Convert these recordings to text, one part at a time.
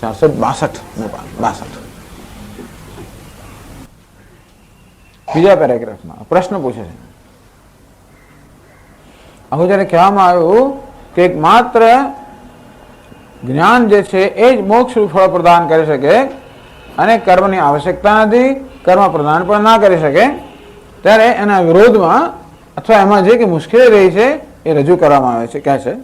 462 બીજા પેરેગ્રાફમાં પ્રશ્ન પૂછે છે. આવું જયારે કહેવામાં આવ્યું કે એક માત્ર જ્ઞાન જે છે એ જ મોક્ષ ફળ પ્રદાન કરી શકે અને કર્મની આવશ્યકતા નથી, કર્મ પ્રદાન પણ ના કરી શકે, ત્યારે એના વિરોધમાં અથવા એમાં જે કે મુશ્કેલી રહી છે એ રજૂ કરવામાં આવે છે. ક્યાં છે?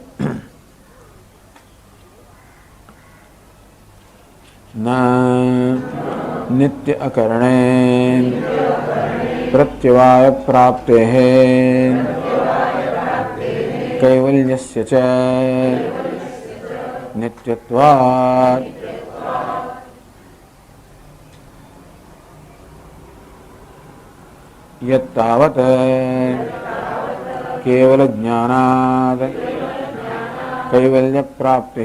નિત્ય અકરણે પ્રત્યવાય પ્રાપ્તે કૈવલ્યસ્ય ચ નિત્યત્વાत् યત્તાવત કેવલ જ્ઞાનાદ કૈવલ્ય પ્રાપ્તિ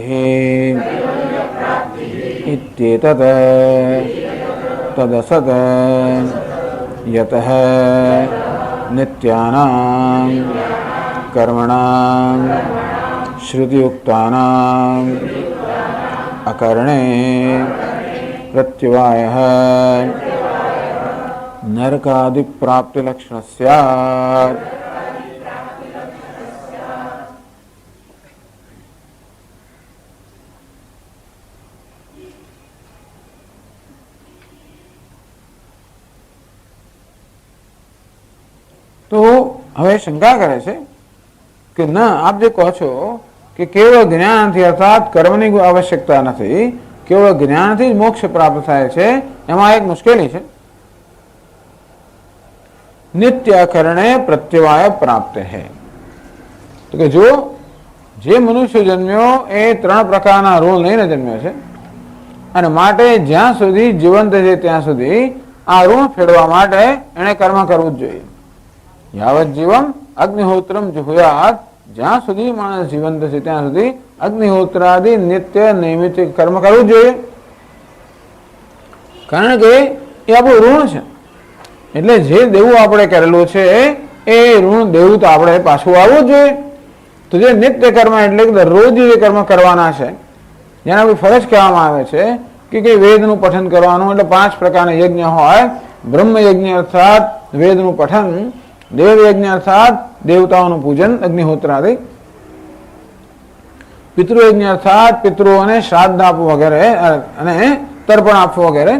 ઇત્યેતત તદસત યતઃ નિત્યાનાં કર્મણાં શ્રુતિયુક્તાનાં અકરણે પ્રત્યવાયઃ નરકાદિ પ્રાપ્તિ લક્ષણ સ્યાत्. તો હવે શંકા કરે છે કે ના, આપ જે કહો છો કે કેવળ જ્ઞાનથી અર્થાત કર્મની આવશ્યકતા નથી, કેવળ જ્ઞાનથી જ મોક્ષ પ્રાપ્ત થાય છે, એમાં એક મુશ્કેલી છે. નિત્ય અકરણે પ્રત્યવાય પ્રાપ્ત હૈ. તો કે જો જે મનુષ્ય જન્મ્યો એ 3 પ્રકારના ઋણ લઈને જન્મ્યો છે અને માટે જ્યાં સુધી જીવંત છે ત્યાં સુધી આ ઋણ ફેરવા માટે એને કર્મ કરવું જ જોઈએ. યાવત જીવમ અગ્નિહોત્રમ જુહુયાત. જ્યાં સુધી માણસ જીવંત છે ત્યાં સુધી અગ્નિહોત્રાદિ નિત્ય નૈમિત કર્મ કરવું જોઈએ, કારણ કે એ આપણું ઋણ છે. એટલે જે દેવું આપણે કરેલું છે એ ઋણ દેવું તો આપણે પાછું આવવું જ જોઈએ. તો જે નિત્ય કર્મ એટલે કે દરરોજ જે કર્મ કરવાના છે, જેને આપણી ફરજ કહેવામાં આવે છે કે વેદનું પઠન કરવાનું, એટલે 5 પ્રકારના યજ્ઞ હોય. બ્રહ્મ યજ્ઞ અર્થાત વેદનું પઠન, દેવ યજ્ઞ અર્થાત દેવતાઓનું પૂજન અગ્નિહોત્રાદિ, પિતૃયજ્ઞ અર્થાત પિતૃઓને શ્રાદ્ધ આપવું વગેરે અને તર્પણ આપવું વગેરે,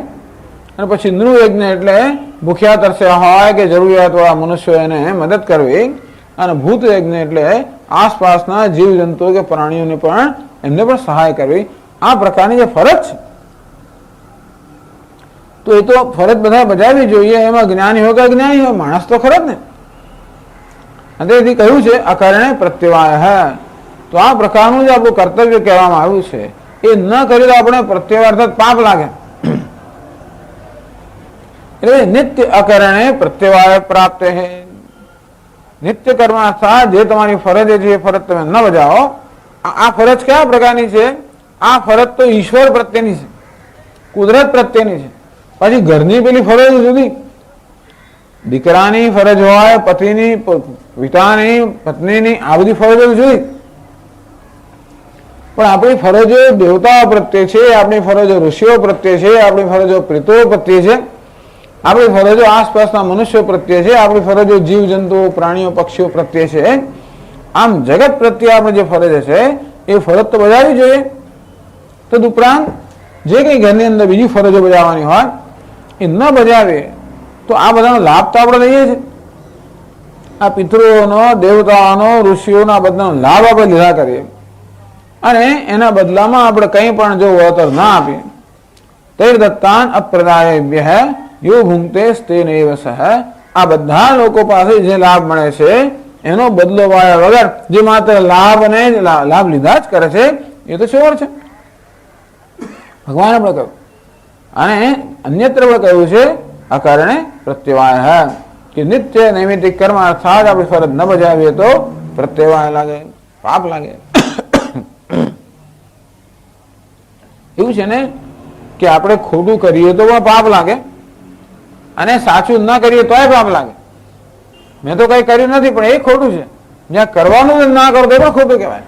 અને પછી નૃયજ્ઞ એટલે ભૂખ્યા તરસ્યા હોય કે જરૂરિયાતવાળા મનુષ્યો એને મદદ કરવી, અને ભૂત યજ્ઞ એટલે આસપાસના જીવજંતુઓ કે પ્રાણીઓને પણ એમને પણ સહાય કરવી. આ પ્રકારની જે ફરજ છે તો એ તો ફરજ બધા બજાવવી જોઈએ. એમાં જ્ઞાની હોય કે અજ્ઞાની હોય, માણસ તો ખરો જ ને. તેથી કહ્યું છે અકરણે પ્રત્યવાય. તો આ પ્રકારનું જે આપણું કર્તવ્ય કહેવામાં આવ્યું છે એ ન કરી તો આપણે પ્રત્યવાય અર્થાત પાપ લાગે. એટલે નિત્ય અકરણે પ્રત્યવાય પ્રાપ્ત હે. નિત્ય કર્મ અર્થાત જે તમારી ફરજ છે એ ફરજ તમે ન બજાવો. આ ફરજ કયા પ્રકારની છે? આ ફરજ તો ઈશ્વર પ્રત્યેની છે, કુદરત પ્રત્યેની છે. પછી ઘરની પેલી ફરજ જુદી, દીકરાની ફરજ હોય, પતિની, પિતાની, પત્નીની, આ બધી ફરજો જુદી. પણ આપણી ફરજો દેવતાઓ પ્રત્યે છે, આપણી ફરજો ઋષિઓ પ્રત્યે છે, આપણી ફરજો પિતૃઓ પ્રત્યે છે, આપણી ફરજો આસપાસના મનુષ્યો પ્રત્યે છે, આપણી ફરજો જીવજંતુઓ, પ્રાણીઓ, પક્ષીઓ પ્રત્યે છે. આમ જગત પ્રત્યે આપણે જે ફરજ છે એ ફરજ તો બજાવવી જોઈએ. તદુપરાંત જે કંઈ ઘરની અંદર બીજી ફરજો બજાવવાની હોય એ ન બજાવે તો આ બધાનો લાભ તો આપણે લઈએ છીએ. આ પિતૃઓનો, દેવતાઓનો, ઋષિઓનો બધાનો લાભ આપણે લીધા કરીએ અને એના બદલામાં આપણે કંઈ પણ જો વળતર ના આપીએ, તૈર્દત્તાન અપ્રદાયેભ્યઃ યો ભુંક્તે તેનૈવ સહ. આ બધા લોકો પાસે જે લાભ મળે છે એનો બદલો વાળા વગર જે માત્ર લાભ લીધા જ કરે છે એ તો ચોર છે. ભગવાને પણ કહ્યું, અને અન્યત્ર પણ કહ્યું છે અકારણે પ્રત્યવાય, કે નિત્ય નૈમિતિક કર્મ અર્થાત આપણી ફરજ ન બજાવીએ તો પ્રત્યવાય લાગે, પાપ લાગે. એવું છે ને કે આપણે ખોટું કરીએ તો પણ પાપ લાગે અને સાચું ન કરીએ તોય પાપ લાગે. મેં તો કઈ કર્યું નથી પણ એ ખોટું છે. જ્યાં કરવાનું ના કરો તો પણ ખોટું કહેવાય.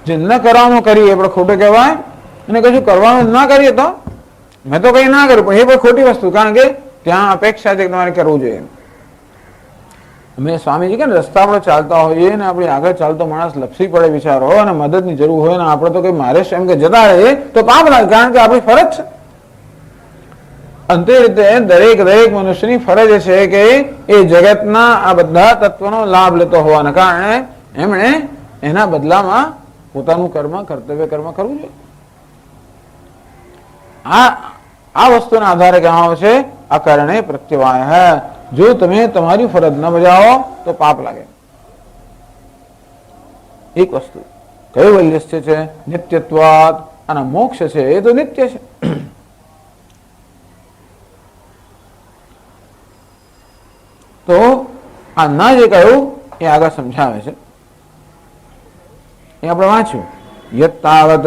જે ન કરવાનું કરીએ એ પણ ખોટું કહેવાય અને કશું કરવાનું ના કરીએ તો મેં તો કઈ ના કર્યું, પણ એ પણ ખોટી વસ્તુ, કારણ કે ત્યાં અપેક્ષા છે કે તમારે કરવું જોઈએ. અમે સ્વામીજી કે રસ્તા આપણે ચાલતા હોઈએ ને આપણી આગળ ચાલતો માણસ લપસી પડે વિચારો અને મદદની જરૂર હોય ને આપણે તો કઈ મારે એમ કે જતા રહીએ તો પાપ લાગે, કારણ કે આપણી ફરજ છે. અંતે રીતે દરેક મનુષ્યની ફરજ છે કે એ જગતના આ બધા તત્વોનો લાભ લેતો હોવાના કારણે એમણે એના બદલામાં પોતાનું કર્તવ્ય કર્મ કરવું જોઈએ. આ વસ્તુના આધારે કહેવામાં આવે છે અકરણે પ્રત્યવાય. જો તમે તમારી ફરજ ન બજાવો તો પાપ લાગે. એક વસ્તુ કૈવલ્ય છે, નિત્યત્વાદ, અને મોક્ષ છે એ તો નિત્ય છે. તો આ ના જે કહ્યું એ આગળ સમજાવે છે, એ આપણે વાંચ્યું. યત તાવત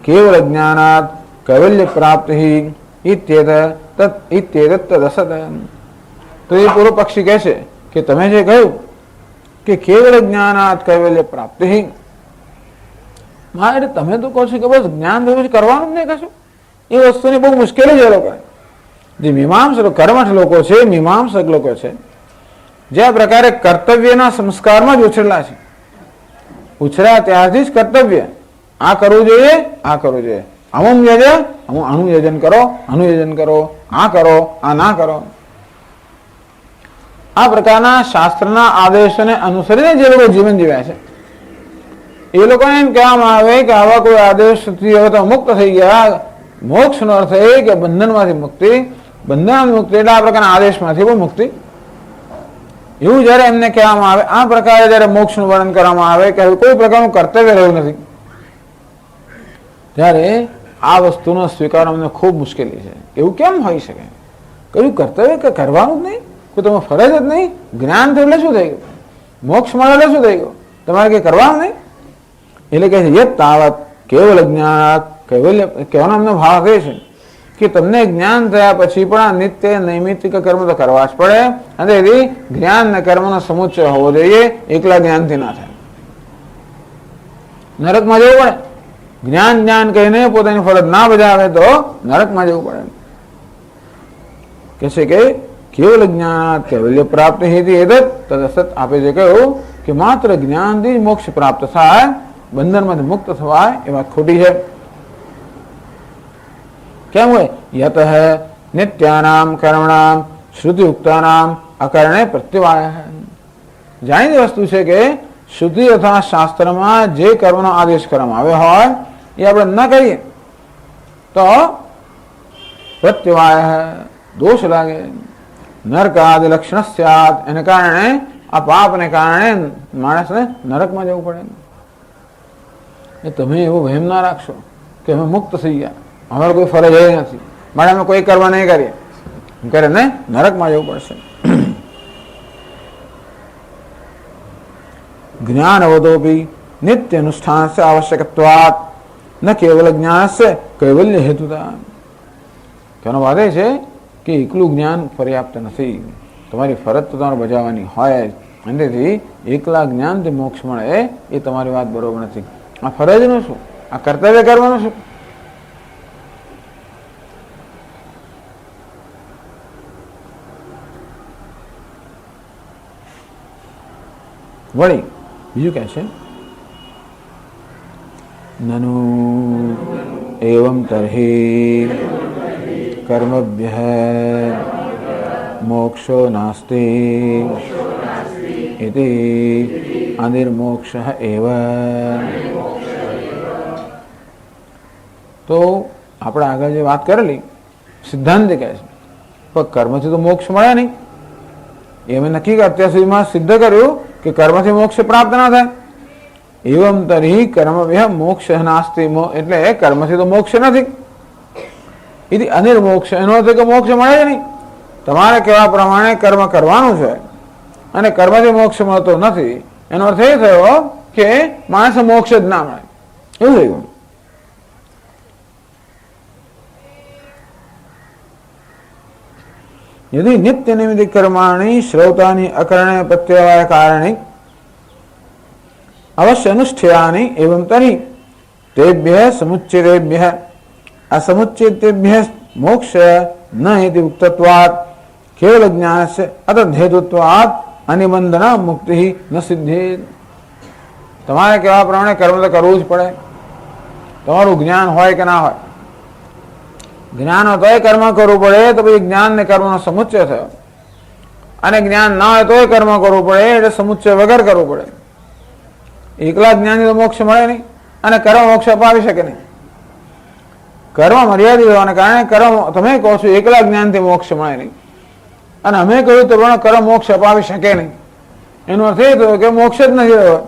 કેવલ જ્ઞાનાત કૈવલ્ય પ્રાપ્તિ ઇત્યેતત તદસત. તો એ પૂર્વ પક્ષી કહે છે કે તમે જે કહ્યું કે કેવલ જ્ઞાનાત કૈવલ્ય પ્રાપ્તિ, એટલે તમે તો કહો છો કે બસ જ્ઞાન થયું કરવાનું જ નહીં કશું. એ વસ્તુની બહુ મુશ્કેલી છે. લોકો જે મીમાંસક કર્મઠ લોકો છે, મીમાંસક લોકો છે, જે આ પ્રકારે કર્તવ્યના સંસ્કારમાં જ ઉછરેલા છે. ઉછર્યા ત્યારથી જ કર્તવ્ય આ કરવું જોઈએ, આ કરવું જોઈએ. અમુમ યજ અનુયજન કરો, અનુયજન કરો, આ કરો, આ ના કરો. આ પ્રકારના શાસ્ત્રના આદેશોને અનુસરીને જે લોકો જીવન જીવ્યા છે એ લોકોને એમ કહેવામાં આવે કે આવા કોઈ આદેશથી હવે તો મુક્ત થઈ ગયા. મોક્ષનો અર્થ એ કે બંધનમાંથી મુક્તિ, બંધનમાંથી મુક્તિ એટલે આ પ્રકારના આદેશમાંથી પણ મુક્તિ. એવું જયારે એમને કહેવામાં આવે, આ પ્રકારે જયારે મોક્ષનું વર્ણન કરવામાં આવે કે કોઈ પ્રકારનું કર્તવ્ય રહ્યું નથી, ત્યારે આ વસ્તુનો સ્વીકાર અમને ખૂબ મુશ્કેલી છે. એવું કેમ હોઈ શકે? કયું કર્તવ્ય કે કરવાનું જ નહીં, કોઈ તમે ફરજ જ નહીં. જ્ઞાન થયું એટલે શું થઈ ગયું? મોક્ષ મળે એટલે શું થઈ ગયું? તમારે કંઈ કરવાનું નહીં. એટલે કહે છે યત તાવત કેવલ જ્ઞાન. કૈવલ્ય કહેવાનો અમને ભાવ એ છે કે તમને જ્ઞાન થયા પછી પણ આ નિત્ય નૈમિત્તિક કર્મ તો કરવા જ પડે, અને તેથી જ્ઞાન ને કર્મનો સમુચ્ચય હોવો જોઈએ. એકલા જ્ઞાનથી ના થાય. નરકમાં જવું પડે. જ્ઞાન કહીને પોતાની ફરજ ના બજાવે તો નરકમાં જવું પડે. કે છે કે કેવલ જ્ઞાન કૈવલ્ય પ્રાપ્ત હેતી એદત તદસત. આપે જે કહ્યું કે માત્ર જ્ઞાનથી જ મોક્ષ પ્રાપ્ત થાય, બંધનમાંથી મુક્ત થવાય, એ વાત ખોટી છે. કેમ હોય? યત નિત્યાનામ કર્મણામ શ્રુતિયુક્તાનામ અકરણે પ્રત્યવાય. જાણીતી વસ્તુ છે કે શ્રુતિ અથવા શાસ્ત્રમાં જે કર્મનો આદેશ કરવામાં આવ્યો હોય એ આપણે ન કરીએ તો પ્રત્યવાય દોષ લાગે. નરકાદિ લક્ષણ સ્યાત. એને કારણે આ પાપને કારણે માણસને નરકમાં જવું પડે. તમે એવો વહેમ ના રાખશો કે અમે મુક્ત થઈ ગયા, અમારે કોઈ ફરજ એ નથી, મારે અમે કોઈ કરવા નહીં કરીએ, કરે ને નરકમાં જવું પડશે. જ્ઞાન અવધોપી નિત્ય અનુષ્ઠાન આવશ્યકત્વાત ન કેવલ જ્ઞાન કૈવલ્ય હેતુતા. તેનો વાત એ છે કે એકલું જ્ઞાન પર્યાપ્ત નથી, તમારી ફરજ તો તમારે બજાવવાની હોય જ. તેથી એકલા જ્ઞાનથી મોક્ષ મળે એ તમારી વાત બરોબર નથી. આ ફરજનું શું? આ કર્તવ્ય કરવાનું શું? વળી બીજું કહે છે નનુ એવં તર્હિ કર્મભ્યઃ મોક્ષો નાસ્તિ ઇતિ અનિર્મોક્ષઃ એવ. તો આપણે આગળ જે વાત કરેલી સિદ્ધાંત કહે છે પણ કર્મથી તો મોક્ષ મળે નહીં. એ અમે નક્કી અત્યાર સુધીમાં સિદ્ધ કર્યું કે કર્મથી મોક્ષ પ્રાપ્ત ના થાય. એવમ તરી કર્મભ્ય મોક્ષ નાસ્તિ. એટલે કર્મથી તો મોક્ષ નથી. એથી અનિર્મોક્ષ એનો અર્થ કે મોક્ષ મળે જ નહીં. તમારે કહેવા પ્રમાણે કર્મ કરવાનું છે અને કર્મથી મોક્ષ મળતો નથી, એનો અર્થ એ થયો કે માણસ મોક્ષ જ ના મળે, એવું થયું. यदि नित्य निमित्त कर्माणि श्रौतानि अकरणे प्रत्यवाय कारणे अवश्य अनुष्ठेयानि एवं तर्हि तेभ्यः समुच्चयेभ्यः असमुच्चेतेभ्यः मोक्ष न इति उक्तत्वात् केवल ज्ञानस्य अतद्धेतुत्वात् अनिबंधना मुक्ति न सिद्धेत। તમારે કહેવા પ્રમાણે કર્મ તો કરવું જ પડે, તમારું જ્ઞાન હોય કે ના હોય, જ્ઞાન હોય કર્મ કરવું પડે, તો પછી જ્ઞાન ને કર્મનો સમુચ્ચય થયો, અને જ્ઞાન ના હોય તોય કર્મ કરવું પડે, એટલે સમુચ્ચય વગર કરવું પડે. એકલા જ્ઞાની તો મોક્ષ મળે નહીં, અને કર્મ મોક્ષ અપાવી શકે નહીં. કર્મ મર્યાદિત હોવાને કારણે કર્મ, તમે કહો છો એકલા જ્ઞાનથી મોક્ષ મળે નહીં, અને અમે કહ્યું તો પણ કર્મ મોક્ષ અપાવી શકે નહીં. એનો અર્થ એ થયો કે મોક્ષ જ નથી રહ્યો.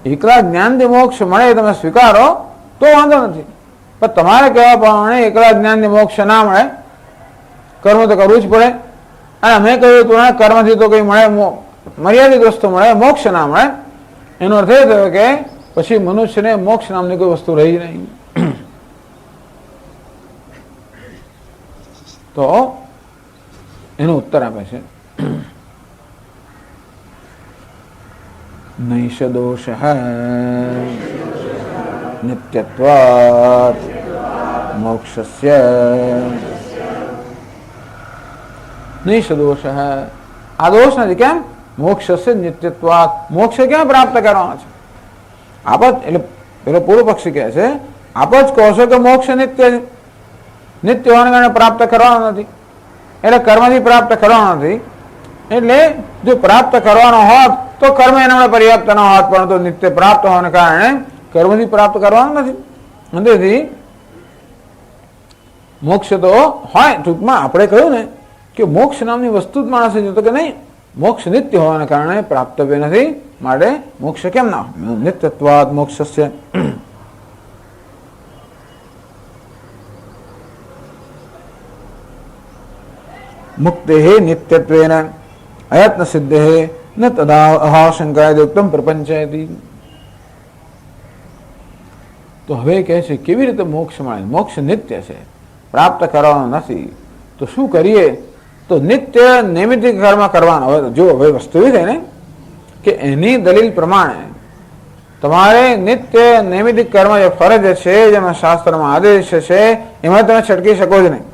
એકલા જ્ઞાનથી મોક્ષ મળે તમે સ્વીકારો તો વાંધો નથી, પણ તમારે કહેવા પ્રમાણે એકલા જ્ઞાનથી મોક્ષ ના મળે, કર્મ તો કરવું જ પડે. અને અમે કહ્યું તો કર્મથી તો કઈ મળે, મર્યાદિત વસ્તુ મળે, મોક્ષ ના મળે. એનો અર્થ એ થયો કે પછી મનુષ્યને મોક્ષ નામની કોઈ વસ્તુ રહી નહીં. તો એનો ઉત્તર આપે છે નૈષ દોષઃ નિત્યત્વાत् મોક્ષસ્ય. નૈષ દોષઃ, આ દોષ નથી. કેમ? મોક્ષસ્ય નિત્યત્વાत्, મોક્ષ ક્યાં પ્રાપ્ત કરવાનો છે? આપ જ, એટલે પેલો પૂર્વ પક્ષી કહે છે, આપ જ કહો છો કે મોક્ષ નિત્ય છે, નિત્ય હોવાને કારણે પ્રાપ્ત કરવાનો નથી, એટલે કર્મથી પ્રાપ્ત કરવાનો નથી. એટલે જો પ્રાપ્ત કરવાનો હોત તો કર્મ એના માટે પર્યાપ્ત ન હોત, પરંતુ નિત્ય પ્રાપ્ત હોવાને કારણે કર્મથી પ્રાપ્ત કરવાનું નથી. તેથી મોક્ષ તો હોય. ટૂંકમાં આપણે કહ્યું ને કે મોક્ષ નામની વસ્તુ જ માણસે જોતો કે નહીં, મોક્ષ નિત્ય હોવાને કારણે પ્રાપ્તવ્ય નથી, માટે મોક્ષ કેમ ના હોય? નિત્યત્વાદ મોક્ષસ્ય. મુક્તે નિત્યત્વેન અયત્ન સિદ્ધે ન તદા અહાશંકાય ઉત્તમ પ્રપંચાયતી. તો હવે કહે છે કેવી રીતે મોક્ષ મળે? મોક્ષ નિત્ય છે, પ્રાપ્ત કરવાનો નથી, તો શું કરીએ? તો નિત્ય નૈમિત્તિક કર્મ કરવાનો. હવે જો હવે વસ્તુ એવી થાય ને કે એની દલીલ પ્રમાણે તમારે નિત્ય નૈમિત્તિક કર્મ જે ફરજ છે, જેમાં શાસ્ત્રમાં આદેશ છે, એમાં તમે છટકી શકો જ નહીં.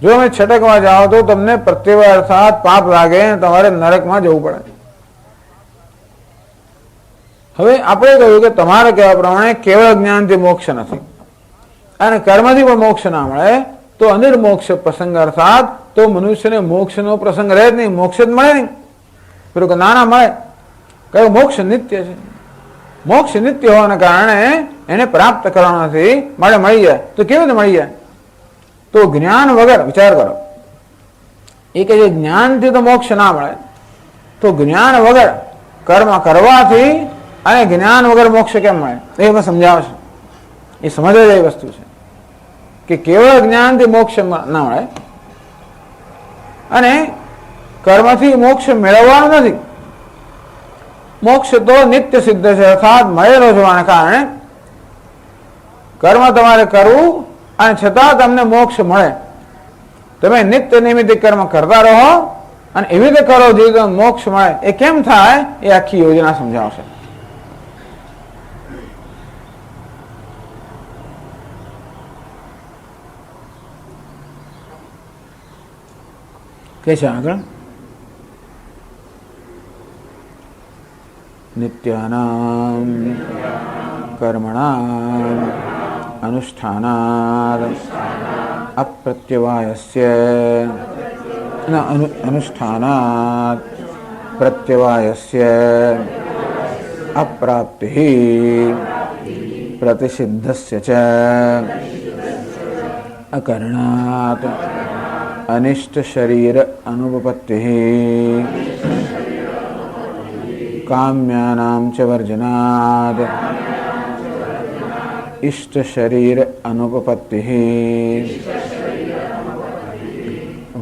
જો તમે છટકવા જાઓ તો તમને પ્રત્યવાય અર્થાત પાપ લાગે, તમારે નરકમાં જવું પડે. હવે આપણે કહ્યું કે તમારે કહેવા પ્રમાણે કેવળ જ્ઞાનથી મોક્ષ નથી અને કર્મથી પણ મોક્ષ ના મળે, તો અનિર્મોક્ષ પ્રસંગ અર્થાત તો મનુષ્યને મોક્ષનો પ્રસંગ રહે જ નહીં, મોક્ષ જ મળે નહીં. પેલું કે ના મળે, કયું મોક્ષ નિત્ય છે. મોક્ષ નિત્ય હોવાને કારણે એને પ્રાપ્ત કરવાનો નથી, માટે મળી જાય. તો કેવી રીતે મળી જાય? તો જ્ઞાન વગર, વિચાર કરો, એ કે જે જ્ઞાનથી તો મોક્ષ ના મળે, તો જ્ઞાન વગર કર્મ કરવાથી અને જ્ઞાન વગર મોક્ષ કેમ મળે? એ મેં સમજાવશે. એ સમજવા જેવી વસ્તુ છે કે કેવળ જ્ઞાનથી મોક્ષ ના મળે અને કર્મથી મોક્ષ મેળવવાનો નથી. મોક્ષ તો નિત્ય સિદ્ધ છે, અર્થાત મળેલો જોવાને કારણે કર્મ તમારે કરવું અને છતાં તમને મોક્ષ મળે. તમે નિત્ય નૈમિત્તિક કર્મ કરતા રહો અને એવી રીતે કરો જેવી રીતે મોક્ષ મળે. એ કેમ થાય એ આખી યોજના સમજાવશે. કે છે આગળ નિત્યાનામ કર્મણામ અનુષ્ઠાનાદ અપ્રત્યવાયસ્ય અનુષ્ઠાનાદ પ્રત્યવાયસ્ય અપ્રાપ્તિ પ્રતિસિદ્ધસ્ય ચ અકરણાત અનિષ્ટ શરીર અનુપપત્તિ કામ્યાનામ ચ વર્જનાદ इष्ट शरीर अनुपपत्ति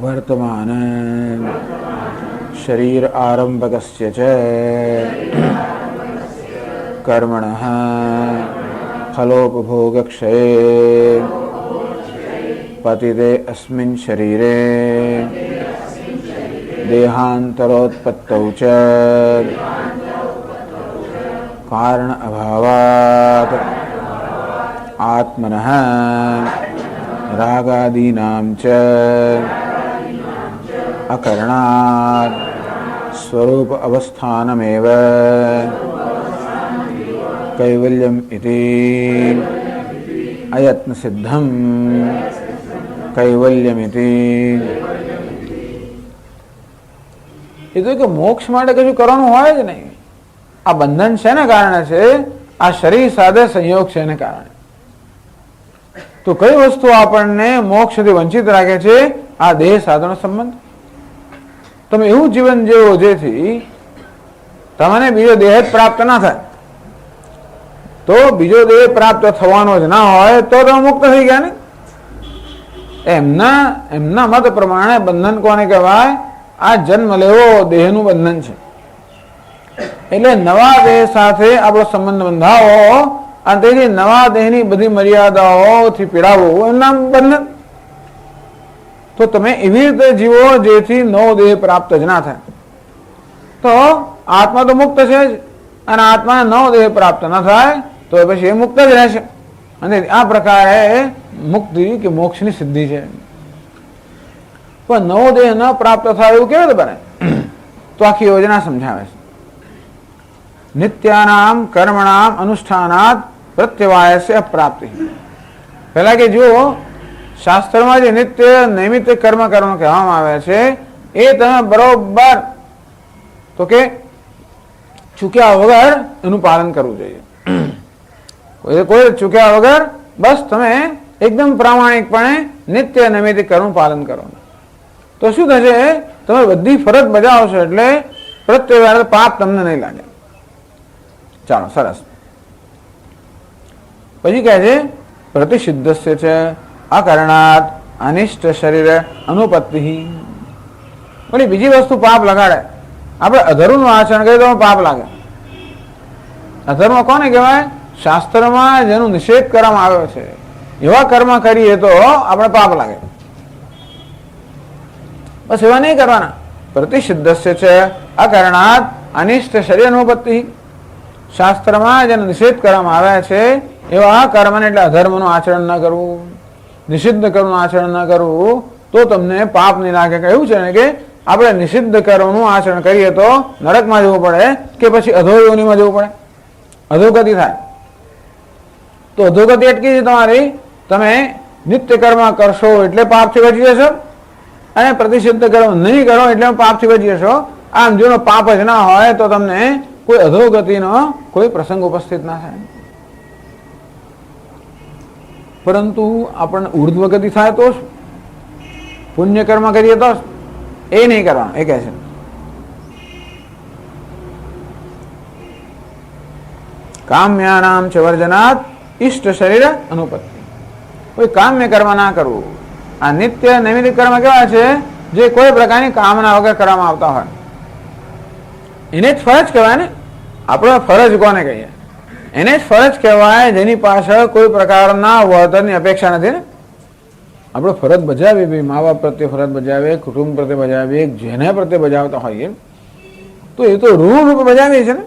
वर्तमान शरीर आरंभकस्य च कर्मणः फलोपभोगक्षये पतिते अस्मिन् शरीरे देहान्तरोत्पत्तौ च कारण अभावात् આત્મનઃ રાગાદીનાં ચ અકરણાત સ્વરૂપ અવસ્થાનમેવ કૈવલ્યમ ઇતિ અયત્ન સિદ્ધમ કૈવલ્યમિતિ. એ તો કે મોક્ષ માટે કશું કરવાનું હોય જ નહીં. આ બંધન શેને કારણે છે? આ શરીર સાથે સંયોગ છે એને કારણે. તો કઈ વસ્તુ આપણને મોક્ષથી વંચિત રાખે છે? આ દેહ સાથેનો સંબંધ. તમે એવું જીવન જીવો જેથી તમને બીજો દેહ જ પ્રાપ્ત ના થાય. તો બીજો દેહ પ્રાપ્ત થવાનો જ ના હોય તો તમે મુક્ત થઈ ગયા ને. એમના મત પ્રમાણે બંધન કોને કહેવાય? આ જન્મ લેવો દેહનું બંધન છે. એટલે નવા દેહ સાથે આપણો સંબંધ બંધાવો અને તેથી નવા દેહની બધી મર્યાદાઓથી પીડાવવું એમ નામ બંધન. તો તમે એવી રીતે જીવો જેથી નવો દેહ પ્રાપ્ત જ ના થાય. તો આત્મા તો મુક્ત છે જ, અને આત્માને નવો દેહ પ્રાપ્ત ન થાય તો પછી એ મુક્ત જ રહેશે. અને આ પ્રકારે મુક્તિ કે મોક્ષની સિદ્ધિ છે. પણ નવો દેહ ન પ્રાપ્ત થાય એવું કેવી રીતે બને? તો આખી યોજના સમજાવે છે. નિત્યાનામ કર્મણામ અનુષ્ઠાનાત પ્રત્યવાયસ્ય પ્રાપ્તિ. પહેલા કે જુઓ, શાસ્ત્રમાં જે નિત્ય નૈમિત્ય કર્મ કરવાનું કહેવામાં આવે છે એ તમે બરોબર તો કે ચૂક્યા વગર એનું પાલન કરવું જોઈએ. કોઈ ચૂક્યા વગર બસ તમે એકદમ પ્રામાણિકપણે નિત્ય નૈમિત્ય કર્મ પાલન કરો. તો શું થશે? તમે બધી ફરજ બજાવશો એટલે પ્રત્યે પાપ તમને નહીં લાગે. ચાલો, સરસ. પછી કહે છે પ્રતિષિદ્ધસ્ય છે અકરણાત અનિષ્ટ શરીર અનુપત્તિ. બોલી બીજી વસ્તુ પાપ લગાડે. આપણે અધર્મનું આચરણ કરીએ તો પાપ લાગે. અધર્મ કોને કહેવાય? શાસ્ત્રમાં જેનો નિષેધ કરવામાં આવ્યો છે એવા કર્મ કરીએ તો આપણે પાપ લાગે. બસ એવા નહીં કરવાના. પ્રતિષિદ્ધસ્ય છે અકરણાત અનિષ્ટ શરીર અનુપત્તિ. શાસ્ત્રમાં જેનો નિષેધ કરવામાં આવ્યા છે એવા કર્મને એટલે અધર્મનું આચરણ ન કરવું, નિષિદ્ધ કર્મનું આચરણ ન કરવું તો તમને પાપ નહીં લાગે. એવું છે ને કે આપણે નિષિદ્ધ કર્મનું આચરણ કરીએ તો નરકમાં જવું પડે કે પછી અધોયોનીમાં જવું પડે, અધોગતિ થાય. તો અધોગતિ અટકી છે તમારી. તમે નિત્ય કર્મ કરશો એટલે પાપથી બચી જશો, અને પ્રતિષિદ્ધ કર્મ નહીં કરો એટલે પાપથી બચી જશો. આમ જો પાપ જ ના હોય તો તમને કોઈ અધોગતિનો કોઈ પ્રસંગ ઉપસ્થિત ના થાય. પરંતુ આપણને ઉર્ધ્વગતિ થાય તો પુણ્ય કર્મ કરીએ તો એ નહીં કરવાનું. એ કહે છે કામ્યાનામ ચ વર્જનાત ઇષ્ટ શરીર અનુપત્તિ. કોઈ કામ્ય કર્મ ના કરવું. આ નિત્ય નૈમિત્તિક કર્મ કેવા છે? જે કોઈ પ્રકારની કામના વગર કરવામાં આવતા હોય એને જ ફરજ કહેવાય ને. આપણે ફરજ કોને કહીએ? એને જ ફરજ કહેવાય જેની પાછળ કોઈ પ્રકારના વળતરની અપેક્ષા નથી ને. આપણે ફરજ બજાવીએ ભાઈ, મા બાપ પ્રત્યે ફરજ બજાવીએ, કુટુંબ પ્રત્યે બજાવીએ, જેને પ્રત્યે બજાવતા હોઈએ તો એ તો ઋણ રૂપે બજાવીએ છે ને.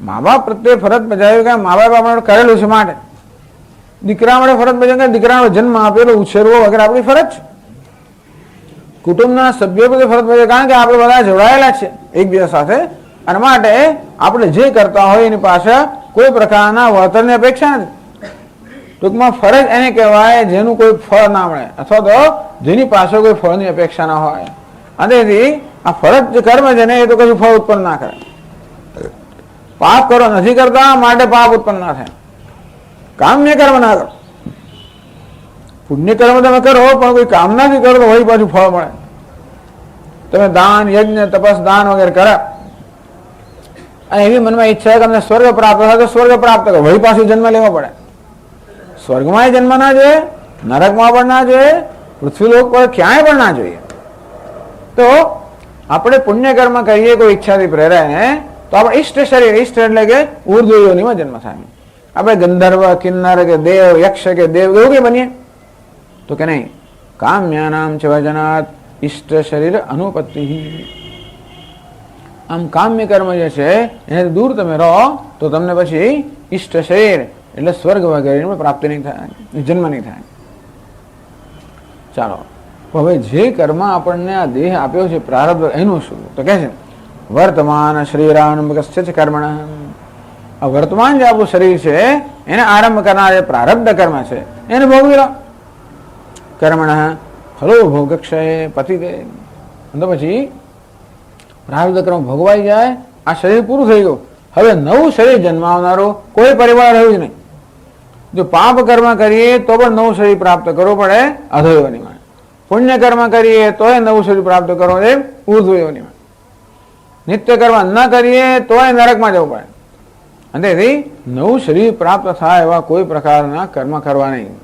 મા બાપ પ્રત્યે ફરજ બજાવી કે મા બાપ આપણે કરેલું છે માટે. દીકરા માટે ફરજ બજાવે, દીકરાનો જન્મ આપેલો, ઉછેરવો વગેરે આપણી ફરજ છે. કુટુંબના સભ્યો પ્રત્યે ફરજ બજાવે કારણ કે આપણે બધા જોડાયેલા છે એકબીજા સાથે, અને માટે આપણે જે કરતા હોય એની પાછળ કોઈ પ્રકારના વળતરની અપેક્ષા નથી. ટૂંકમાં ફરજ એને કહેવાય જેનું કોઈ ફળ ના મળે અથવા તો જેની પાછળ કોઈ ફળની અપેક્ષા ના હોય. અને તેથી આ ફરજ જે કર્મ છે ને એ તો કશું ફળ ઉત્પન્ન ના કરે. પાપ કરો નથી કરતા માટે પાપ ઉત્પન્ન ના થાય. કામ્ય કર્મ ના કરો. પુણ્ય કર્મ તમે કરો પણ કોઈ કામનાથી કરો તો વળી પાછું ફળ મળે. તમે દાન, યજ્ઞ, તપસ, દાન વગેરે કર્યા અને એવી મનમાં ઈચ્છા કે અમને સ્વર્ગ પ્રાપ્ત થાય તો સ્વર્ગ પ્રાપ્ત કરો, વળી પાછું જન્મ લેવો પડે. સ્વર્ગમાં જન્મ ના જોઈએ, નરકમાં પણ ના જોઈએ, પૃથ્વીલોક પર ક્યાંય પણ ના જોઈએ. તો આપણે પુણ્ય કર્મ કરીએ કોઈ ઈચ્છાથી પ્રેરાય તો આપણે ઇષ્ટ શરીર, ઇષ્ટ એટલે કે ઉર્ધ્વ યોનિમાં જન્મ થાય. આપણે ગંધર્વ, કિન્નર કે દેવ, યક્ષ કે દેવ એવું કઈ બનીએ તો કે નહીં. કામ્યાનામ ચ વર્જનાત ઇષ્ટ શરીર અનુપત્તિ. આમ કામ્ય કર્મ જે છે એને દૂર તમે રહો તો તમને પછી ઇષ્ટ શરીર એટલે સ્વર્ગ વગેરેની પ્રાપ્તિ નહીં થાય, જન્મ નહીં થાય. ચાલો હવે જે કર્મ આપણને આ દેહ આપ્યો છે પ્રારબ્ધ, એનું શું? તો કહે છે વર્તમાન શરીરારંભકસ્ય ચ કર્મણ. આ વર્તમાન જે આપણું શરીર છે એને આરંભ કરનાર જે પ્રારબ્ધ કર્મ છે એને ભોગવી લો. કર્મણ ફલો ભોગક્ષય પતિદે. તો પછી પ્રારબ્ધ કર્મ ભોગવાઈ જાય, આ શરીર પૂરું થઈ ગયું. હવે નવું શરીર જન્માવનારું કોઈ પરિવાર રહ્યું જ નહીં. જો પાપ કર્મ કરીએ તો પણ નવું શરીર પ્રાપ્ત કરવું પડે અધોયોનીમાં, પુણ્ય કર્મ કરીએ તોય નવું શરીર પ્રાપ્ત કરવું પડે ઉર્ધ્વયોનીમાં, નિત્ય કર્મ ન કરીએ તોય નરકમાં જવું પડે. અને તેથી નવું શરીર પ્રાપ્ત થાય એવા કોઈ પ્રકારના કર્મ કરવા નહીં.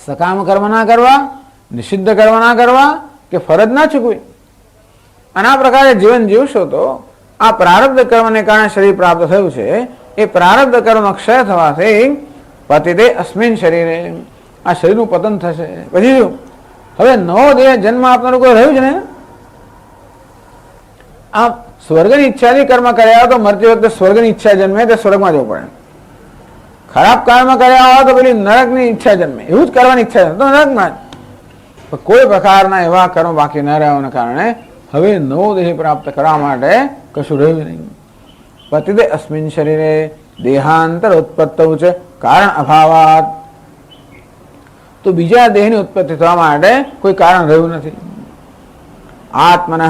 સકામ કર્મ ના કરવા, નિષિદ્ધ કર્મ ના કરવા કે ફરજ ના ચૂકવી. અને આ પ્રકારે જીવન જીવશો તો આ પ્રારબ્ધ કર્મને કારણે શરીર પ્રાપ્ત થયું છે, એ પ્રારબ્ધ કર્મ ક્ષય થવાથી પતિતે અસ્મિન શરીરે, આ શરીરનું પતન થશે. પછી શું? હવે નવો દેહ જન્મ આપનારું કોઈ રહ્યું છે ને? આ સ્વર્ગની ઈચ્છાથી કર્મ કર્યા તો મરતી વખતે સ્વર્ગની ઈચ્છા જન્મે તો સ્વર્ગમાં જવું પડે. ખરાબ કર્મ કર્યા હોય તો પેલી નરકની ઈચ્છા જન્મે, એવું જ કરવાની ઈચ્છા જન્મે તો નરકમાં જ. કોઈ પ્રકારના એવા કર્મ બાકી ન રહેવાના કારણે હવે નવો દેહ પ્રાપ્ત કરવા માટે કશું રહ્યું નહીં. પતિતે અસ્મિન શરીરે દેહાંતર ઉત્પત્તિ છે કારણ અભાવાત. તો બીજા દેહની ઉત્પત્તિ થવા માટે કોઈ કારણ રહ્યું નથી. આત્મન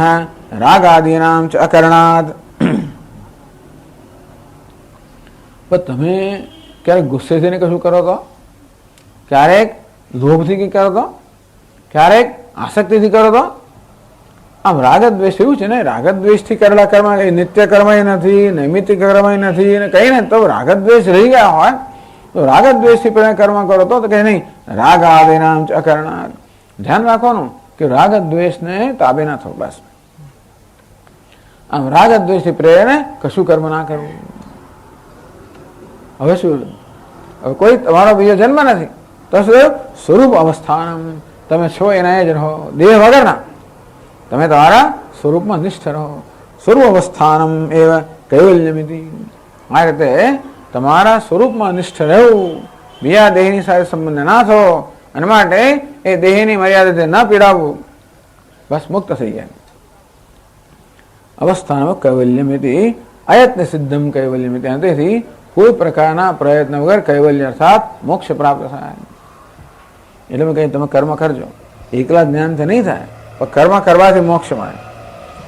રાગાદીનામ ચ અકરણાદ. પણ તમે ક્યારેક ગુસ્સે થઈને કશું કરો તો, ક્યારેક લોભથી કરો તો, ક્યારેક આસક્તિથી કરો તો. આમ રાગ દ્વેષ એવું છે ને, રાગ દ્વેષથી કરેલા કર્મ એ નિત્ય કર્મય નથી, નૈમિત્તિક કર્મય નથી, અને કઈ ને તો રાગ દ્વેષ રહી ગયા હોય તો રાગ દ્વેષથી કર્મ કરો તો કે નહીં રાગ આદિનામ ચ અકરણાદ. ધ્યાન રાખવાનું કે રાગ દ્વેષને તાબે ના થવું. બસ આમ રાગ દ્વેષથી પ્રેરણે કશું કર્મ ના કરવું. હવે શું? હવે કોઈ તમારો બીજો જન્મ નથી તો શું? સ્વરૂપ અવસ્થાન, તમે છો એના જ રહો, દેહ વગરના. તમે તમારા સ્વરૂપમાં નિષ્ઠ રહો. સ્વરૂપ અવસ્થાનમ એવ કૈવલ્યમિતિ. આ રીતે તમારા સ્વરૂપમાં નિષ્ઠ રહેવું, બીજા દેહની સાથે સંબંધ ના થવો, અને માટે એ દેહની મર્યાદાથી ન પીડાવવું. બસ મુક્ત થઈ જાય. અવસ્થાનમાં કૈવલ્યમિતિ અયત્ન સિદ્ધમ કૈવલ્યમિતિ. તેથી કોઈ પ્રકારના પ્રયત્ન વગર કૈવલ્ય અર્થાત મોક્ષ પ્રાપ્ત થાય. એટલે મેં કહ્યું તમે કર્મ કરજો, એકલા જ્ઞાનથી નહીં થાય, પણ કર્મ કરવાથી મોક્ષ મળે.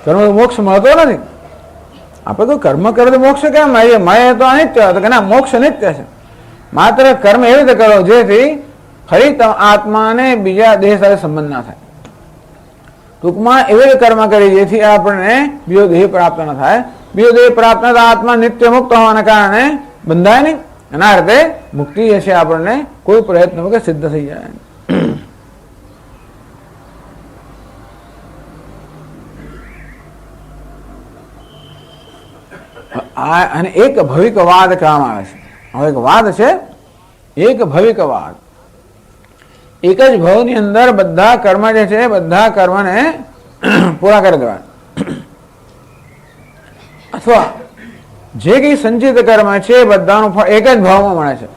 કર્મ મોક્ષ મળતો નથી. આપણે તો કર્મ કરે તો મોક્ષ કેમ મળે? મળે તો અનિત્ય, તો કે ના મોક્ષ નિત્ય છે. માત્ર કર્મ એવી રીતે કરો જેથી ફરી આત્માને બીજા દેહ સાથે સંબંધ ના થાય. ટૂંકમાં એવી રીતે કર્મ કરી જેથી આપણને બીજો દેહ પ્રાપ્ત ન થાય. બીજો દેહ પ્રાપ્ત ન થાય, આત્મા નિત્ય મુક્ત હોવાના કારણે બંધાય નહીં. એના રીતે મુક્તિ જે છે આપણને કોઈ પ્રયત્ન વગર સિદ્ધ થઈ જાય. અને એક ભવિકવાદ કહેવામાં આવે છે. હવે એક વાદ છે, એક ભવિકવાદ. એક જ ભવની અંદર બધા કર્મ જે છે બધા કર્મને પૂરા કરી દેવા, અથવા જે કઈ સંચિત કર્મ છે બધાનું ફળ એક જ ભાવમાં મળે છે.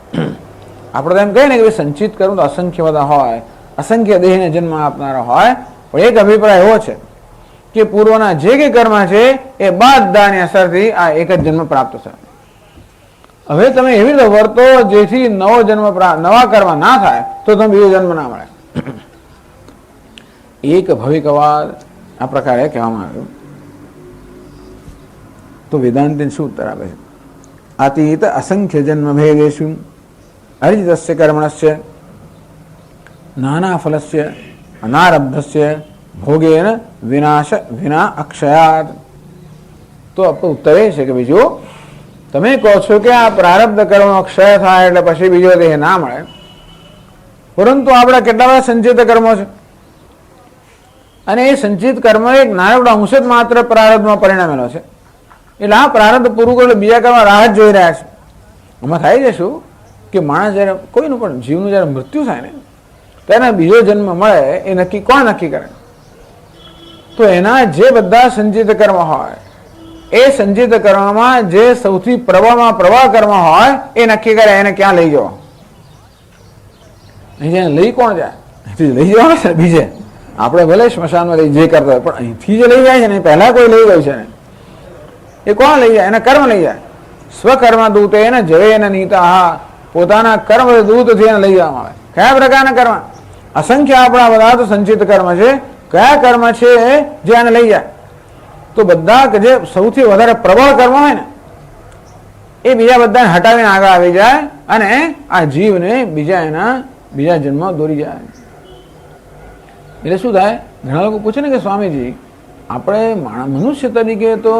આપણે તો એમ કહીએ ને કે સંચિત કર્મ તો અસંખ્ય બધા હોય, અસંખ્ય દેહને જન્મ આપનારા હોય, પણ એક અભિપ્રાય એવો છે કે પૂર્વના જે કઈ કર્મ છે એ બધાની અસરથી આ એક જ જન્મ પ્રાપ્ત છે. હવે તમે એવી રીતે વર્તો જેથી નવો જન્મ નવા કર્મ ના થાય તો તમે બીજો જન્મ ના મળે. એક ભવિકવાદ આ પ્રકારે કહેવામાં આવ્યું. તો વેદાંતિન શું ઉત્તર આપે છે? અતીત અસંખ્ય જન્મ ભેદેશુ અર્જિતસ્ય કર્મણસ્ય નાના ફલસ્ય અનારબ્ધસ્ય ભોગેન વિનાશ વિના અક્ષયાત. તો ઉત્તર એ છે કે બીજું તમે કહો છો કે આ પ્રારબ્ધ કર્મનો ક્ષય થાય એટલે પછી બીજો દેહ ના મળે, પરંતુ આપણા કેટલા બધા સંચિત કર્મો છે, અને એ સંચિત કર્મ એક નાનકડો અંશ જ માત્ર પ્રારબ્ધમાં પરિણમેલો છે. એટલે આ પ્રારબ્ધ પૂરું કરે બીજા કર્મ રાહ જ જોઈ રહ્યા છે. આમાં થાય છે શું કે માણસ જયારે કોઈનું પણ જીવનું જયારે મૃત્યુ થાય ને ત્યારે બીજો જન્મ મળે એ નક્કી કોણ નક્કી કરે? તો એના જે બધા સંચિત કર્મ હોય એ સંચિત કર્મમાં જે સૌથી પ્રબળમાં પ્રબળ કર્મ હોય એ નક્કી કરે એને ક્યાં લઈ જવો. અહીં લઈ કોણ જાય? અહીંથી લઈ જવાનું છે બીજે. આપણે ભલે સ્મશાનમાં લઈ જે કરતા હોય પણ અહીંથી જે લઈ જાય છે ને પહેલા કોઈ લઈ ગયું છે ને એ કોણ લઈ જાય? એના કર્મ લઈ જાય. સ્વકર્મ દૂત એને જવે એને નીતા. હા, પોતાના કર્મ દૂતથી એને લઈ જવામાં આવે. કયા પ્રકારના કર્મ? અસંખ્ય આપણા બધા તો સંચિત કર્મ છે. કયા કર્મ છે જે એને લઈ જાય? તો બધા જે સૌથી વધારે પ્રબળ કર્મ હોય ને એ બીજા બધાને હટાવીને આગળ આવી જાય અને આ જીવને બીજા જન્મ દોરી જાય. એટલે શું થાય? ઘણા લોકો પૂછે ને કે સ્વામીજી, આપણે મનુષ્ય તરીકે તો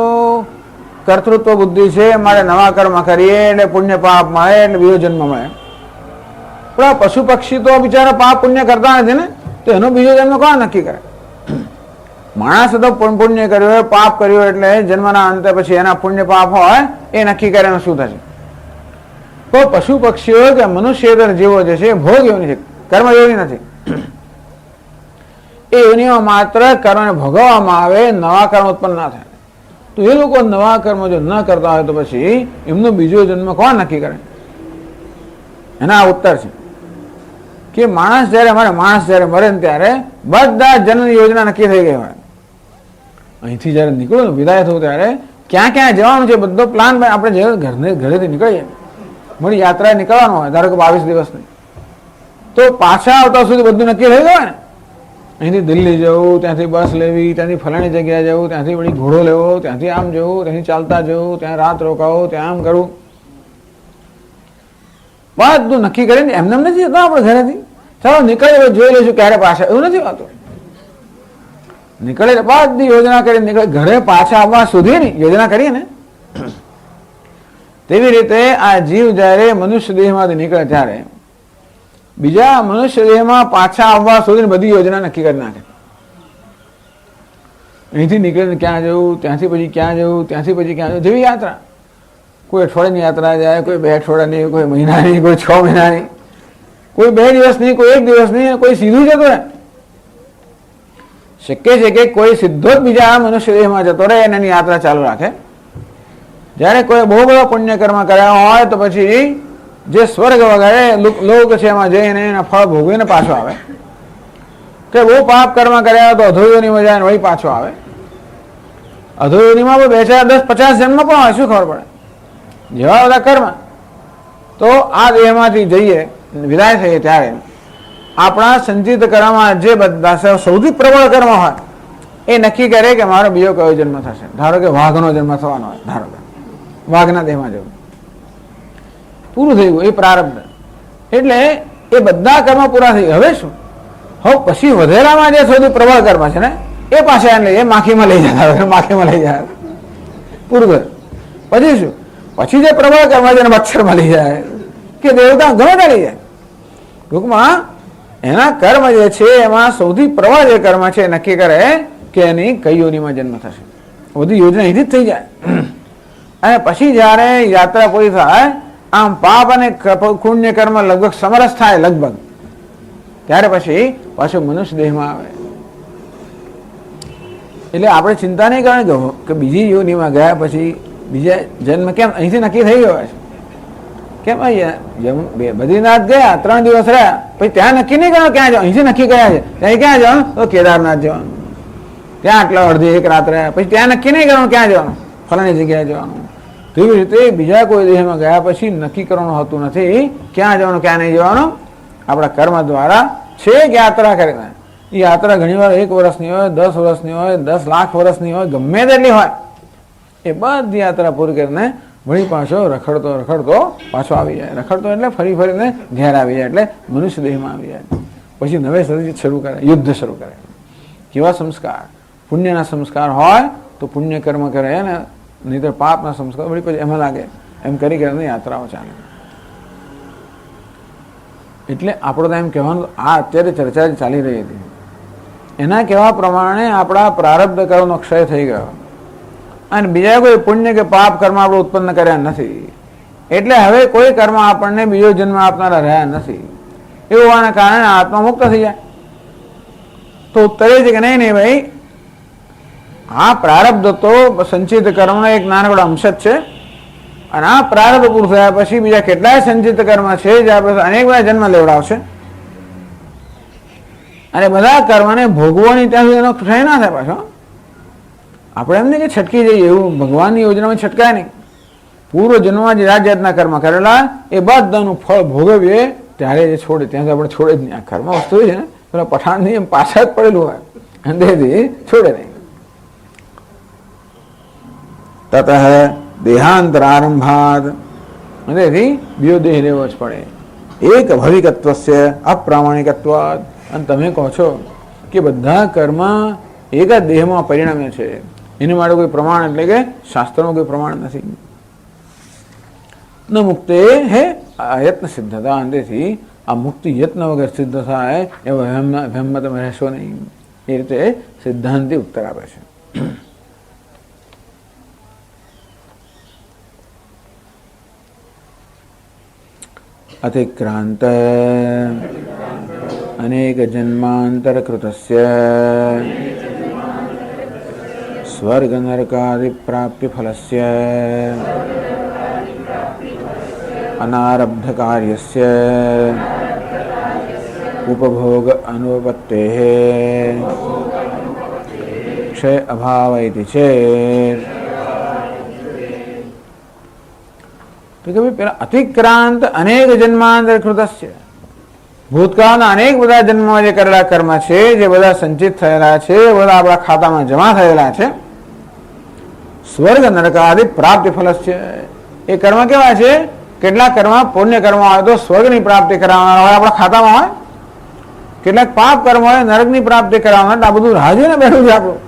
કર્તૃત્વ બુદ્ધિ છે, મારે નવા કર્મ કરીએ એટલે પુણ્ય પાપ મળે એટલે બીજો જન્મ મળે. પણ આ પશુ પક્ષી તો બિચારા પાપ પુણ્ય કરતા નથી ને, તો એનો બીજો જન્મ કોણ નક્કી કરે? માણસ તો પુણ્ય કર્યો હોય, પાપ કર્યો એટલે જન્મના અંતે પછી એના પુણ્ય પાપ હોય એ નક્કી કરે શું થશે. તો પશુ પક્ષીઓ કે મનુષ્ય જીવો જે છે ભોગ યોની છે, કર્મ યોની નથી. એ યોનીમાં માત્ર કર્મને ભોગવવામાં આવે, નવા કર્મ ઉત્પન્ન ના થાય. તો એ લોકો નવા કર્મ જો ન કરતા હોય તો પછી એમનો બીજો જન્મ કોણ નક્કી કરે? એના આ ઉત્તર છે કે માણસ જયારે મરે ને ત્યારે બધા જન્મની યોજના નક્કી થઈ ગઈ હોય. અહીંથી જયારે નીકળો ને વિદાય થવું ત્યારે ક્યાં ક્યાં જવાનું છે બધો પ્લાન આપણે ઘરેથી નીકળીએ, મળી યાત્રાએ નીકળવાનું હોય, ધારો કે 22 દિવસની, તો પાછા આવતા સુધી બધું નક્કી થઈ ગયું ને. અહીંથી દિલ્હી જવું, ત્યાંથી બસ લેવી, ત્યાંથી ફલાણી જગ્યાએ જવું, ત્યાંથી વળી ઘોડો લેવો, ત્યાંથી આમ જવું, ત્યાંથી ચાલતા જવું, ત્યાં રાત રોકાવો, ત્યાં આમ કરવું, બધું નક્કી કરીને એમને નથી જતા આપણે ઘરેથી. ચાલો નીકળે જોઈ લઈશું ક્યારે પાછા, એવું નથી હોતું. નીકળે બધી યોજના કરી નીકળે, ઘરે પાછા આવવા સુધીની યોજના કરીએ ને. તેવી રીતે આ જીવ જયારે મનુષ્ય દેહમાંથી નીકળે ત્યારે બીજા મનુષ્ય દેહમાં પાછા આવવા સુધીની બધી યોજના નક્કી કરી નાખે. અહીંથી નીકળીને ક્યાં જવું, ત્યાંથી પછી ક્યાં જવું, ત્યાંથી પછી ક્યાં જવું, જેવી યાત્રા. કોઈ અઠવાડિયાની યાત્રા જાય, કોઈ 2 અઠવાડિયાની, કોઈ મહિનાની, કોઈ 6 મહિનાની, કોઈ 2 દિવસની, કોઈ 1 દિવસની, કોઈ સીધું જતો રહે. શક્ય છે કે કોઈ સીધો જ બીજા મનુષ્ય દેહમાં જતો રહે અને એની યાત્રા ચાલુ રાખે. જ્યારે કોઈ બહુ બધા પુણ્ય કર્મ કર્યા હોય તો પછી જે સ્વર્ગ વગેરે લોક છે એમાં જઈને એના ફળ ભોગવીને પાછો આવે. કે બહુ પાપ કર્મ કર્યા હોય તો અધોયોનીમાં જાય વળી પાછો આવે. અધોયોનીમાં 2, 4, 10, 50 જન્મ પણ હોય, શું ખબર પડે? જેવા બધા કર્મ. તો આ દેહમાંથી જઈએ વિદાય થઈએ ત્યારે આપણા સંચિત કર્મમાં જે બધા સૌથી પ્રબળ કર્મ હોય એ નક્કી કરે કે મારો બીજો કયો જન્મ થશે. ધારો કે વાઘનો જન્મ થવાનો હોય, ધારો કે વાઘના દેહમાં જવું, પૂરું થઈ ગયું એ પ્રારબ્ધ. એટલે એ બધા કર્મ પૂરા થઈ ગયા. હવે શું? હવે પછી વધેલામાં જે સૌથી પ્રબળ કર્મ છે ને એ પાછા એ માખીમાં લઈ જતા, માખીમાં લઈ જાય, પૂરું થયું. પછી શું? પછી જે પ્રબળ કર્મ છે એને મચ્છરમાં લઈ જાય કે દેવતા ગમે ત્યાં લઈ જાય. ટૂંકમાં એના કર્મ જે છે એમાં સૌથી પ્રબળ જે કર્મ છે નક્કી કરે કે એની કઈ યોનિમાં જન્મ થશે. બધી યોજના અહીંથી જ થઈ જાય. અને પછી જયારે યાત્રા પૂરી થાય, આમ પાપ અને પુણ્ય કર્મ લગભગ સમરસ થાય લગભગ, ત્યારે પછી પાછું મનુષ્ય દેહમાં આવે. એટલે આપણે ચિંતા નહીં કરવાની કે બીજી યોનિમાં ગયા પછી બીજા જન્મ કેમ અહીંથી નક્કી થઈ ગયો છે. કેમ બદ્રીનાથ ગયા 3 દિવસ રહ્યા, પછી ત્યાં નક્કી નહીં કરો ક્યાં જવાનું, અહીંથી નક્કી ગયા છે ત્યાં ક્યાં જવાનું, તો કેદારનાથ જવાનું, ત્યાં આટલા અડધી 1 રાત રહ્યા, પછી ત્યાં નક્કી નહીં કરવાનું ક્યાં જવાનું, ફલાણી જગ્યાએ જવાનું. તેવી રીતે બીજા કોઈ દેહમાં ગયા પછી નક્કી કરવાનું હોતું નથી ક્યાં જવાનું ક્યાં નહીં જવાનું. આપણા કર્મ દ્વારા છેક યાત્રા કરીને, એ યાત્રા ઘણી વાર 1 વર્ષની હોય, 10 વર્ષની હોય, 10 લાખ વર્ષની હોય, ગમે તેટલી હોય, એ બધી યાત્રા પૂરી કરીને વળી પાછો રખડતો પાછો આવી જાય. રખડતો એટલે ફરીને ઘેર આવી જાય, એટલે મનુષ્ય દેહમાં આવી જાય. પછી નવેસરથી શરૂ કરે, યુદ્ધ શરૂ કરે. કેવા સંસ્કાર? પુણ્યના સંસ્કાર હોય તો પુણ્ય કર્મ કરે ને, નહીતર પાપના સંસ્કાર વળી પછી એમાં લાગે. એમ કરી કરીને યાત્રાઓ ચાલે. એટલે આપણો તો એમ કહેવાનું, આ અત્યારે ચર્ચા ચાલી રહી હતી એના કહેવા પ્રમાણે આપણા પ્રારબ્ધ કર્મનો ક્ષય થઈ ગયો અને બીજા કોઈ પુણ્ય કે પાપ કર્મ આપણે ઉત્પન્ન કર્યા નથી. એટલે હવે કોઈ કર્મ આપણને બીજો જન્મ આપનારા રહ્યા નથી. એવું હોવાના કારણે આત્મા મુક્ત થઈ જાય. તો ઉત્તરે છે કે નહીં ભાઈ, આ પ્રારબ્ધ તો સંચિત કર્મનો એક નાનકડો અંશ જ છે, અને આ પ્રારબ્ધ પૂરું થયા પછી બીજા કેટલાય સંચિત કર્મ છે જે આપણે અનેક બધા જન્મ લેવડાવશે, અને બધા કર્મને ભોગવવાની ત્યાં સુધી એનો ક્ષય ના થાય પાછો. આપણે એમ નહીં કે છટકી જઈએ, એવું ભગવાનની યોજનામાં છટકાય નહીં. પૂર્વ જન્મમાં જે જાત જાતના કર્મ કરેલા એ બધાનું ફળ ભોગવીએ ત્યારે એ છોડે, ત્યાં આપણે છોડે જ નહીં. આ કર્મ વસ્તુ છે ને પેલા પઠાણની એમ પાછા જ પડેલું હોય, અંદરથી છોડે નહીં. તત દેહાંતરારંભાદ, અંદરથી બીજો દેહ લેવો જ પડે. એક ભવિકત્વસ્ય અપ્રામાણિકત્વાદ, અને તમે કહો છો કે બધા કર્મ એક જ દેહમાં પરિણમે છે, એની માટે કોઈ પ્રમાણ એટલે કે શાસ્ત્રમાં કોઈ પ્રમાણ નથી. ન મુક્તે હે અયત્ન સિદ્ધતા, અંદરથી આ મુક્તિ યત્ન વગર સિદ્ધ થાય એવા વહેમમાં તમે રહેશો નહીં. એ રીતે સિદ્ધાંતિ ઉત્તર આપે છે. અતિક્રાંત અનેક જન્માંતર કૃતસ્ય સ્વર્ગ નરકાદિ પ્રાપ્તિ ફલસ્ય અનારબ્ધ કાર્યસ્ય ઉપભોગ અનુપત્તેઃ ક્ષય અભાવ ઇતિ ચેત. તો કે ભાઈ પેલા અતિક્રાંત અનેક જન્માંતર કૃતસ્ય, ભૂતકાળના અનેક બધા જન્મમાં જે કરેલા કર્મ છે, જે બધા સંચિત થયેલા છે, બધા આપણા ખાતામાં જમા થયેલા છે, સ્વર્ગ નરકાદિ પ્રાપ્તિ ફલસ્ય, એ કર્મ કેવા છે? કેટલાક કર્મ પુણ્ય કર્મ હોય તો સ્વર્ગની પ્રાપ્તિ કરાવવાના હોય આપણા ખાતામાં હોય, કેટલાક પાપ કર્મ હોય નરકની પ્રાપ્તિ કરાવવાના. આ બધું રાજ્યને બેઠું છે આપણું,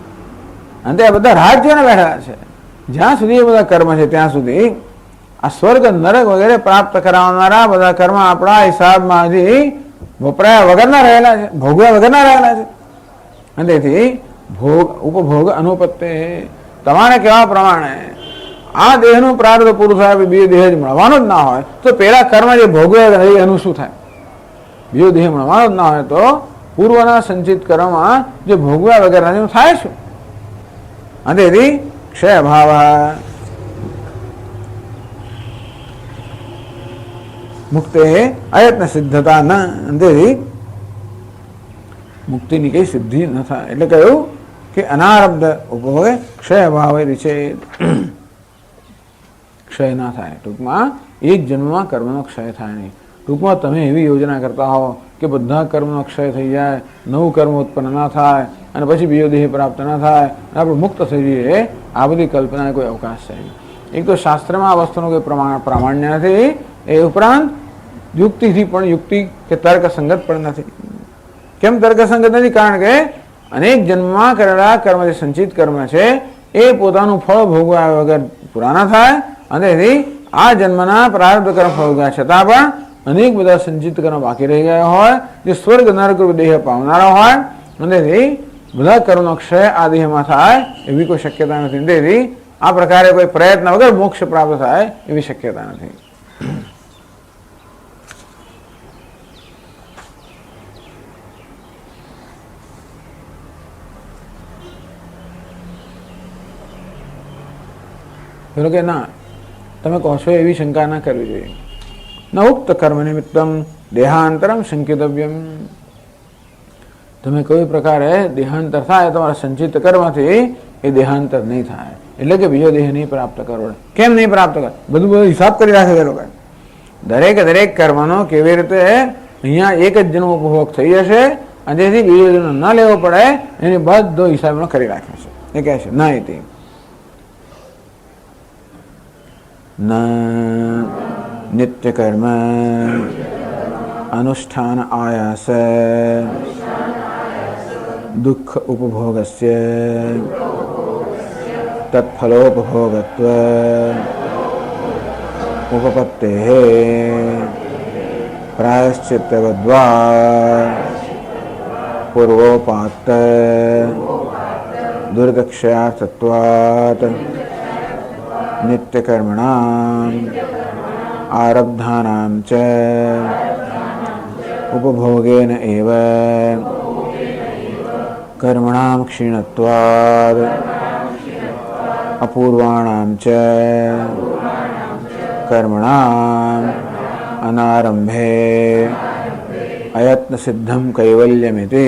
અને તે બધા રાજ્યોને બેઠેલા છે. જ્યાં સુધી એ બધા કર્મ છે ત્યાં સુધી આ સ્વર્ગ નરક વગેરે પ્રાપ્ત કરાવનારા બધા કર્મ આપણા હિસાબમાં હજી વપરાયા વગરના રહેલા છે, ભોગવ્યા વગરના રહેલા છે. અને તેથી ભોગ ઉપભોગ અનુપત્તે, તમારે કેવા પ્રમાણે આ દેહનું પ્રારબ્ધ પૂરું થાય, બીજો દેહ જ મળવાનો જ ના હોય તો પેલા કર્મ જે ભોગવ્યા એનું શું થાય? બીજો દેહ મળવાનો જ ના હોય તો પૂર્વના સંચિત કર્મમાં જે ભોગવ્યા વગેરે એનું થાય શું? અને તેથી ક્ષય ભાવ મુક્તે અયત્ન સિદ્ધતા ન, અંતેથી મુક્તિની કઈ સિદ્ધિ ન થાય. એટલે કહ્યું કે અનારબ્ધ ઉપભોગે ક્ષય ભાવ છે, ક્ષય ના થાય. ટૂંકમાં એક જન્મમાં કર્મનો ક્ષય થાય નહીં. ટૂંકમાં તમે એવી યોજના કરતા હો કે બધા કર્મનો ક્ષય થઈ જાય, નવું કર્મ ઉત્પન્ન ના થાય, અને પછી બીજો દેહ પ્રાપ્ત ના થાય, આપણે મુક્ત થઈ જઈએ, આ બધી કલ્પનાને કોઈ અવકાશ છે નહીં. એક તો શાસ્ત્રમાં આ વસ્તુનું કોઈ પ્રામાણ્ય નથી, એ ઉપરાંત યુક્તિથી પણ યુક્તિ કે તર્કસંગત પણ નથી. કેમ તર્કસંગત નથી? કારણ કે અનેક જન્મમાં કરેલા કર્મ જે સંચિત કર્મ છે એ પોતાનું ફળ ભોગવ્યા વગર પૂરા ના થાય, અને તેથી આ જન્મના પ્રારબ્ધ કર્મ ભોગવ્યા છતાં પણ અનેક બધા સંચિત કર્મ બાકી રહી ગયા હોય, જે સ્વર્ગ નરક દેહ પામનારા હોય, અને તેથી બધા કર્મનો ક્ષય આ દેહમાં થાય એવી કોઈ શક્યતા નથી. તેથી આ પ્રકારે કોઈ પ્રયત્ન વગર મોક્ષ પ્રાપ્ત થાય એવી શક્યતા નથી. પેલો કે ના, તમે કહો છો એવી શંકા ના કરવી જોઈએ. ન ઉક્ત કર્મ નિમિત્તમ દેહાંતરમ સંકેતવ્યમ, તમે કોઈ પ્રકારે દેહાંતર થાય તમારા સંચિત કર્મથી એ દેહાંતર નહીં થાય, એટલે કે બીજો દેહ નહીં પ્રાપ્ત કરો. કેમ નહીં પ્રાપ્ત કરે? બધું હિસાબ કરી રાખે છે લોકો. દરેક કર્મનો કેવી રીતે અહીંયા એક જ જન્મ ઉપભોગ થઈ જશે, અને જેથી બીજો જન્મ ન લેવો પડે એની બધો હિસાબ કરી રાખે છે. એ કહે છે ના ઇતિ ન નિત્ય કર્મ અનુષ્ઠાન આયાસ દુઃખ ઉપભોગસ્ય તત્ફલોપભોગત્વ ઉપપત્તેઃ પ્રાયશ્ચિત્તવદ્વા પૂર્વોપાત્ત દુર્દક્ષયાર્થત્વાत् નિત્યકર્મણામ આરબ્ધાનામ ચ ઉપભોગેન એવ કર્મણામ ક્ષીણત્વાદ અપૂર્વાણામ ચ કર્મણામ અનારંભે અયત્ન સિદ્ધમ કૈવલ્યમિતિ.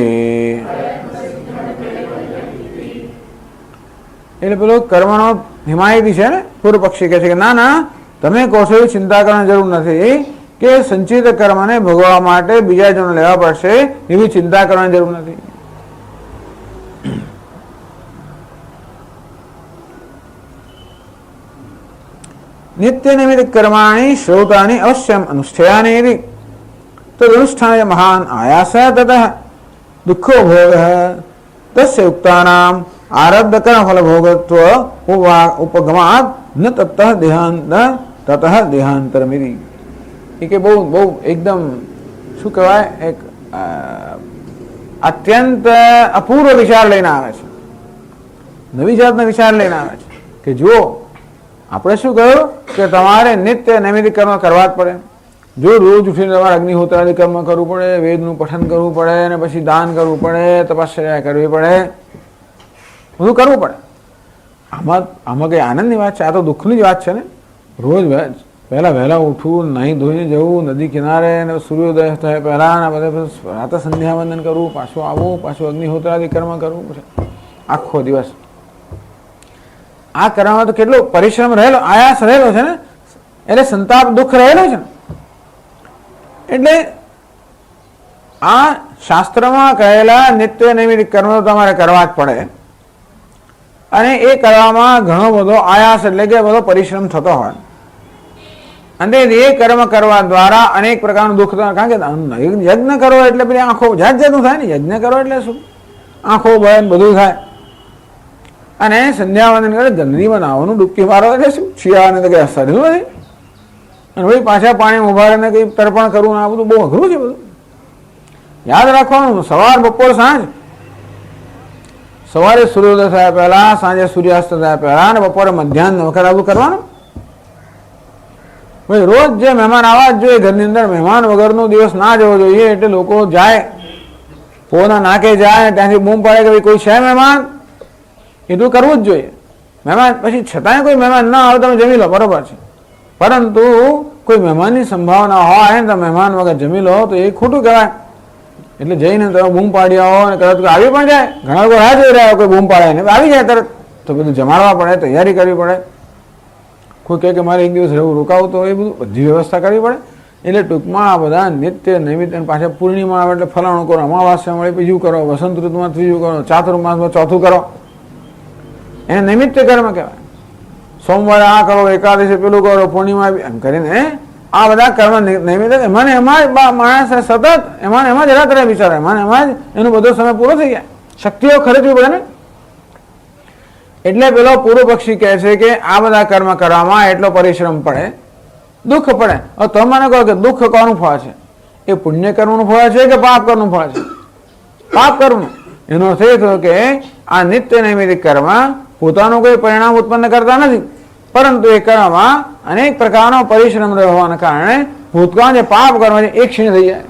એટલે પેલો કર્મનો હિમાયતી છે ને પૂર્વ પક્ષી કહે છે કે ના ના, તમે કહો છો એ ચિંતા કરવાની જરૂર નથી કે સંચિત કર્મને ભોગવવા માટે બીજા જન્મ લેવા પડશે, એવી ચિંતા કરવાની જરૂર નથી. નિત્ય નિમિત્ત કર્માણી શ્રોતાની અવશ્યમ અનુષ્ઠેયાની તદનુષ્ઠાય મહાન આયાસ તતઃ દુઃખો ભોગ તસ્ય ઉક્તાનામ આરબ્ધ કર્મ ફલ ભોગત્વ ઉપગમાત ન તતઃ દેહાંતરમિતિ. એ કે બહુ બહુ એકદમ શું કહેવાય, એક અત્યંત અપૂર્વ વિચાર લઈને આવે છે, નવી જાતનો વિચાર લઈને આવે છે કે જુઓ, આપણે શું કહ્યું કે તમારે નિત્ય નૈમિત્તિક કર્મ કરવા જ પડે. જો રોજ ઉઠીને તમારે અગ્નિહોત્રાદિ કર્મ કરવું પડે, વેદનું પઠન કરવું પડે, અને પછી દાન કરવું પડે, તપસ્યા કરવી પડે, બધું કરવું પડે. આમાં કઈ આનંદની વાત છે? આ તો દુઃખની જ વાત છે ને. રોજ વહેલા ઉઠવું, નાહી ધોઈને જવું નદી કિનારે, અને સૂર્યોદય થાય પહેલાં બધા રાતે સંધ્યાવંદન કરવું, પાછું આવવું, પાછું અગ્નિહોત્રાદિ કર્મ કરવું પછી આખો દિવસ. આ કરવામાં તો કેટલો પરિશ્રમ રહેલો, આયાસ રહેલો છે ને, એટલે સંતાપ દુઃખ રહેલો છે ને. એટલે આ શાસ્ત્રમાં કહેલા નિત્ય નૈમિત્તિક કર્મ તમારે કરવા જ પડે, અને એ કરવામાં ઘણો બધો આયાસ એટલે કે બધો પરિશ્રમ થતો હોય. અને એ કર્મ કરવા દ્વારા અનેક પ્રકારનું દુઃખ થાય. કારણ કે યજ્ઞ કરો એટલે પેલી આંખો જાત જાતનું થાય ને. યજ્ઞ કરો એટલે શું, આંખો બળે બધું થાય. અને સંધ્યાવંદન કરે, ગંદકીમાં નાવાનું, ડૂબકી મારો એટલે શું, શિયાળાને તો કંઈ અસર નથી. અને ભાઈ પાછા પાણી ઉભા રહીને કંઈ તર્પણ કરવું, આ બધું બહુ અઘરું છે. બધું યાદ રાખવાનું, સવાર બપોર સાંજ, સવારે સૂર્યોદય થયા પહેલા, સાંજે સૂર્યાસ્ત થયા પહેલા, અને બપોરે મધ્યાહન વખત આવું કરવાનું. ભાઈ રોજ જે મહેમાન આવવા જ જોઈએ ઘરની અંદર, મહેમાન વગરનો દિવસ ના જવો જોઈએ. એટલે લોકો જાય, પોના નાકે જાય, ત્યાંથી બૂમ પાડે કે ભાઈ કોઈ છે મહેમાન, એટલું કરવું જ જોઈએ. મહેમાન પછી છતાંય કોઈ મહેમાન ના આવે તમે જમી લો, બરોબર છે. પરંતુ કોઈ મહેમાનની સંભાવના હોય તો મહેમાન વગર જમી લો તો એ ખોટું કહેવાય. એટલે જઈને તમે બૂમ પાડી આવો અને કદાચ આવી પણ જાય, ઘણા લોકો રાહ જોઈ રહ્યા, કોઈ બૂમ પાડે ને આવી જાય તરત, તો બધું જમાડવા પડે, તૈયારી કરવી પડે. કોઈ કહે કે મારે એક દિવસ રહેવું રોકાવું, તો એ બધું બધી વ્યવસ્થા કરવી પડે. એટલે ટૂંકમાં આ બધા નિત્ય નૈમિત્ત, પાછા પૂર્ણિમા આવે એટલે ફલાણું કરો, અમાવાસ્યા મળે બીજું કરો, વસંત ઋતુમાં ત્રીજું કરો, ચાતુર્માસમાં ચોથું કરો, એને નૈમિત્ત કર્મ કહેવાય. સોમવારે આ કરો, એકાદશી પેલું કરો, પૂર્ણિમા એમ કરીને આ બધા કર્મ નૈમિત્ત. એમાં એમાં જ માણસ સતત એમાં જ રત રહે બિચારો, એમાં જ એનો બધો સમય પૂરો થઈ જાય. શક્તિઓ ખરીદવી પડે ને. એટલે પેલો પૂર્વ પક્ષી કહે છે કે આ બધા કર્મ કરવામાં એટલો પરિશ્રમ પડે, દુઃખ પડે. હવે તમે મને કહો કે દુઃખ કોનું ફળ છે? એ પુણ્ય કર્મનું ફળ છે કે પાપ કર્મનું ફળ છે? પાપ કર્મનું. એનો અર્થ એ થયો કે આ નિત્ય નૈમિત્તિક કર્મ પોતાનું કોઈ પરિણામ ઉત્પન્ન કરતા નથી, પરંતુ એ કર્મમાં અનેક પ્રકારનો પરિશ્રમ રહેવાના કારણે ભૂતકાળ જે પાપ કર્મ છે એ ક્ષીણ થઈ જાય.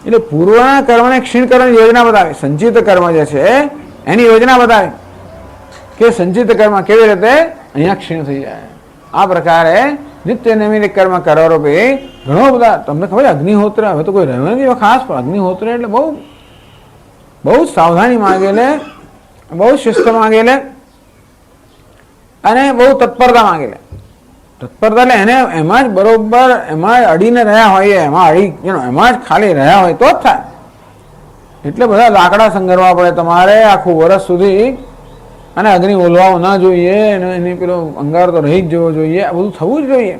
એટલે પૂર્વના કર્મને ક્ષીણ કરવાની યોજના બતાવી. સંચિત કર્મ જે છે એની યોજના બતાવી કે સંચિત કર્મ કેવી રીતે અહીંયા ક્ષીણ થઈ જાય. આ પ્રકારે નિત્ય નૈમિત્તિક કર્મ કરવા રૂપે ઘણો બધા, તમને ખબર અગ્નિહોત્ર હવે તો કોઈ રહ્યો નથી ખાસ, પણ અગ્નિહોત્ર એટલે બહુ બહુ સાવધાની માંગેલે, બહુ શિસ્ત માંગેલે, અને બહુ તત્પરતા માંગેલે. તત્પરતા એટલે એને એમાં જ બરોબર એમાં અડીને રહ્યા હોય, એમાં જ ખાલી રહ્યા હોય તો જ થાય. એટલે બધા લાકડા સંગરવા પડે તમારે આખું વર્ષ સુધી, અને અગ્નિ ઓલવાવો ના જોઈએ, એની પેલો અંગાર તો રહી જ જવો જોઈએ. આ બધું થવું જ જોઈએ.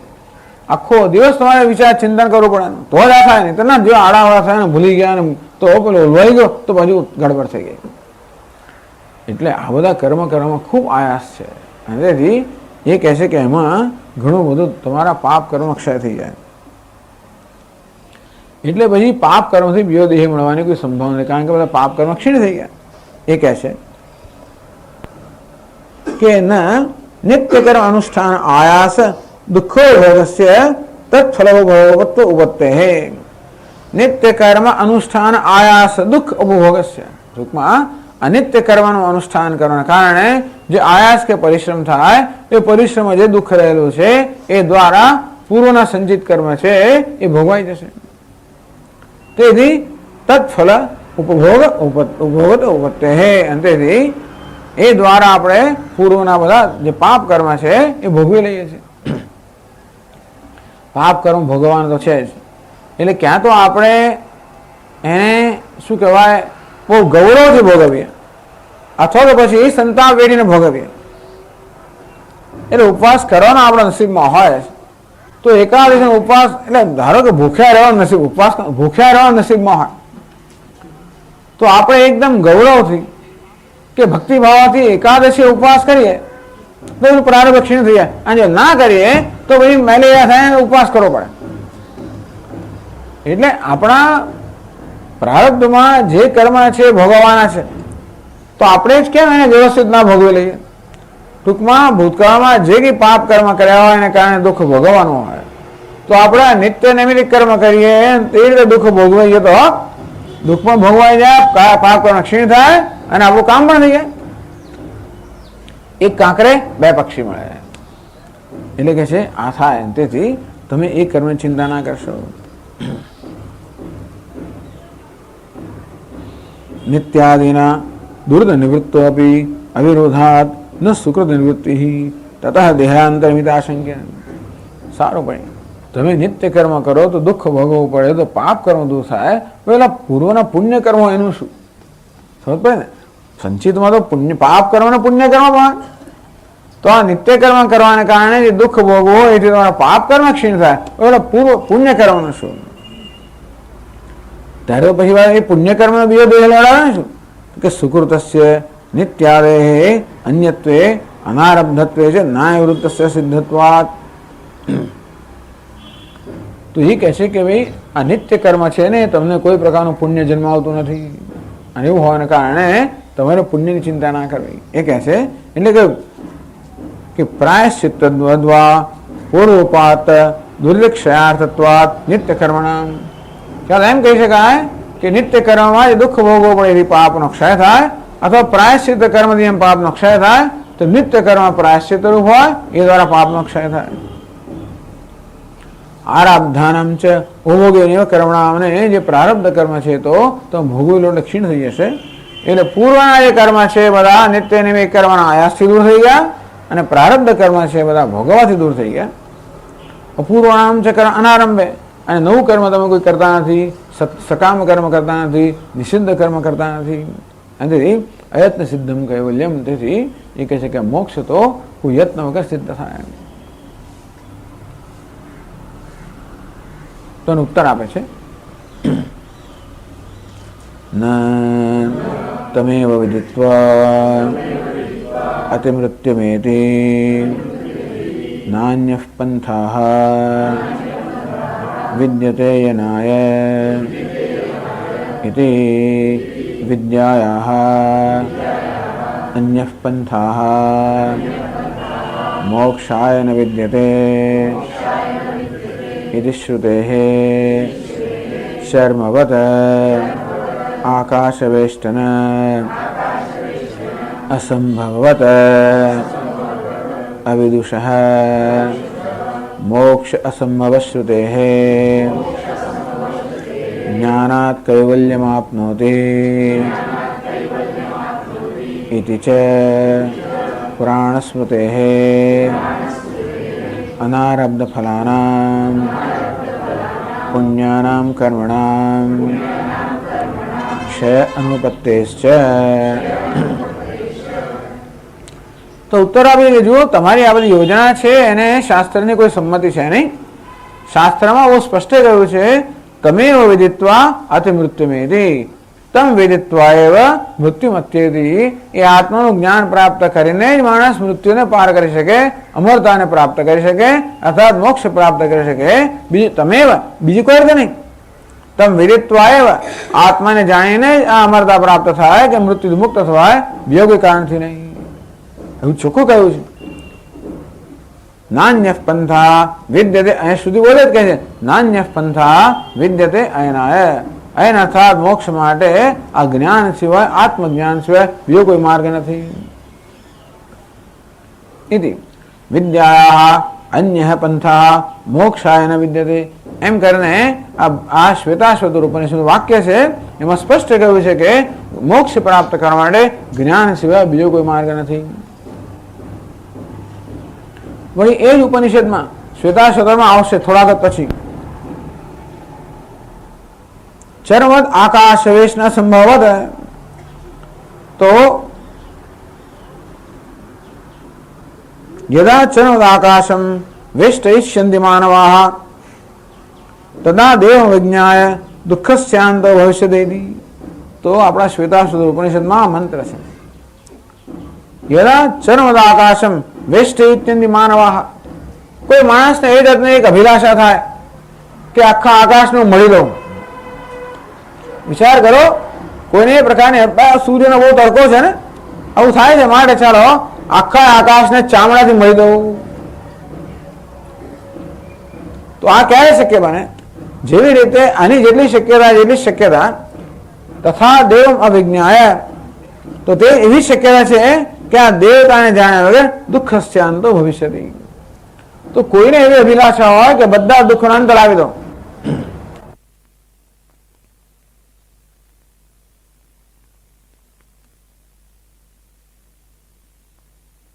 આખો દિવસ તમારે વિચાર ચિંતન કરવું પડે, તો જ આ થાય. નહીં તો ના, જો આડાવાળા થાય ને ભૂલી ગયા ને તો પેલો ઓલવાઈ ગયો તો બાજુ ગડબડ થઈ ગઈ. એટલે આ બધા કર્મ કરવામાં ખૂબ આયાસ છે. અને તેથી એ કહે છે કે એમાં ઘણું બધું તમારા પાપ કર્મ ક્ષય થઈ જાય. એટલે પછી પાપ કર્મથી બીજો દેહ મળવાની કોઈ સંભાવના નથી, કારણ કે બધા પાપ કર્મ ક્ષીણ થઈ ગયા. એ કહે છે કે ન નિત્ય કર્મ અનુષ્ઠાન આયાસ દુઃખો ભોગસ્ય તત્ફલ ભોગવત્વ ઉપત્તે. નિત્ય કર્મ અનુષ્ઠાન આયાસ દુઃખ ઉપભોગસ્ય. ટૂંકમાં અનિત્ય કર્મનું અનુષ્ઠાન કરવાના કારણે જે આયાસ કે પરિશ્રમ થાય એ પરિશ્રમ જે દુઃખ રહેલું છે એ દ્વારા પૂર્વના સંચિત કર્મ છે એ ભોગવાઈ જશે. તેથી તત્ફલ ઉપભોગ ઉપત્તે અંતેથી એ દ્વારા આપણે પૂર્વના બધા જે પાપ કર્મ છે એ ભોગવી લઈએ છીએ. પાપ કર્મ ભોગવવાનું તો છે જ, એટલે ક્યાં તો આપણે એને શું કહેવાય બહુ ગૌરવથી ભોગવીએ અથવા તો પછી સંતાપ વેઠીને ભોગવીએ. એટલે ઉપવાસ કરવાનો આપણા નસીબમાં હોય તો એકાદશીનો ઉપવાસ એટલે ધારો કે ભૂખ્યા રહેવાનો નસીબ ઉપવાસ ભૂખ્યા રહેવાનો નસીબમાં હોય તો આપણે એકદમ ગૌરવથી કે ભક્તિભાવથી એકાદશી ઉપવાસ કરીએ તો એનું પ્રારબ્ધ ક્ષીણ થઈ જાય, અને જો ના કરીએ તો પછી મેલેરિયા થાય ઉપવાસ કરવો પડે. એટલે આપણા પ્રારબ્ધમાં જે કર્મ છે ભોગવવાના છે તો આપણે જ કેમ એને વ્યવસ્થિત ના ભોગવી લઈએ. ટૂંકમાં ભૂતકાળમાં જે કંઈ પાપ કર્મ કર્યા હોય એને કારણે દુઃખ ભોગવવાનું હોય તો આપણે નિત્ય નૈમિત્તિક કર્મ કરીએ તે રીતે દુઃખ ભોગવીએ તો દુઃખમાં ભોગવાઈ જાય, પાપ કર્મ ક્ષીણ થાય અને આપણું કામ પણ થઈ જાય. એક કાંકરે બે પક્ષી મળે એટલે કે છે આ થાય. તેથી તમે એ કર્મની ચિંતા ના કરશો. નિત્યાદિના દુર્દ નિવૃત્તો અપી અવિરોધાત ન સુકૃત નિવૃત્તિ તતઃ દેહાંતરમિત આશંક્ય. સારું પડે તમે નિત્ય કર્મ કરો તો દુઃખ ભોગવવું પડે તો પાપ કર્મ દૂર થાય, પેલા પૂર્વના પુણ્ય કર્મ એનું શું સમજ પડે ને. સંચિતમાં તો પુણ્ય પાપ કર્મ ને પુણ્ય કર્મ પણ તો આ નિત્ય કર્મ કરવાને કારણે જે દુઃખ ભોગવો એથી તમારા પાપ કર્મ ક્ષીણ થાય, પેલા પૂર્વ પુણ્ય કર્મનું શું. ત્યારે પછી એ પુણ્ય કર્મ બીજો બે લડાવે શું કે સુકૃતસ્ય નિત્યાદે અન્યત્વે અનારબ્ધત્વે છે નાયવૃત્તસ્ય સિદ્ધત્વાત. તો એ કહે છે કે ભાઈ આ નિત્ય કર્મ છે ને તમને કોઈ પ્રકારનું પુણ્ય જન્માવતું નથી, અને એવું હોવાને કારણે તમારે પુણ્યની ચિંતા ના કરવી એ કહે છે. એટલે કે પ્રાયશ્ચિત્ત દ્વદ્વા પૂર્વોપાત દુર્લક્ષયાર્થત્વાત નિત્ય કર્મણા. ચાલો એમ કહી શકાય કે નિત્ય કર્મમાં જે દુઃખ ભોગવવો પડે એથી પાપનો ક્ષય થાય, અથવા પ્રાયશ્ચિત્ત કર્મથી એમ પાપનો ક્ષય થાય તો નિત્ય કર્મ પ્રાયશ્ચિત્ત રૂપ હોય એ દ્વારા પાપનો ક્ષય થાય. આરાબ્ધાનમ ચ ભોગેન કર્મણામને જે પ્રારબ્ધ કર્મ છે તો ભોગવેલું એટલે ક્ષીણ થઈ જશે. એટલે પૂર્વના જે કર્મ છે બધા નિત્ય નિમિત્ત કર્મના આયાસથી દૂર થઈ ગયા, અને પ્રારબ્ધ કર્મ છે બધા ભોગવવાથી દૂર થઈ ગયા. અપૂર્વાણામ છે અનારંભે, અને નવું કર્મ તમે કોઈ કરતા નથી, સકામ કર્મ કરતા નથી, નિષિદ્ધ કર્મ કરતા નથી. તેથી અયત્ન સિદ્ધમ કૈવલ્યમ. તેથી એ કહે છે કે મોક્ષ તો કોઈ યત્ન વગર સિદ્ધ થાય. તો ઉત્તર આપે છે ન તમેવ વિદિત્વા અતિમૃત્યુમેતિ નાન્યઃ પંથાઃ વિદ્યતે યનાય ઇતિ વિદ્યાયાઃ અન્યઃ પંથાઃ મોક્ષાય ન વિદ્યતે इति श्रुतेः शर्मवत् आकाशवेष्टन असंभववत् अविदुषः मोक्ष असंभवश्रुतेः ज्ञानात् कैवल्यमाप्नोति इति च पुराणस्मृतेः अनारब्ध फलानां पुण्यानां कर्मणां क्षय अनुपत्तेश्च. તો ઉત્તર આપી કે જુઓ તમારી આ બધી યોજના છે એને શાસ્ત્રની કોઈ સંમતિ છે નહીં. શાસ્ત્રમાં બહુ સ્પષ્ટ કહ્યું છે તમેવ વિદિત્વા અતિમૃત્યુમેતિ તમ વિદિત્વા એવ મૃત્યુમત્યેતિ. એ આત્માનું જ્ઞાન પ્રાપ્ત કરીને જ માણસ મૃત્યુને પાર કરી શકે, અમરતાને પ્રાપ્ત કરી શકે, અર્થાત મોક્ષ પ્રાપ્ત કરી શકે. બીજું તમેવ બીજી કોઈ રીતે નહીં. તમ વિદિત્વા એવ આત્માને જાણીને જ આ અમરતા પ્રાપ્ત થાય કે મૃત્યુ મુક્ત થવાય, બીજો કોઈ કારણથી નહીં. એવું ચોખ્ખું કહ્યું છે. નાન્યઃ પંથા વિદ્યતે, અહીંયા સુધી બોલે જ કહે છે નાન્યઃ પંથા વિદ્યતે અયનાય. એના અર્થાત મોક્ષ માટે આ જ્ઞાન સિવાય, આત્મજ્ઞાન સિવાય બીજો કોઈ માર્ગ નથી. ઇતિ વિદ્યા અન્ય પંથા મોક્ષાય ન વિદ્યતે. એમ કરીને આ શ્વેતાશ્વતર ઉપનિષદ વાક્ય છે એમાં સ્પષ્ટ કહ્યું છે કે મોક્ષ પ્રાપ્ત કરવા માટે જ્ઞાન સિવાય બીજો કોઈ માર્ગ નથી. વળી એ જ ઉપનિષદમાં શ્વેતાશ્વતરમાં આવશે થોડાક પછી, ચરવદ આકાશ વેશના સંભવત, તો યદા ચરવદ આકાશમ વેષ્ટયિષ્યન્તિ માનવાહ તદા દેવ વિજ્ઞાય દુઃખસ્યાંતો ભવિષ્યતિ. તો આપણા શ્વેતાશ્વતર ઉપનિષદમાં મંત્ર છે, યદા ચરવદ આકાશમ વેષ્ટયિષ્યન્તિ માનવાહ. કોઈ માણસને એ જાતની એક અભિલાષા થાય કે આખા આકાશનું મળી લઉં. વિચાર કરો, કોઈને એ પ્રકારની સૂર્યનો બહુ તડકો છે ને, આવું થાય છે, માટે ચાલો આખા આકાશને ચામડાથી મળી દઉં. તો આ ક્યારે શક્ય બને? જેવી રીતે આની જેટલી શક્યતા તથા દેવ અવિજ્ઞાય, તો તે એવી શક્યતા છે કે આ દેવતાને જાણ્યા વગર દુઃખસ્યાંતો ભવિષ્યતિ. તો કોઈને એવી અભિલાષા હોય કે બધા દુઃખનો અંત લાવી દો,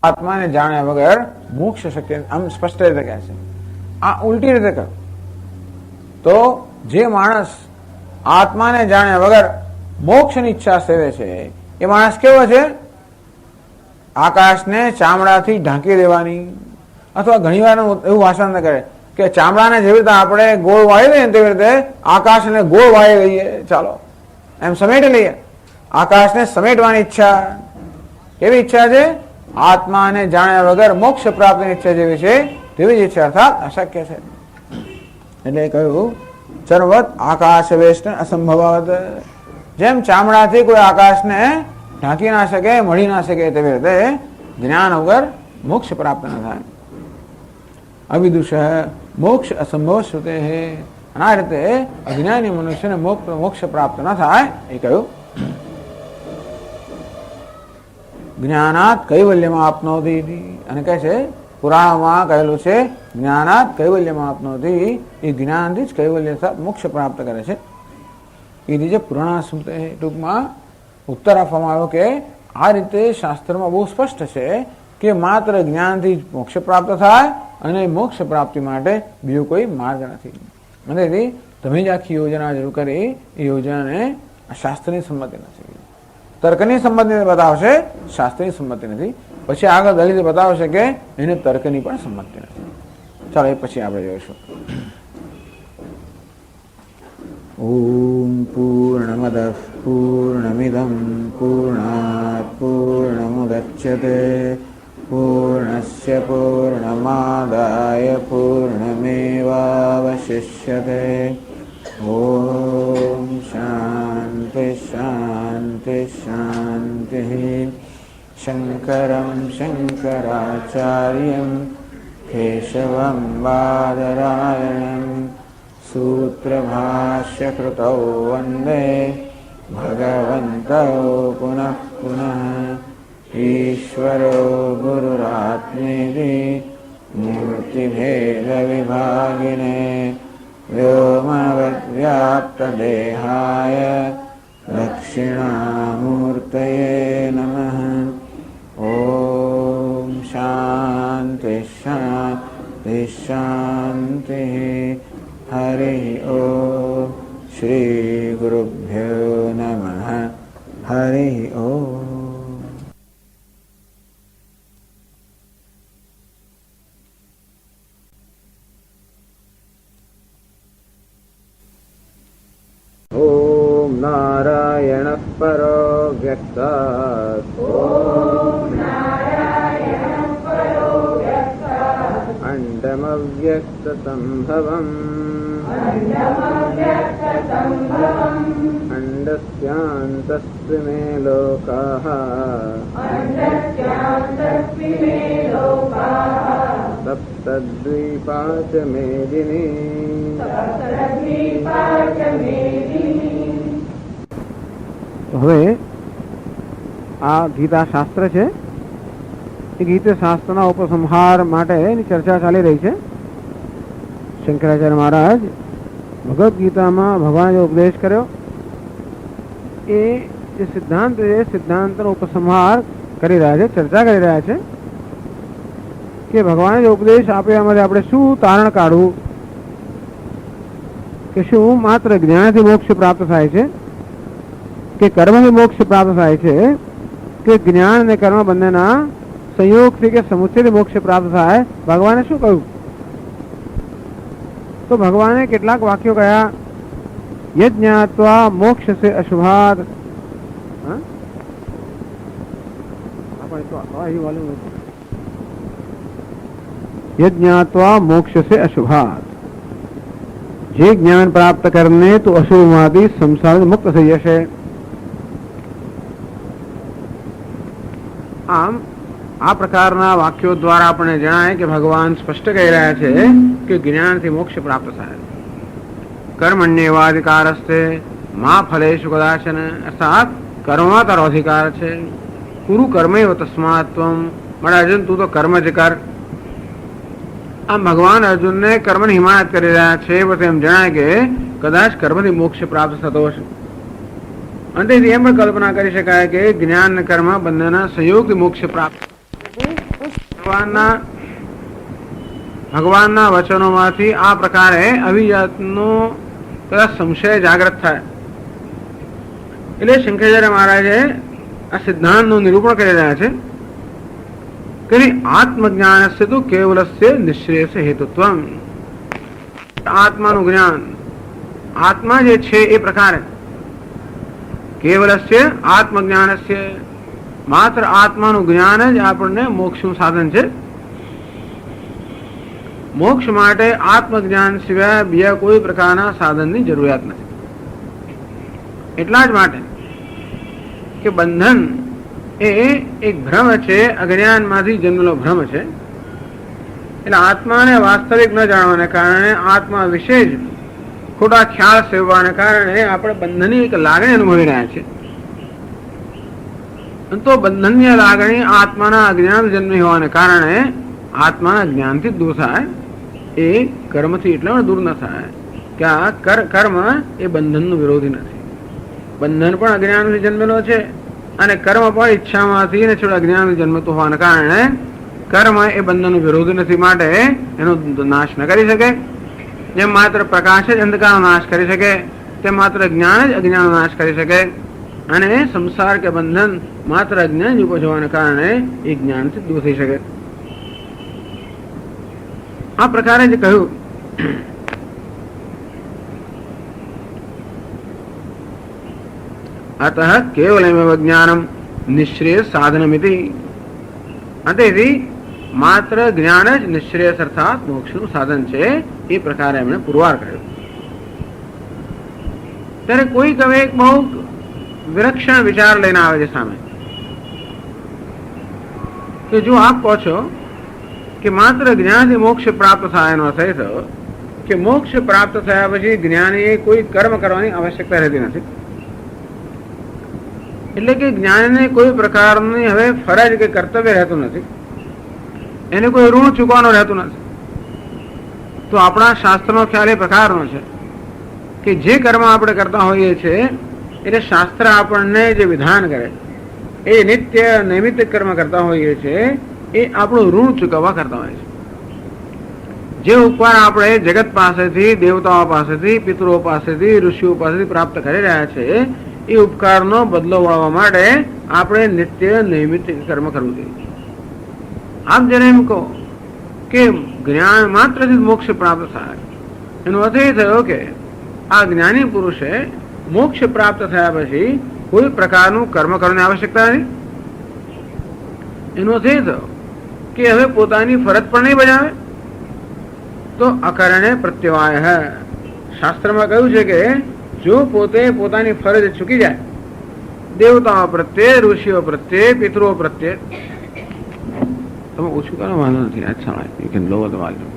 આત્માને જાણ્યા વગર મોક્ષ શક્ય, આમ સ્પષ્ટ રીતે કહે છે. આ ઉલટી રીતે કહ્યું તો જે માણસ આત્માને જાણ્યા વગર મોક્ષની ઈચ્છા સેવે છે એ માણસ કેવો છે? આકાશને ચામડાથી ઢાંકી દેવાની, અથવા ઘણી વાર એવું ભાષણ કરે કે ચામડાને જેવી રીતે આપણે ગોળ વાળી લઈએ તેવી રીતે આકાશને ગોળ વાળી લઈએ, ચાલો એમ સમેટી લઈએ. આકાશને સમેટવાની ઈચ્છા, કેવી ઈચ્છા છે? આત્માને જાણ્યા વગર મોક્ષ પ્રાપ્તિની ઈચ્છા જેવી છે તેવી જ ઈચ્છા, અર્થાત અશક્ય છે. એટલે કહ્યું ચરવત આકાશ વેશ અસંભવત. જેમ ચામડાથી કોઈ આકાશને ઢાંકી ના શકે, મળી ના શકે, તેવી રીતે જ્ઞાન વગર મોક્ષ પ્રાપ્ત ન થાય. અવિદુષ મોક્ષ અસંભવ શ્રુતે. આ રીતે અજ્ઞાની મનુષ્યને મોક્ષ પ્રાપ્ત ન થાય એ કહ્યું. જ્ઞાનાત કૈવલ્યમાં આપનોતિ. અને કહે છે પુરાણમાં કહેલું છે જ્ઞાનાત કૈવલ્યમાં આપનોતિ. એ જ્ઞાનથી જ કૈવલ્ય મોક્ષ પ્રાપ્ત કરે છે. એ રીતે પુરાણ સ્મૃતિ, ટૂંકમાં ઉત્તર આપવામાં આવ્યો કે આ રીતે શાસ્ત્રમાં બહુ સ્પષ્ટ છે કે માત્ર જ્ઞાનથી જ મોક્ષ પ્રાપ્ત થાય અને મોક્ષ પ્રાપ્તિ માટે બીજો કોઈ માર્ગ નથી. અને તમે જ આખી યોજના શરૂ કરી એ યોજનાને શાસ્ત્રની સંમતિ નથી, તર્કની સંમતિ બતાવશે, શાસ્ત્રની સંમતિ નથી. પછી આગળ દલિત બતાવશે કે એને તર્કની પણ સંમતિ નથી. ચાલો એ પછી આપણે જોઈશું. ઓમ પૂર્ણમદ પૂર્ણમિદમ પૂર્ણાત પૂર્ણમુદચ્યતે પૂર્ણસ્ય પૂર્ણમાદાય પૂર્ણમેવાવશિષ્યતે. ઓમ શાંતિ શાંતિ શાંતિ. શંકરં શંકરાચાર્યં કેશવં બાદરાયણં સૂત્રભાષ્યકૃતૌ વંદે ભગવन्तौ પુનઃ પુનઃ. ઈશ્વરો ગુરુરાત્મેતિ મૂર્તિભેદવિભાગિને વ્યોમવદ્વ્યાપ્તદેહાય દક્ષિણામૂર્તયે નમઃ. ઓમ શાંતિ શાંતિ શાંતિ. હરિ ઓમ. શ્રી ગુરુભ્યો નમઃ. હરિ ઓમ. ઓમ નારાયણ પરો વ્યક્તાત. અંડમવ્યક્તસંભવમ અંડસ્યાन्तस्ति मे लोकाः सप्तद्वीपा च मेदिनी તો હવે આ ગીતા શાસ્ત્ર છે એ ગીતા શાસ્ત્રના ઉપસંહાર માટે એની ચર્ચા ચાલી રહી છે. શંકરાચાર્ય મહારાજ ભગવદ્ ગીતામાં ભગવાને જે ઉપદેશ કર્યો એ જે સિદ્ધાંત છે સિદ્ધાંતનો ઉપસંહાર કરી રહ્યા છે, ચર્ચા કરી રહ્યા છે કે ભગવાને જે ઉપદેશ આપ્યો એમાંથી આપણે શું તારણ કાઢવું કે શું માત્ર જ્ઞાનથી મોક્ષ પ્રાપ્ત થાય છે કે કર્મથી મોક્ષ પ્રાપ્ત થાય છે કે જ્ઞાન અને કર્મ બંનેના સંયોગથી કે સમુચ્ચયથી મોક્ષ પ્રાપ્ત થાય. ભગવાને શું કહ્યું? તો ભગવાને કેટલાક વાક્યો કયા? યજ્ઞાત્વા મોક્ષસે અશુભાત. यज्ञात्वा मोक्ष से अशुभात. જે જ્ઞાન પ્રાપ્ત કરને તો અશુભમાંથી સંસાર મુક્ત થઈ જશે. આમ આ પ્રકારના વાક્યો દ્વારા આપણે જણાય કે ભગવાન સ્પષ્ટ કહી રહ્યા છે કે જ્ઞાનથી મોક્ષ પ્રાપ્ત થાય. કર્મણ્યેવાધિકારસ્તે મા ફલેષુ કદાચન. અર્થાત કર્મમાં તારો અધિકાર છે. કુરુ કર્મૈવ તસ્માત્ ત્વમ. મારા અર્જુન તું તો કર્મ જ કર. આમ ભગવાન અર્જુનને કર્મની હિમાયત કરી રહ્યા છે. બસ એમ જણાય કે કદાચ કર્મથી મોક્ષ પ્રાપ્ત થતો હશે. અને એમ પણ કલ્પના કરી શકાય કે જ્ઞાન અને કર્મ બંનેના સંયોગથી મોક્ષ પ્રાપ્ત. ભગવાનના વચનોમાંથી આ પ્રકારે અવિજાતનો કદાચ સંશય જાગૃત થાય. એટલે શંકરાચાર્ય મહારાજે આ સિદ્ધાંતનું નિરૂપણ કરી રહ્યા છે કે આત્મજ્ઞાનસ્ય તો કેવલસ્ય નિશ્રેયસ હેતુત્વમ. આત્માનું જ્ઞાન, આત્મા જે છે એ પ્રકારે કેવલસ્ય આત્મજ્ઞાનસ્ય, માત્ર આત્માનું જ્ઞાન જ આપણને મોક્ષનું સાધન છે. મોક્ષ માટે આત્મજ્ઞાન સિવાય બીજા કોઈ પ્રકારના સાધનની જરૂરિયાત નથી. એટલા જ માટે કે બંધન એ એક ભ્રમ છે, અજ્ઞાનમાંથી જન્મેલો ભ્રમ છે. એટલે આત્માને વાસ્તવિક ન જાણવાને કારણે, આત્મા વિશે જ ખોટા ખ્યાલ સેવવાને કારણે આપણે બંધનની એક લાગણી અનુભવી રહ્યા છીએ. તો બંધનની લાગણી આત્માના અજ્ઞાન જન્મી હોવાને કારણે આત્માના જ્ઞાનથી દૂર થાય. એ કર્મથી એટલા દૂર ન થાય કે આ કર્મ એ બંધનનું વિરોધી નથી. બંધન પણ અજ્ઞાનથી જન્મેલો છે અને કર્મ પણ ઈચ્છામાંથી ને છોડ અજ્ઞાનથી જન્મતું હોવાને કારણે કર્મ એ બંધનનું વિરોધી નથી. માટે એનો નાશ ન કરી શકે. જેમ માત્ર પ્રકાશ જ અંધકારનો નાશ કરી શકે તેમ માત્ર જ્ઞાન જ અજ્ઞાનનો નાશ કરી શકે. અને સંસાર કે બંધન માત્ર અજ્ઞાન ઉપજ હોવાને કારણે એ જ્ઞાનથી દૂર થઈ શકે. આ પ્રકારે જે કહ્યું અતઃ કેવલમેવ જ્ઞાનમ નિશ્રેયસ સાધનમિતિ. તેથી માત્ર જ્ઞાન જ નિશ્રેયસ અર્થાત મોક્ષનું સાધન છે. એ પ્રકારે એમણે પુરવાર કર્યો. ત્યારે કોઈ હવે એક બહુ વિલક્ષણ વિચાર લઈને આવે છે સામે કે જો આપ કહો છો કે માત્ર જ્ઞાનથી મોક્ષ પ્રાપ્ત થાય એનો અર્થ એ થયો કે મોક્ષ પ્રાપ્ત થયા પછી જ્ઞાનીએ કોઈ કર્મ કરવાની આવશ્યકતા રહેતી નથી. એટલે કે જ્ઞાનને કોઈ પ્રકારની હવે ફરજ કે કર્તવ્ય રહેતું નથી, એને કોઈ ઋણ ચૂકવાનું રહેતું નથી. તો આપણા શાસ્ત્રનો ખ્યાલ એ પ્રકારનો છે કે જે કર્મ આપણે કરતા હોઈએ છીએ એટલે શાસ્ત્ર આપણને જે વિધાન કરે એ નિત્ય નૈમિત્તિક કર્મ કરતા હોઈએ છીએ એ આપણું ઋણ ચૂકવવા કરતા હોય છે. જે ઉપકાર આપણે જગત પાસેથી, દેવતાઓ પાસેથી, પિતૃઓ પાસેથી, ઋષિઓ પાસેથી પ્રાપ્ત કરી રહ્યા છે એ ઉપકારનો બદલો વળવા માટે આપણે નિત્ય નૈમિત્તિક કર્મ કરવું જોઈએ. આપ જેને એમ કહો કે જ્ઞાન માત્રથી મોક્ષ પ્રાપ્ત થાય એનો અર્થ એ થયો કે આ જ્ઞાની પુરુષે મોક્ષ પ્રાપ્ત થયા પછી કોઈ પ્રકારનું કર્મ કરવાની આવશ્યકતા નથી. એનો અર્થ એ થયો કે હવે પોતાની ફરજ પણ નહીં બજાવે. તો અકરણે પ્રત્યવાય. શાસ્ત્રમાં કહ્યું છે કે જો પોતે પોતાની ફરજ ચૂકી જાય દેવતાઓ પ્રત્યે, ઋષિઓ પ્રત્યે, પિતૃઓ પ્રત્યે, તમે ઓછું કરો વાંધો નથી. અચ્છા, you can lower the volume.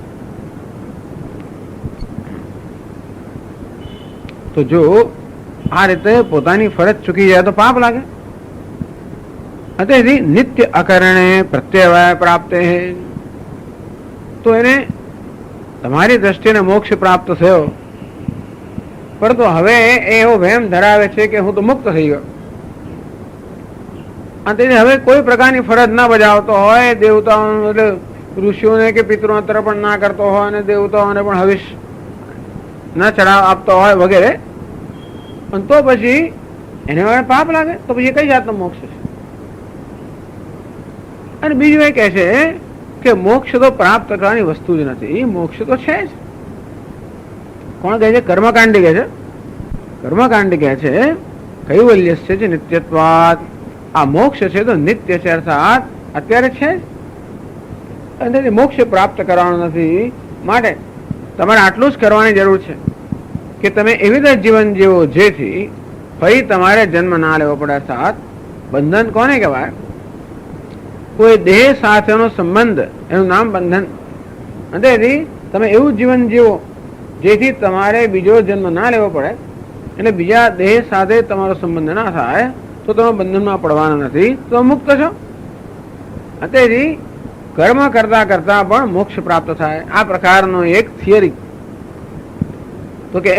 તો જો આ રીતે પોતાની ફરજ ચૂકી જાય તો પાપ લાગે. તેથી નિત્ય અકરણે પ્રત્યવાય પ્રાપ્ત તો એને તમારી દ્રષ્ટિને મોક્ષ પ્રાપ્ત થયો, પરંતુ હવે એવો વહેમ ધરાવે છે કે હું તો મુક્ત થઈ ગયો. અને તેથી હવે કોઈ પ્રકારની ફરજ ના બજાવતો હોય, દેવતાઓ એટલે ઋષિઓને કે પિતૃઓ તર્પણ ના કરતો હોય અને દેવતાઓને પણ હવિષ ના ચડાવ આપતો હોય વગેરે, તો પછી એને વડે પાપ લાગે તો પછી કઈ જાતનો મોક્ષ છે? અને બીજું એ કહે છે કે મોક્ષ તો પ્રાપ્ત કરવાની વસ્તુ જ નથી, એ મોક્ષ તો છે જ. કોણ કહે છે? કર્મકાંડી કહે છે. કર્મકાંડી કહે છે કૈવલ્યસ્ય છે નિત્યત્વાદ. આ મોક્ષ છે તો નિત્ય છે, અર્થાત અત્યારે છે જ. અને મોક્ષ પ્રાપ્ત કરવાનો નથી, માટે તમારે આટલું જ કરવાની જરૂર છે કે તમે એવી રીતે જીવન જીવો જેથી ફરી તમારે જન્મ ના લેવો પડે. અર્થાત બંધન કોને કહેવાય? કોઈ દેહ સાથેનો સંબંધ, એનું નામ બંધન. તેથી તમે એવું જીવન જીવો જેથી તમારે બીજો જન્મ ના લેવો પડે, એટલે બીજા દેહ સાથે તમારો સંબંધ ના થાય, તો તમે બંધનમાં પડવાના નથી, તો મુક્ત છો. તેથી કર્મ કરતા કરતા પણ મોક્ષ પ્રાપ્ત થાય. આ પ્રકારનો એક થિયરી, તો કે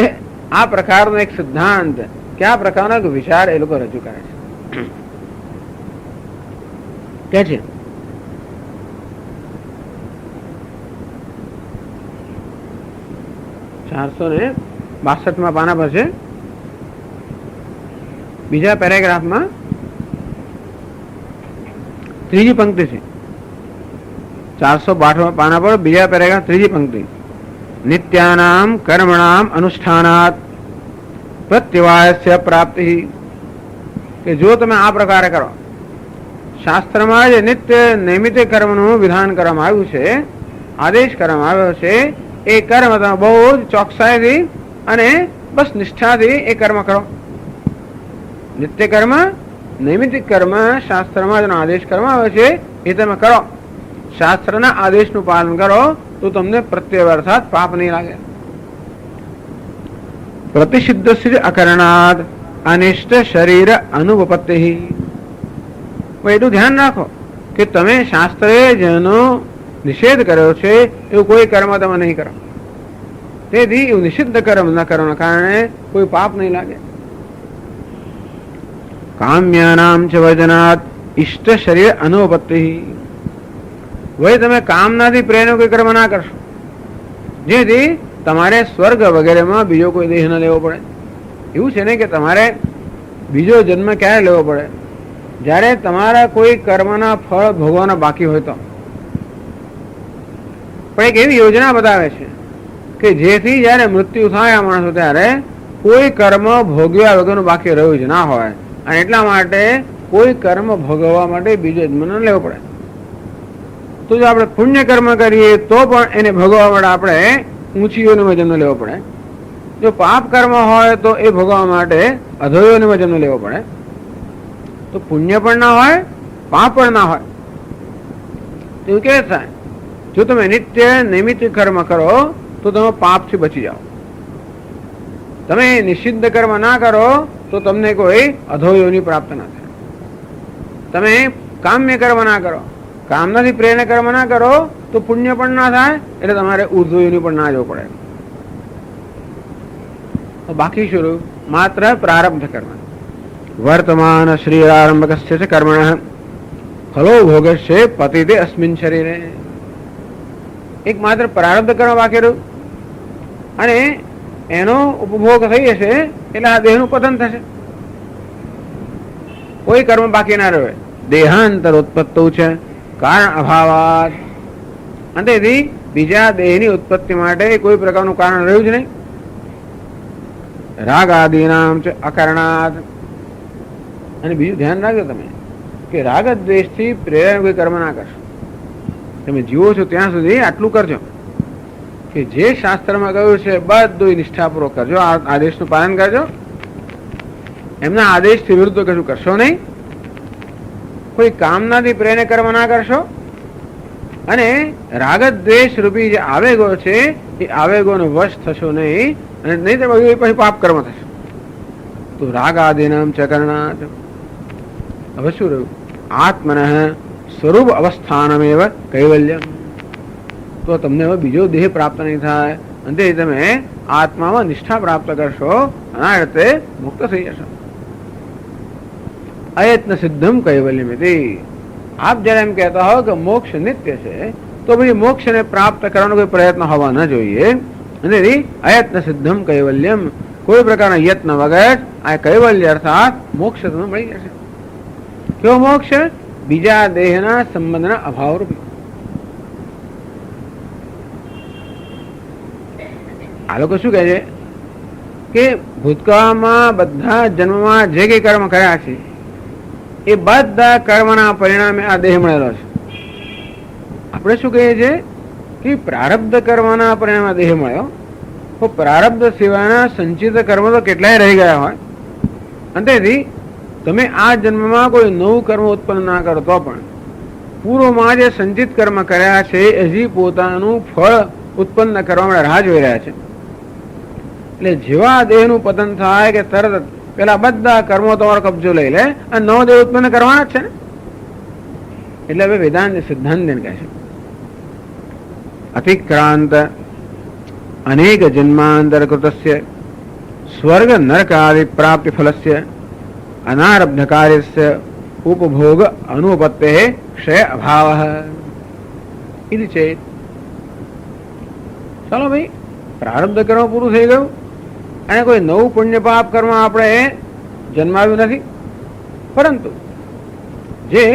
આ પ્રકારનો એક સિદ્ધાંત, કે આ પ્રકારનો એક વિચાર એ લોકો રજૂ કરે છે. કે છે 462 પાના પર છે, બીજા પેરેગ્રાફમાં ત્રીજી પંક્તિ છે. 462 પાના પર બીજા પેરેગ્રાફ ત્રીજી પંક્તિ. નિત્યાનામ કર્મણામ અનુષ્ઠાનાત પ્રત્યવાયસ્ય પ્રાપ્તિ. કે જો તમે આ પ્રકારે કરો, શાસ્ત્રમાં જે નિત્ય નૈમિત્ય કર્મનું વિધાન કરવામાં આવ્યું છે, આદેશ કરવામાં આવ્યો છે, એ કર્મ તમે બહુ જ ચોકસાઈથી અને બસ નિષ્ઠાથી એ કર્મ કરો. નિત્ય કર્મ, નૈમિત્તિક કર્મ શાસ્ત્રમાં જેનો આદેશ કરવામાં આવ્યો છે એ તમે કરો. શાસ્ત્રના આદેશનું પાલન કરો તો તમને પ્રત્યવાય અર્થાત પાપ નહીં લાગે. પ્રતિષિદ્ધ અકરણાદ અનિષ્ટ શરીર અનુપપત્તિ. એટલું ધ્યાન રાખો કે તમે શાસ્ત્રે જેનો નિષેધ કર્યો છે એવું કોઈ કર્મ તમે નહીં કરો. તેથી એવું નિષિદ્ધ કર્મ ન કરવાના કારણે કોઈ પાપ નહીં લાગે. કામ્યાનામ ચ વજનાત ઇષ્ટ શરીર અનુપત્તિ. વહી તમે કામનાથી પ્રેરનો કોઈ કર્મ ના કરશો જેથી તમારે સ્વર્ગ વગેરેમાં બીજો કોઈ દેહ ન લેવો પડે. એવું છે ને કે તમારે બીજો જન્મ ક્યારે લેવો પડે? જ્યારે તમારા કોઈ કર્મના ફળ ભોગવાના બાકી હોય તો. પણ એક એવી યોજના બતાવે છે કે જેથી જયારે મૃત્યુ થાય આ માણસો ત્યારે કોઈ કર્મ ભોગવ્યા વગરનું બાકી રહ્યું જ ના હોય, અને એટલા માટે કોઈ કર્મ ભોગવવા માટે બીજો જન્મ ન લેવો પડે. તો જો આપણે પુણ્ય કર્મ કરીએ તો પણ એને ભોગવવા માટે આપણે ઊંચી યોનિમાં જન્મ લેવો પડે. જો પાપ કર્મ હોય તો એ ભોગવવા માટે અધોયોનિમાં જન્મ લેવો પડે. તો પુણ્ય પણ ના હોય, પાપ પણ ના હોય. એવું કે થાય જો તમે નિત્ય નૈમિત્તિક કર્મ કરો તો તમે પાપથી બચી જાઓ. તમે નિષિદ્ધ કર્મ ના કરો તો તમને કોઈ અધોયોની પ્રાપ્ત ના થાય. તમે કામ્ય કર્મ ના કરો, કામનાથી પ્રેરણે કર્મ ના કરો તો પુણ્ય પણ ના થાય, એટલે તમારે ઉર્ધ્વયોની પણ ના જવું પડે. બાકી શું રહ્યું? માત્ર પ્રારબ્ધ કર્મ. વર્તમાન શ્રીરારંભકસ્ય ચ કર્મણઃ ફલો ભોગસ્ય પતિતે અસ્મિન શરીરે. એક માત્ર પ્રારબ્ધ કર્મ બાકી રહ્યું, અને એનો ઉપભોગ થઈ જશે એટલે આ દેહનું પતન થશે. કોઈ કર્મ બાકી ના રહે. દેહાંતર ઉત્પત્તિ છે કારણ અભાવાત. અને તેથી બીજા દેહની ઉત્પત્તિ માટે કોઈ પ્રકારનું કારણ રહ્યું જ નહીં. રાગ આદિનામ છે અકરણાત. અને બીજું ધ્યાન રાખજો તમે કે રાગ દ્વેષથી પ્રેરણ કોઈ કર્મ ના કરશો. તમે જીવો છો ત્યાં સુધી આટલું કરજો કે જે શાસ્ત્રમાં કહ્યું છે બધું નિષ્ઠાપૂર્વક કરજો, આ આદેશનું પાલન કરજો. એમના આદેશથી વિરુદ્ધ કશું કરશો નહીં. કોઈ કામનાથી પ્રેરણે કર્મ ના કરશો. અને રાગ દ્વેષ રૂપી જે આવેગો છે એ આવેગોનો વશ થશો નહીં, અને નહીં તો પછી પાપ કર્મ થશે. તો રાગાદિનામ ચકરણાત. હવે શું રહ્યું? આત્મન સ્વરૂપ અવસ્થાનમેવ કૈવલ્યમ. તો તમને હવે બીજો દેહ પ્રાપ્ત નહીં થાય, અંતે તમે આત્મામાં નિષ્ઠા પ્રાપ્ત કરશો, આના અર્થે મુક્ત થઈ જશો. અયત્ન સિદ્ધમ કૈવલ્યમ ઇતિ. આપ જયારે એમ કહેતા હો કે મોક્ષ નિત્ય છે, તો પછી મોક્ષને પ્રાપ્ત કરવાનો કોઈ પ્રયત્ન હોવા ન જોઈએ. અને અયત્ન સિદ્ધમ કૈવલ્યમ, કોઈ પ્રકારના યત્ન વગર આ કૈવલ્ય અર્થાત મોક્ષ તમને મળી જશે. કેવો મોક્ષ? બીજા દેહના સંબંધના અભાવ રૂપી. આ લોકો શું કહે છે કે ભૂતકાળમાં બધા જન્મમાં જે કઈ કર્મ કર્યા છે એ બધા કર્મના પરિણામે આ દેહ મળેલો છે. આપણે શું કહીએ છીએ કે પ્રારબ્ધ કર્મના પરિણામે દેહ મળ્યો, તો પ્રારબ્ધ સિવાયના સંચિત કર્મ તો કેટલાય રહી ગયા હોય. અંતેથી તમે આ જન્મમાં કોઈ નવું કર્મ ઉત્પન્ન ના કરો તો પણ પૂર્વમાં જે સંચિત કર્મ કર્યા છે હજી પોતાનું ફળ ઉત્પન્ન કરવા માટે રાહ જોઈ રહ્યા છે. એટલે જેવા દેહનું પતન થાય કે તરત પેલા બધા કર્મો તમારો કબજો લઈ લે અને નવો દેહ ઉત્પન્ન કરવાના જ છે ને. એટલે હવે વેદાંત સિદ્ધાંત કહે છે અતિક્રાંત અનેક જન્માંતરકૃતસ્ય સ્વર્ગ નરકાદિ પ્રાપ્તિ ફલસ્ય અનારબ્ધ કાર્યસ્ય ઉપભોગ અનુપત્તે ક્ષય અભાવ ઇતિ ચેત. ચાલો ભાઈ, પ્રારબ્ધ કર્મ પૂરું થઈ ગયું અને કોઈ નવું પુણ્ય પાપ કર્મ આપણે જન્માવ્યું નથી, પરંતુ જે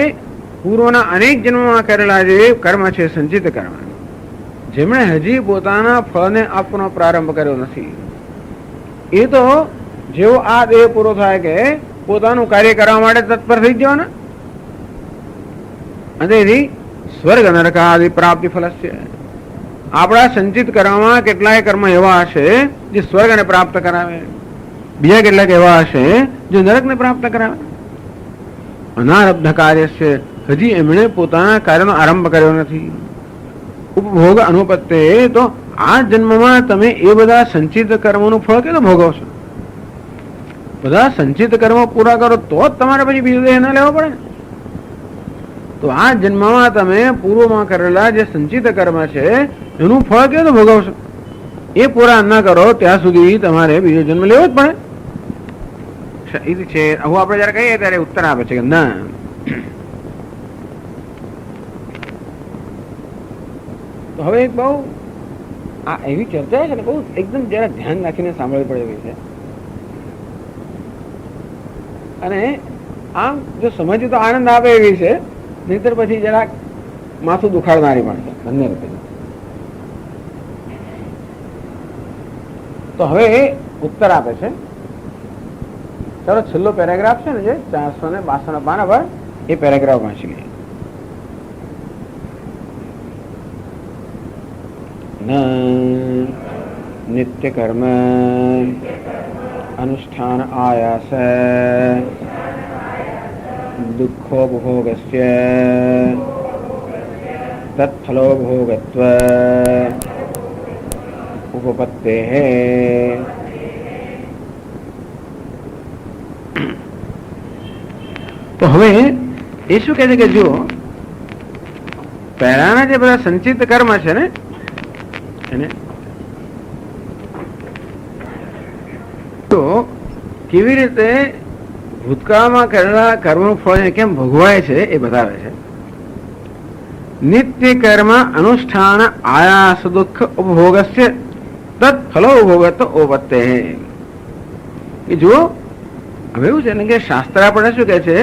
પૂર્વના અનેક જન્મમાં કરેલા જે કર્મ છે સંચિત કર્મ, જેમણે હજી પોતાના ફળને આપવાનો પ્રારંભ કર્યો નથી, એ તો જેવો આ દેહ પૂરો થાય કે પોતાનું કાર્ય કરવા માટે તત્પર થઈ જવાના. અને સ્વર્ગ નરકાદિ પ્રાપ્તિ ફલસ્ય, આપણા સંચિત કરવામાં કેટલાય કર્મ એવા હશે જે સ્વર્ગને પ્રાપ્ત કરાવે, બીજા કેટલાક એવા હશે જે નરકને પ્રાપ્ત કરાવે. અનારબ્ધ કાર્ય છે, હજી એમણે પોતાના કાર્યનો આરંભ કર્યો નથી. ઉપભોગ અનુપત્તે, તો આ જન્મમાં તમે એ બધા સંચિત કર્મોનું ફળ કેટલું ભોગવશો? બધા સંચિત કર્મો પૂરા કરો તો જ તમારે પછી બીજો દેહ ના લેવો પડે ને. તો આ જન્મમાં તમે પૂર્વમાં કરેલા જે સંચિત કર્મ છે એનું ફળ કેવું ભોગવશો? એ પૂરા ન કરો ત્યાં સુધી તમારે બીજો જન્મ લેવો જ પડે છે. હું આપણે જયારે કહીએ ત્યારે ઉત્તર આપે છે કે ના, તો હવે એક બહુ આ એવી ચર્ચા છે ને, બહુ એકદમ જરા ધ્યાન રાખીને સાંભળવી પડે એવી છે. અને આમ જો સમજ્યું તો આનંદ આવે એવી છે, નહીતર પછી જરાક માથું દુખાડનારી પણ છે બંને રીતે. તો હવે ઉત્તર આપે છે. ચાલો છેલ્લો પેરેગ્રાફ છે ને, જે 462 પાના પર, એ પેરેગ્રાફ વાંચી લઈએ. નિત્ય કર્મ અનુષ્ઠાન આયાસ દુઃખોપભોગસ્ય તત્ફલોપભોગત્વ ઉપપત્તેઃ. તો હવે એ શું કહે છે કે જો પહેલાના જે બધા સંચિત કર્મ છે ને એને તો કેવી રીતે ભૂતકાળમાં કરેલા કર્મનું ફળ કેમ ભોગવાય છે એ બતાવે છે. નિત્ય કર્મ અનુષ્ઠાન આયાસ દુઃખ ઉપભોગસ્ય તત્ ફલો ઉપભોગત્વ ઉપપત્તેઃ. એ જુઓ, હવે એવું છે ને કે શાસ્ત્ર આપણને શું કહે છે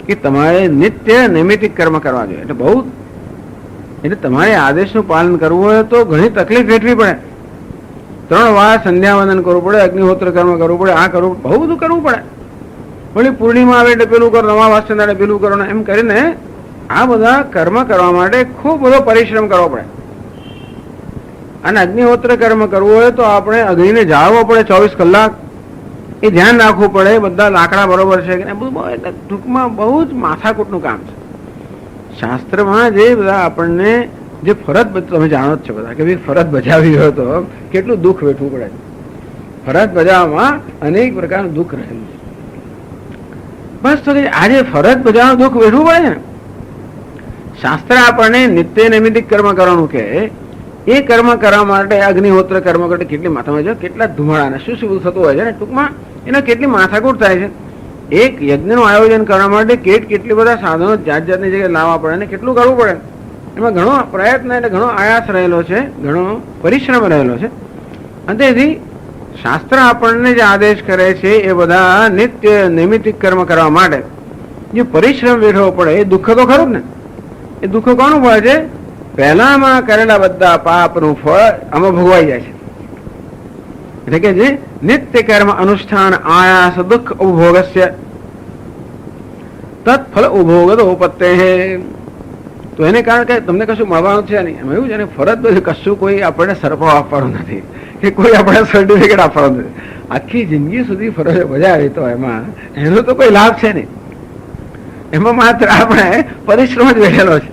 કે તમારે નિત્ય નૈમિતિક કર્મ કરવા જોઈએ. એટલે બહુ, એટલે તમારે આદેશનું પાલન કરવું હોય તો ઘણી તકલીફ વેઠવી પડે. 3 વાર સંધ્યાવંદન કરવું પડે, અગ્નિહોત્ર કર્મ કરવું પડે, આ કરવું, બહુ બધું કરવું પડે. વળી પૂર્ણિમા આવે એટલે પેલું કરો, અમાવાસ્યા દાડે પેલું કરો, એમ કરીને આ બધા કર્મ કરવા માટે ખૂબ બધો પરિશ્રમ કરવો પડે. અને અગ્નિહોત્ર કર્મ કરવું હોય તો આપણે અગ્નિને જાળવવો પડે 24 કલાક, એ ધ્યાન રાખવું પડે, બધા લાકડા બરોબર છે કે બધું. ટૂંકમાં બહુ જ માથાકૂટનું કામ છે. શાસ્ત્રમાં જે બધા આપણને જે ફરજ, તમે જાણો જ છો બધા કે ભાઈ ફરજ બજાવી હોય તો કેટલું દુઃખ વેઠવું પડે. ફરજ બજાવવામાં અનેક પ્રકારનું દુઃખ રહેલું છે. બસ તો આજે ફરજ બજાવવાનું દુઃખ વેઠવું પડે ને. શાસ્ત્ર આપણને નિત્ય નૈમિતિક કર્મ કરવાનું કે એ કર્મ કરવા માટે અગ્નિહોત્ર કર્મ માટે કેટલી માથામાં છે, કેટલા ધુમાડા શું શું થતું હોય છે ને, ટૂંકમાં એના કેટલી માથાકૂટ થાય છે. એક યજ્ઞનું આયોજન કરવા માટે કેટલી બધા સાધનો જાત જાતની જગ્યાએ લાવવા પડે ને કેટલું કરવું પડે. એમાં ઘણો પ્રયત્ન એટલે ઘણો આયાસ રહેલો છે, ઘણો પરિશ્રમ રહેલો છે. અને તેથી શાસ્ત્ર આપણને જે આદેશ કરે છે એ બધા નિત્ય નૈમિતિક કર્મ કરવા માટે જે પરિશ્રમ વેઠવો પડે એ દુઃખ તો ખરું ને. એ દુઃખ કોનું પડે છે? પહેલામાં કરેલા બધા પાપનું ફળ આમાં ભોગવાઈ જાય છે. એટલે કે જે નિત્ય કર્મ અનુષ્ઠાન આયાસ દુઃખ ઉપભોગસ્ય તત્ફળ ઉપભોગ ઉપત્તે. તો એને કારણ કે તમને કશું મળવાનું છે નહીં. એમાં એવું છે ને, ફરજ બધું કશું કોઈ આપણને સરપો આપવાનું નથી કે કોઈ આપણે સર્ટિફિકેટ આપવાનું નથી. આખી જિંદગી સુધી ફરજો બજાવી તો એમાં એનો તો કોઈ લાભ છે નહીં. એમાં માત્ર આપણે પરિશ્રમ જ વેઠેલો છે.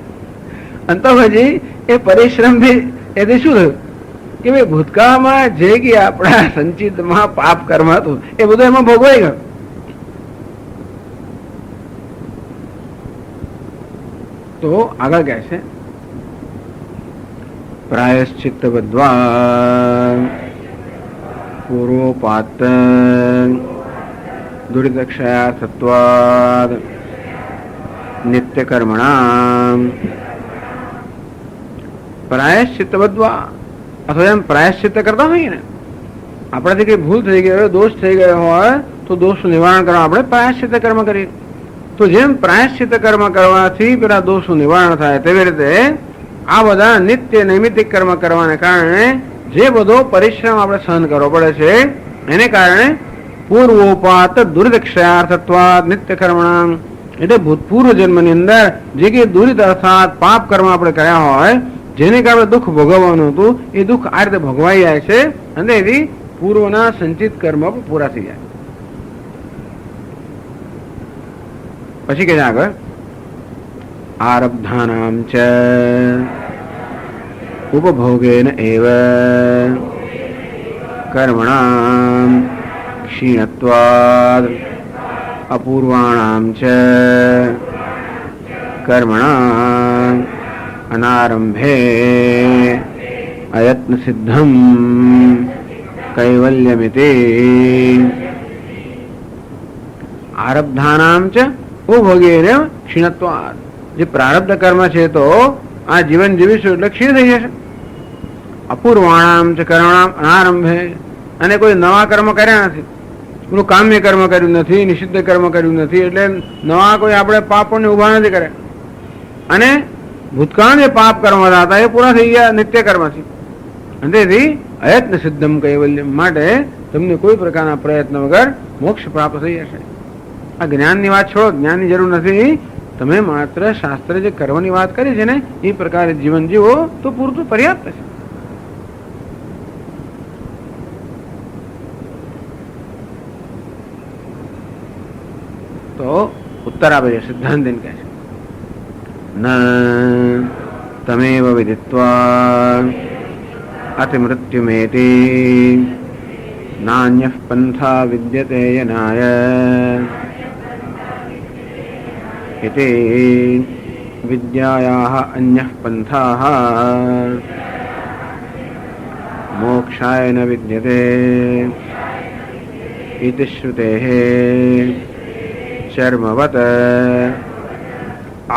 અને તો પછી એ પરિશ્રમથી એથી શું થયું કે ભાઈ ભૂતકાળમાં જે કે આપણા સંચિતમાં પાપ કર્મ હતું એ બધું એમાં ભોગવાઈ ગયું. તો આગળ કહે છે પ્રાયશ્ચિત્ત બદ્ધ્વા પૂર્વોપાત દુરિતક્ષયાર્થત્વાદ નિત્ય કર્મણામ પ્રાયશ્ચિત્ત બદ્ધ્વા. અથવા એમ પ્રાયશ્ચિત્ત કરતા હોઈએ ને, આપણાથી કઈ ભૂલ થઈ ગઈ હોય, દોષ થઈ ગયો હોય તો દોષનું નિવારણ કરવા આપણે પ્રાયશ્ચિત્ત કર્મ કરીએ. તો જેમ પ્રાયશ્ચિત્ત કર્મ કરવાથી પેલા દોષનું નિવારણ થાય તેવી રીતે આ બધા નિત્ય નૈમિતિક કર્મ કરવાને કારણે જે બધો પરિશ્રમ આપણે સહન કરવો પડે છે એને કારણે પૂર્વોપાત દુરિતક્ષયાર્થત્વાદ નિત્ય કર્મણામ. એટલે ભૂતપૂર્વ જન્મની અંદર જે કે દુરિત અર્થાત પાપ કર્મ આપણે કર્યા હોય જેને કારણે દુઃખ ભોગવવાનું હતું એ દુઃખ આ રીતે ભોગવાઈ જાય છે. અને એથી પૂર્વના સંચિત કર્મ પૂરા થઈ જાય. પછી કે આગળ આરબ્ધાનામ ચ ઉપભોગેન એવ કર્મણામ ક્ષીણત્વાદ અપૂર્વાણામ ચ કર્મણામ અનારંભે અયત્ન સિદ્ધમ કૈવલ્યમિતિ. આરબ્ધાનામ ચ ઉપભોગેન ક્ષીણત્વાદ. જે પ્રારબ્ધ કર્મ છે તો આ જીવન જીવીશું એટલે ક્ષીણ થઈ જશે. અપૂર્વાણામ ચ કર્મણામ અનારંભે. અને કોઈ નવા કર્મ કર્યા નથી, પેલું કામ્ય કર્મ કર્યું નથી, નિષિદ્ધ કર્મ કર્યું નથી, એટલે નવા કોઈ આપણે પાપોને ઉભા નથી કર્યા. અને ભૂતકાળ જે પાપ કર્મ હતા એ પૂરા થઈ ગયા નિત્ય કર્મથી. અને તેથી અયત્ન સિદ્ધમ કૈવલ્યમ. માટે તમને કોઈ પ્રકારના પ્રયત્ન વગર મોક્ષ પ્રાપ્ત થઈ જશે. આ જ્ઞાનની વાત છોડો, જ્ઞાનની જરૂર નથી. તમે માત્ર શાસ્ત્રે જે કર્મની વાત કરી છે ને એ પ્રકારે જીવન જીવો તો પૂરતું પર્યાપ્ત છે. તો ઉત્તર આપે છે સિદ્ધાંત કહે છે ન તમેવ વિદિત્વા અતિમૃત્યુમેતિ નાન્યઃ પંથા વિદ્યતે યનાય इति विद्यायाः अन्यः पन्थाः मोक्षाय न विद्यते इति श्रुतेः चर्मवत्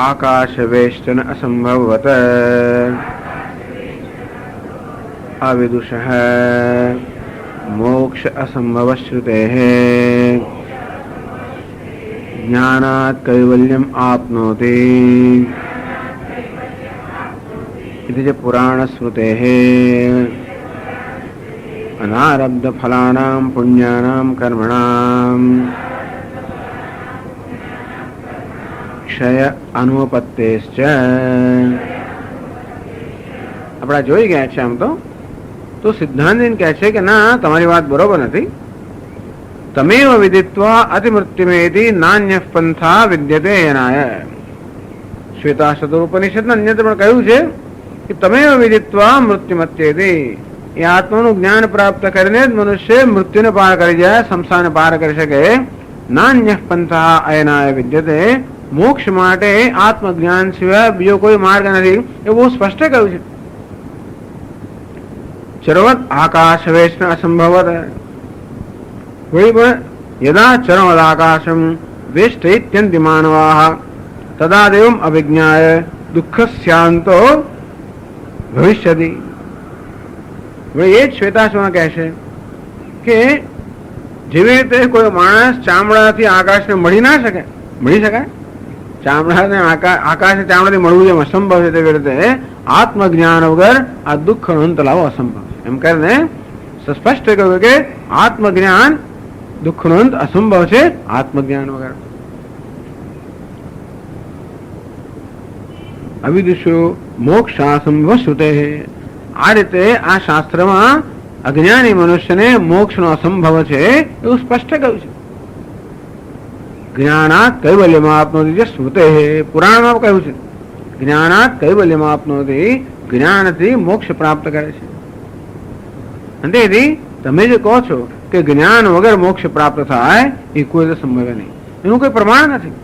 आकाशवेष्टन असंभववत् अविदुषः मोक्ष असंभवश्रुतेः ज्ञानात् कैवल्यम आप्नोति इति च पुराणस्मृतेः अनारब्ध फलानां पुण्यानां कर्मणां क्षय अनुपत्तेश्च. આપણે જોઈ ગયા છે. આમ તો સિદ્ધાંત કહે છે કે ના, તમારી વાત બરોબર નથી. તમેવ વિદિત્વા અતિમૃત્યુમેતિ નાન્ય પંથા વિદ્યતે યનાય. શ્વેતાશતર ઉપનિષદના અન્યત્ર પણ કહ્યું છે કે તમેવ વિદિત્વા મૃત્યુમત્યેતિ. એ આત્માનું જ્ઞાન પ્રાપ્ત કરીને જ મનુષ્ય મૃત્યુને પાર કરી જાય, સંસારને પાર કરી શકે. નાન્ય પંથા અયનાય વિદ્યતે, મોક્ષ માટે આત્મજ્ઞાન સિવાય બીજો કોઈ માર્ગ નથી. એ બહુ સ્પષ્ટ કહ્યું છે. ચરવત આકાશ વેશ અસંભવત, યદા ચરવદ આકાશમ વેષ્ટૈત્યંતિ માનવાહ તદા દેવમ અવિજ્ઞાય દુઃખસ્યાંતો ભવિષ્યતિ. એ જ શ્વેતાશ્વમાં કહે છે કે જેવી રીતે કોઈ માણસ ચામડાથી આકાશને મળી ના શકે, મળી શકાય, ચામડાને આકાશને ચામડાથી મળવું જેમ અસંભવ છે તેવી રીતે આત્મજ્ઞાન વગર આ દુઃખનો અંત લાવવો અસંભવ છે. એમ કરીને સ્પષ્ટ કહ્યું કે આત્મજ્ઞાન દુઃખનો અંત અસંભવ છે આત્મજ્ઞાન વગર. અવિદુષો મોક્ષાસંભવ શ્રુતે. આ રીતે આ શાસ્ત્રમાં અજ્ઞાની મનુષ્યને મોક્ષનો અસંભવ છે એવું સ્પષ્ટ કહ્યું છે. જ્ઞાનાત કૈવલ્યમાં આપનોતી શ્રુતે, પુરાણમાં કહ્યું છે જ્ઞાનાત કૈવલ્યમાં આપનોતી, જ્ઞાનથી મોક્ષ પ્રાપ્ત કરે છે. અને તેથી તમે જે કહો છો કે જ્ઞાન વગર મોક્ષ પ્રાપ્ત થાય એ કોઈ સંભવ નહીં, એનું કોઈ પ્રમાણ નથી.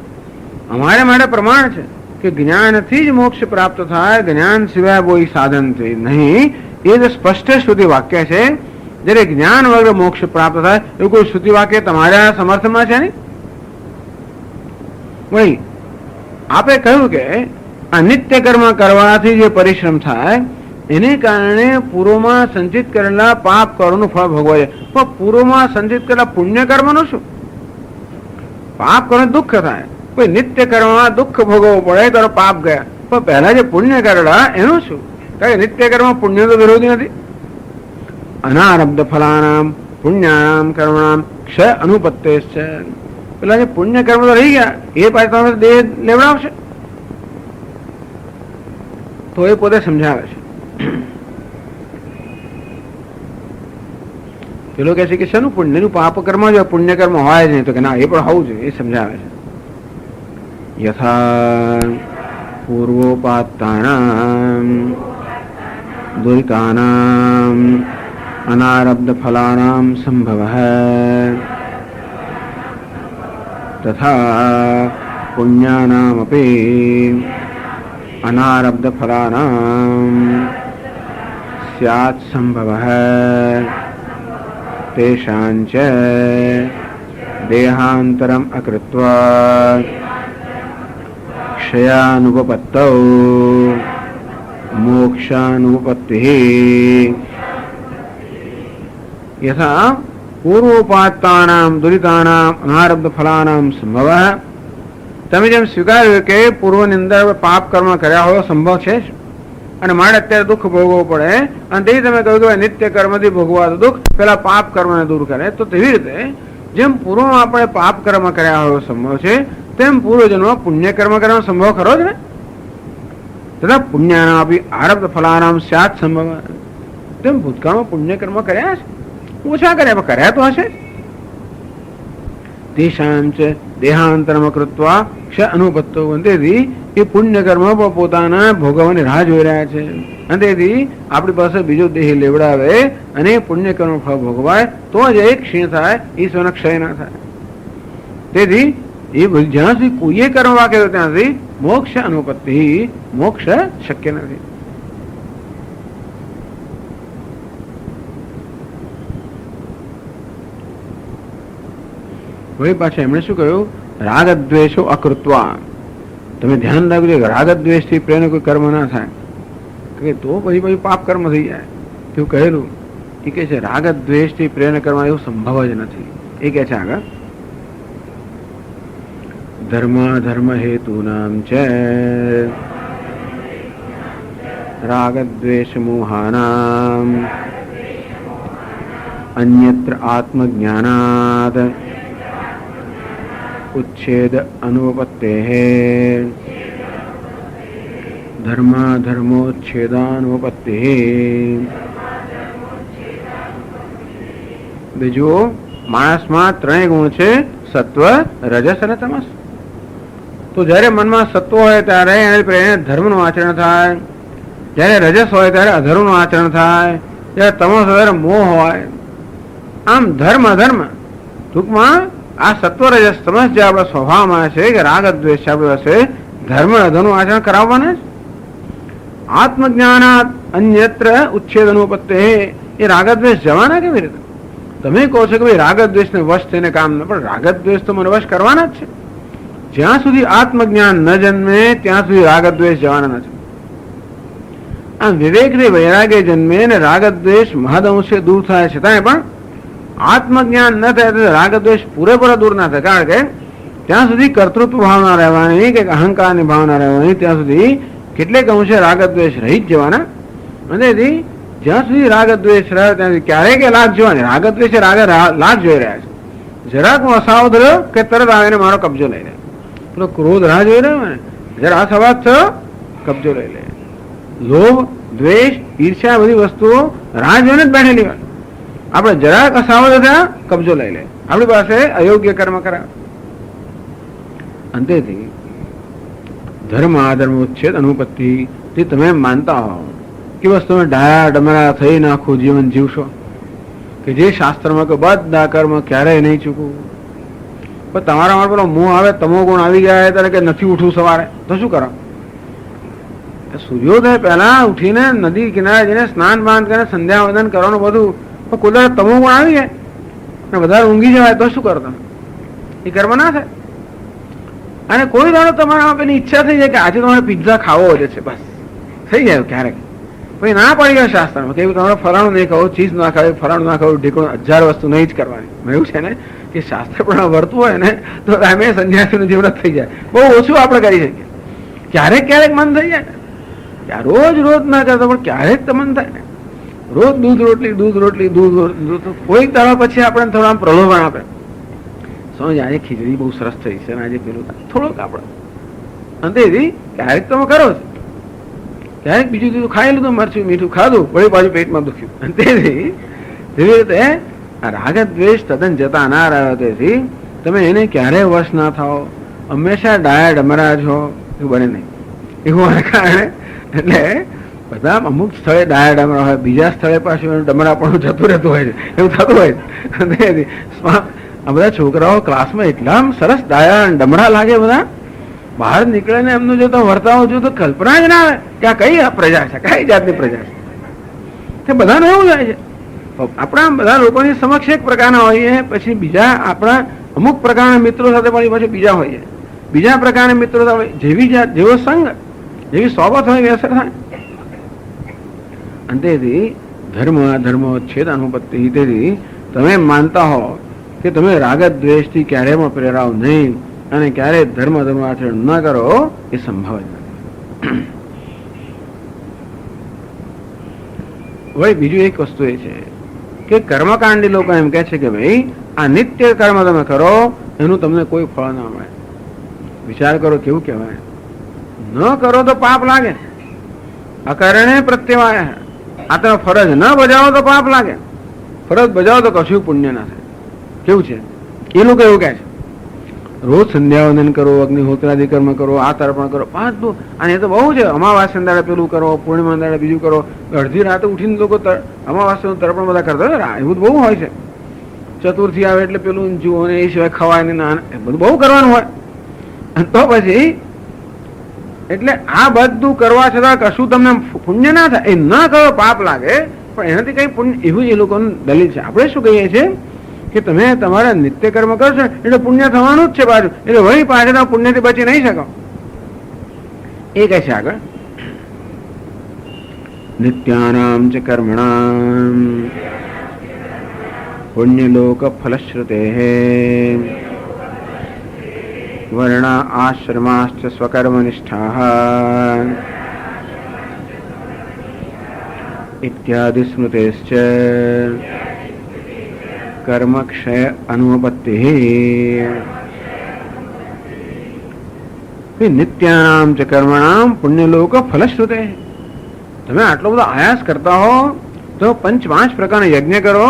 અમારે માટે પ્રમાણ છે કે જ્ઞાનથી જ મોક્ષ પ્રાપ્ત થાય, જ્ઞાન સિવાય કોઈ સાધન નહીં. એ જે સ્પષ્ટ શ્રુતિ વાક્ય છે. જ્યારે જ્ઞાન વગર મોક્ષ પ્રાપ્ત થાય એવું કોઈ શ્રુતિ વાક્ય તમારા સમર્થનમાં છે નહીં. વળી આપે કહ્યું કે આ નિત્ય કર્મ કરવાથી જે પરિશ્રમ થાય એને કારણે પૂર્વમાં સંચિત કરેલા પાપ કર્મનું ફળ ભોગવાય. પણ પૂર્વમાં સંચિત કરેલા પુણ્ય કર્મનું શું? પાપ કર્મ દુઃખ થાય, કોઈ નિત્ય કર્મમાં દુઃખ ભોગવવું પડે તો પાપ ગયા. પણ પહેલા જે પુણ્ય કરેલા એનું શું? કારણ કે નિત્ય કર્મ પુણ્ય તો વિરોધી નથી. અનારબ્ધ ફલાનામ પુણ્યાનામ કર્મણામ ક્ષય અનુપત્તે છે. પેલા જે પુણ્ય કર્મ તો રહી ગયા એ પાછા તમે દેહ લેવડાવશે. તો એ પોતે સમજાવે છે. પેલો કહે છે કે શેનું પુણ્ય, એનું પાપ કર્મ જો પુણ્ય કર્મ હોય જ નહીં, તો કે ના એ પણ હોવું જોઈએ, એ સમજાવે છે. યથા પૂર્વોપાત્તાનામ દુરિતાનામ અનારબ્ધ ફલાનામ સંભવઃ તથા પુણ્યાનામપી અનારબ્ધ ફલાનામ સ્યાત સંભવઃ તેષાંચ દેહાંતરમ અકૃત્વા ક્ષયાનુપપત્તૌ મોક્ષાનુપપત્તિઃ. યથા પૂર્વોપાત્તાનામ દુરિતાનામ અનારબ્ધ ફલાનામ સંભવઃ. તમે જેમ સ્વીકાર્યું કે પૂર્વની અંદર પાપ કર્મ કર્યા હોય સંભવ છે જ, અને મારે અત્યારે દુઃખ ભોગવવું પડે, અને તે તમે કહ્યું કે નિત્ય કર્મથી ભોગવાતું દુઃખ પેલા પાપ કર્મને દૂર કરે. તો તેવી રીતે જેમ પૂર્વમાં આપણે પાપ કર્મ કર્યા હોય સંભવ છે, તેમ પૂર્વજન્મ પુણ્ય કર્મ કરવાનો સંભવ ખરો જ ને. તથા પુણ્યાના આપી આરબ્ધ ફલાનામ સ્યાત સંભવ. તેમ ભૂતકાળમાં પુણ્ય કર્મ કર્યા છે, ઓછા કર્યા પણ કર્યા તો હશે. તેષામ છે દેહાંતરમ કૃત્વા ક્ષ અનુપત્તો. તેથી એ પુણ્ય કર્મ પોતાના ભોગવવાની રાહ જોઈ રહ્યા છે. અને તેથી આપણી પાસે બીજો દેહ લેવડાવે અને પુણ્ય કર્મ ફળ ભોગવાય તો જ એ ક્ષીણ થાય, ઈશ્વરનો ક્ષય ના થાય. તેથી એ જ્યાં સુધી કોઈએ કર્મ વાક્ય ત્યાં સુધી મોક્ષ અનુપત્તિ, મોક્ષ શક્ય નથી. વળી પાછા એમણે શું કહ્યું? રાગદ્વેષો અકૃત્વા. તમે ધ્યાન રાખજો, રાગદ્વેષથી પ્રેમ કોઈ કર્મ ના થાય તો પછી પાપ કર્મ થઈ જાય એવું કહેલું. એ કહે છે રાગદ્વેષથી પ્રેમ કરવા એવું સંભવ જ નથી. એ કહે છે આગળ ધર્મ ધર્મ હેતુ નામ છે રાગદ્વેષ મોહાનામ અન્યત્ર આત્મજ્ઞાનાદ ઉચ્છેદ અનુપત્તેઃ ધર્મ ધર્મોચ્છેદાનુપત્તિઃ. બીજું માણસમાં ત્રણેય ગુણ છે, સત્વ, રજસ અને તમસ. તો જયારે મનમાં સત્વ હોય ત્યારે ધર્મનું આચરણ થાય, જયારે રજસ હોય ત્યારે અધર્મનું આચરણ થાય, જ્યારે તમો સવારે મોહ હોય. આમ ધર્મ અધર્મ ટૂંકમાં આ સત્વ રજસ તમસ જે આપણા સ્વભાવમાં છે કે રાગ દ્વેષ આપણી પાસે ધર્મ અધર્મનું આચરણ કરાવવાના છે. આત્મજ્ઞાનાત અન્યત્ર ઉચ્છેદ અનુપત્તે એ રાગદ્વેષ જવાના કેવી રીતે? તમે કહો છો કે ભાઈ રાગદ્વેષને વશ થઈને કામ ન, પણ રાગદ્વેષ તો મને વશ કરવાના જ છે. જ્યાં સુધી આત્મજ્ઞાન ન જન્મે ત્યાં સુધી રાગદ્વેષ જવાના નથી. આમ વિવેક ને વૈરાગ્ય જન્મે ને રાગદ્વેષ મહદઅંશે દૂર થાય છતાંય પણ આત્મજ્ઞાન ન થાય તો રાગદ્વેષ પૂરેપૂરા દૂર ના થાય. કારણ કે ત્યાં સુધી કર્તૃત્વ ભાવના રહેવાની કે અહંકારની ભાવના રહેવાની, ત્યાં સુધી કેટલેક અંશે રાગદ્વેષ રહી જ જવાના. અને જ્યાં સુધી રાગદ્વેષ રહે ત્યાં સુધી ક્યારેક લાગ જોવાની. રાગદ્વેષ લાગ જોઈ રહ્યા છે. જરાક હું અસાવધ રહ્યો કે તરત આવીને મારો કબજો લઈ લે. પેલો ક્રોધ રાહ જોઈ રહ્યો ને, જરા અસાવધ થયો કબજો લઈ લે. લોભ, દ્વેષ, ઈર્ષ્યા બધી વસ્તુઓ રાહ જોઈને જ બેઠેલી હોય. આપણે જરાક અસાવધ થયા કબજો લઈ લે, આપણી પાસે અયોગ્ય કર્મ કરાવે. અંતેથી ધર્મ આધર્મ ઉચ્છેદ અનુપત્તિ તે તમે માનતા હો કે બસ તમે ડાયા ડમરા થઈ નાખું જીવન જીવશો, કે જે શાસ્ત્રમાં કે બધા કર્મ ક્યારેય નહીં ચૂકવું. પણ તમારામાં પેલો મોહ આવે, તમો ગુણ આવી ગયા ત્યારે કે નથી ઉઠવું સવારે, તો શું કરો? સૂર્યોદય પહેલા ઉઠીને નદી કિનારે જઈને સ્નાન બાન કરીને સંધ્યા વંદન કરવાનું બધું, પણ કુદરત તમો ગુણ આવી જાય અને વધારે ઊંઘી જવાય તો શું કરો તમે? એ કર્મ ના થાય. અને કોઈ દાડો તમારા પેલી ઈચ્છા થઈ જાય કે આજે તમારે પિઝા ખાવો હોય છે, બસ થઈ જાય ક્યારેક, પછી ના પડી ગયો શાસ્ત્રમાં કે તમારે ફરાણું નહીં ખાવું, ચીઝ ના ખાવી, ફરાણું ના ખાવું, ઢીકણું 1000 વસ્તુ નહીં જ કરવાની. એવું છે ને કે શાસ્ત્ર પણ વર્તું હોય ને તો અમે સંન્યાસીનું જીવન થઈ જાય. બહુ ઓછું આપણે કરી શકીએ. ક્યારેક ક્યારેક મન થઈ જાય, રોજ રોજ ના કરતો પણ ક્યારેક તો મન થાય ને. રોજ દૂધ રોટલી દૂધ રોટલી દૂધ રોટલી, કોઈક દાડો પછી આપણે થોડા પ્રલોભન આપે, સમજ આજે ખીચડી બહુ સરસ થઈ છે, આજે પેલું થોડોક આપણે અંતેથી ક્યારેક તમે કરો છો, ક્યારેક બીજું બીજું ખાઈ લીધું, મરચું મીઠું ખાધું, વળી બાજુ પેટમાં દુખ્યું. અંતેથી એવી રીતે આ રાગ દ્વેષ તદ્દન જતા ના રહ્યો. તેથી તમે એને ક્યારેય વશ ના થાઓ, હંમેશા ડાયા ડમરા છો, એવું બને નહીં. એવું કારણે એટલે બધા અમુક સ્થળે ડાયા ડમરા હોય, બીજા સ્થળે પાછું એનું ડમરા પણ જતું રહેતું હોય છે, એવું થતું હોય છે. આ બધા છોકરાઓ ક્લાસમાં એટલા સરસ ડાયા ડમરા લાગે, બધા બહાર નીકળે ને એમનું જો તો વર્તાવ જો તો કલ્પના જ ના આવે કે આ કઈ પ્રજા છે, કઈ જાતની પ્રજા છે. તે બધાને એવું જાય છે. આપણા બધા લોકોની સમક્ષ એક પ્રકારના હોઈએ, પછી બીજા આપણા અમુક પ્રકારના મિત્રો સાથે પણ પછી બીજા હોઈએ, બીજા પ્રકારના મિત્રો સાથે જેવી જેવો સંગ, જેવી સોબત હોય એવી અસર થાય. અંતેથી ધર્મ અધર્મ છેદ અનુપત્તિ. તેથી તમે માનતા હો કે તમે રાગ દ્વેષથી ક્યારેય પણ પ્રેરાવ નહીં અને ક્યારેય ધર્મ ધર્મ આચરણ ન કરો, એ સંભવ જ નથી. વળી બીજું એક વસ્તુ એ છે કે કર્મકાંડી લોકો એમ કહે છે કે ભાઈ આ નિત્ય કર્મ તમે કરો એનું તમને કોઈ ફળ ના મળે. વિચાર કરો કેવું કહેવાય, ન કરો તો પાપ લાગે, અકારણે પ્રત્યવાય. આ તમે ફરજ ન બજાવો તો પાપ લાગે, ફરજ બજાવો તો કશું પુણ્ય ના થાય. કેવું છે એ લોકો એવું કહે છે. રોજ સંધ્યાવંદન કરો, અગ્નિહોત્રાદિ કર્મ કરો, આ તર્પણ કરો, બધું. અને એ તો બહુ છે. અમાવાસ્યા દાડે પેલું કરો, પૂર્ણિમા દાડે બીજું કરો, અડધી રાતે ઉઠીને લોકો અમાવાસ્યાનું તર્પણ બધા કરતા હોય, એવું બહુ હોય છે. ચતુર્થી આવે એટલે પેલું જુઓ ને એ સિવાય ખવાય ને ના, એ બધું બહુ કરવાનું હોય. તો પછી એટલે આ બધું કરવા છતાં કશું તમને પુણ્ય ના થાય. એ ના કરો પાપ લાગે, પણ એનાથી કઈ પુણ્ય, એવું જ એ લોકોનું દલીલ છે. આપણે શું કહીએ છીએ કે તમે તમારા નિત્ય કર્મ કરશો એટલે પુણ્ય થવાનું જ છે પાછું, એટલે વળી પાછળ તમે પુણ્યથી બચી નહીં શકો. એ કહે છે આગળ, નિત્યાનામ ચ કર્મણામ પુણ્યલોક ફલશ્રુતે વર્ણા આશ્રમાશ્ચ સ્વકર્મનિષ્ઠાઃ ઇત્યાદિ સ્મૃતેશ્ચ કર્મક્ષય અનુપત્તિ. નિત્યાનામ ચ કર્મણામ પુણ્યલોક ફલશ્રુતે. તમે આટલો બધો આયાસ કરતા હો તો 5 પ્રકારના યજ્ઞ કરો.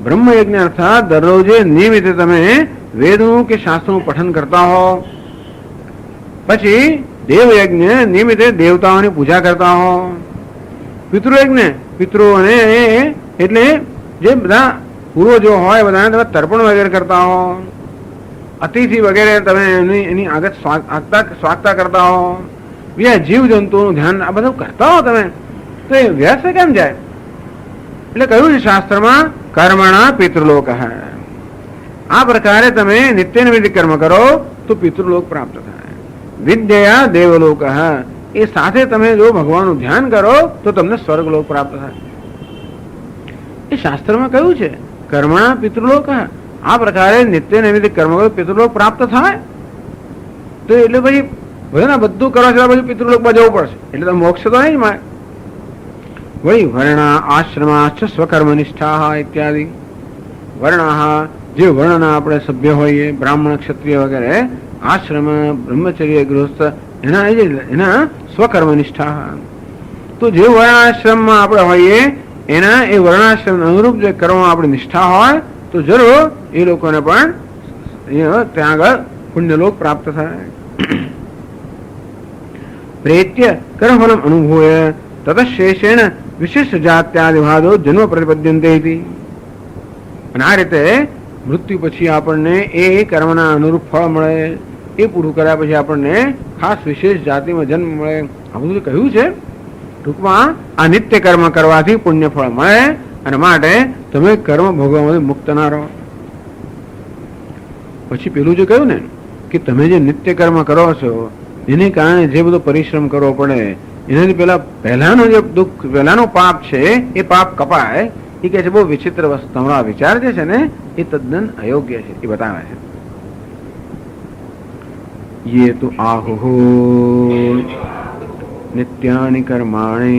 બ્રહ્મ યજ્ઞ અર્થાત દરરોજે નિયમિત તમે વેદનું કે શાસ્ત્રનું પઠન કરતા હો. પછી દેવ યજ્ઞ નિયમિત દેવતાઓની પૂજા કરતા હો. પિતૃયજ્ઞ પિતૃઓને એટલે જે બધા પૂર્વજો હોય બધાને તમે તર્પણ વગેરે કરતા હો, અતિથિ વગેરે તમે એની આગળ સ્વાગતા કરતા હો, બીજા જીવ જંતુઓનું ધ્યાન આ બધું કરતા હો તમે, તો એ વ્યસ્ત કેમ જાય? એટલે કહ્યું છે શાસ્ત્રમાં કર્મણા પિતૃલોક. આ પ્રકારે તમે નિત્ય નિમિત્ત કર્મ કરો તો પિતૃલોક પ્રાપ્ત થાય. વિદ્યા દેવલોક, એ સાથે તમે જો ભગવાનનું ધ્યાન કરો તો તમને સ્વર્ગલોક પ્રાપ્ત થાય. એ શાસ્ત્રમાં કહ્યું છે કર્મણા પિતૃલોક. આ પ્રકારે નિત્ય નિમિત્ત કર્મ કરો પિતૃલોક પ્રાપ્ત થાય. તો એટલે પછી બધું કરવા છતાં પછી પિતૃલોકમાં જવું પડશે, એટલે તો મોક્ષ તો નહીં જ મળે. વળી વર્ણા આશ્રમાશ્ચ સ્વકર્મનિષ્ઠા ઇત્યાદિ. વર્ણા, જે વર્ણના આપણે સભ્ય હોઈએ, બ્રાહ્મણ ક્ષત્રિય વગેરે, આશ્રમ બ્રહ્મચર્ય ગૃહસ્થ, એના સ્વકર્મનિષ્ઠા. તો જે વર્ણાશ્રમમાં આપણે હોઈએ એના એ વર્ણાશ્રમ અનુરૂપ જે કર્મ આપણી નિષ્ઠા હોય તો જરૂર એ લોકોને પણ ત્યાં આગળ પુણ્યલોક પ્રાપ્ત થાય. પ્રેત્ય કર્મફલમ અનુભૂય તતશેષેણ વિશિષ્ટ જાત્યાદિભાદો જન્મ પ્રતિપદ્યંતે. અને આ રીતે મૃત્યુ પછી આપણને એ કર્મના અનુરૂપ ફળ મળે, એ પૂરું કર્યા પછી આપણને ખાસ વિશેષ જાતિમાં જન્મ મળે. આ બધું કહ્યું છે. ટૂંકમાં આ નિત્ય કર્મ કરવાથી પુણ્ય ફળ મળે, અને માટે તમે કર્મ ભોગવવામાંથી મુક્ત ના રહો. પછી પેલું જે કહ્યું ને કે તમે જે નિત્ય કર્મ કરો છો એને કારણે જે બધો પરિશ્રમ કરવો પડે એનાથી પહેલાનું જે દુઃખ, પહેલાનું પાપ છે એ પાપ કપાય. એ કહે છે બહુ વિચિત્ર વસ્તુ, તમારો વિચાર જે છે ને એ તદ્દન અયોગ્ય છે, એ બતાવે છે. યે તો આહુહુ નિત્યાનિ કર્માણિ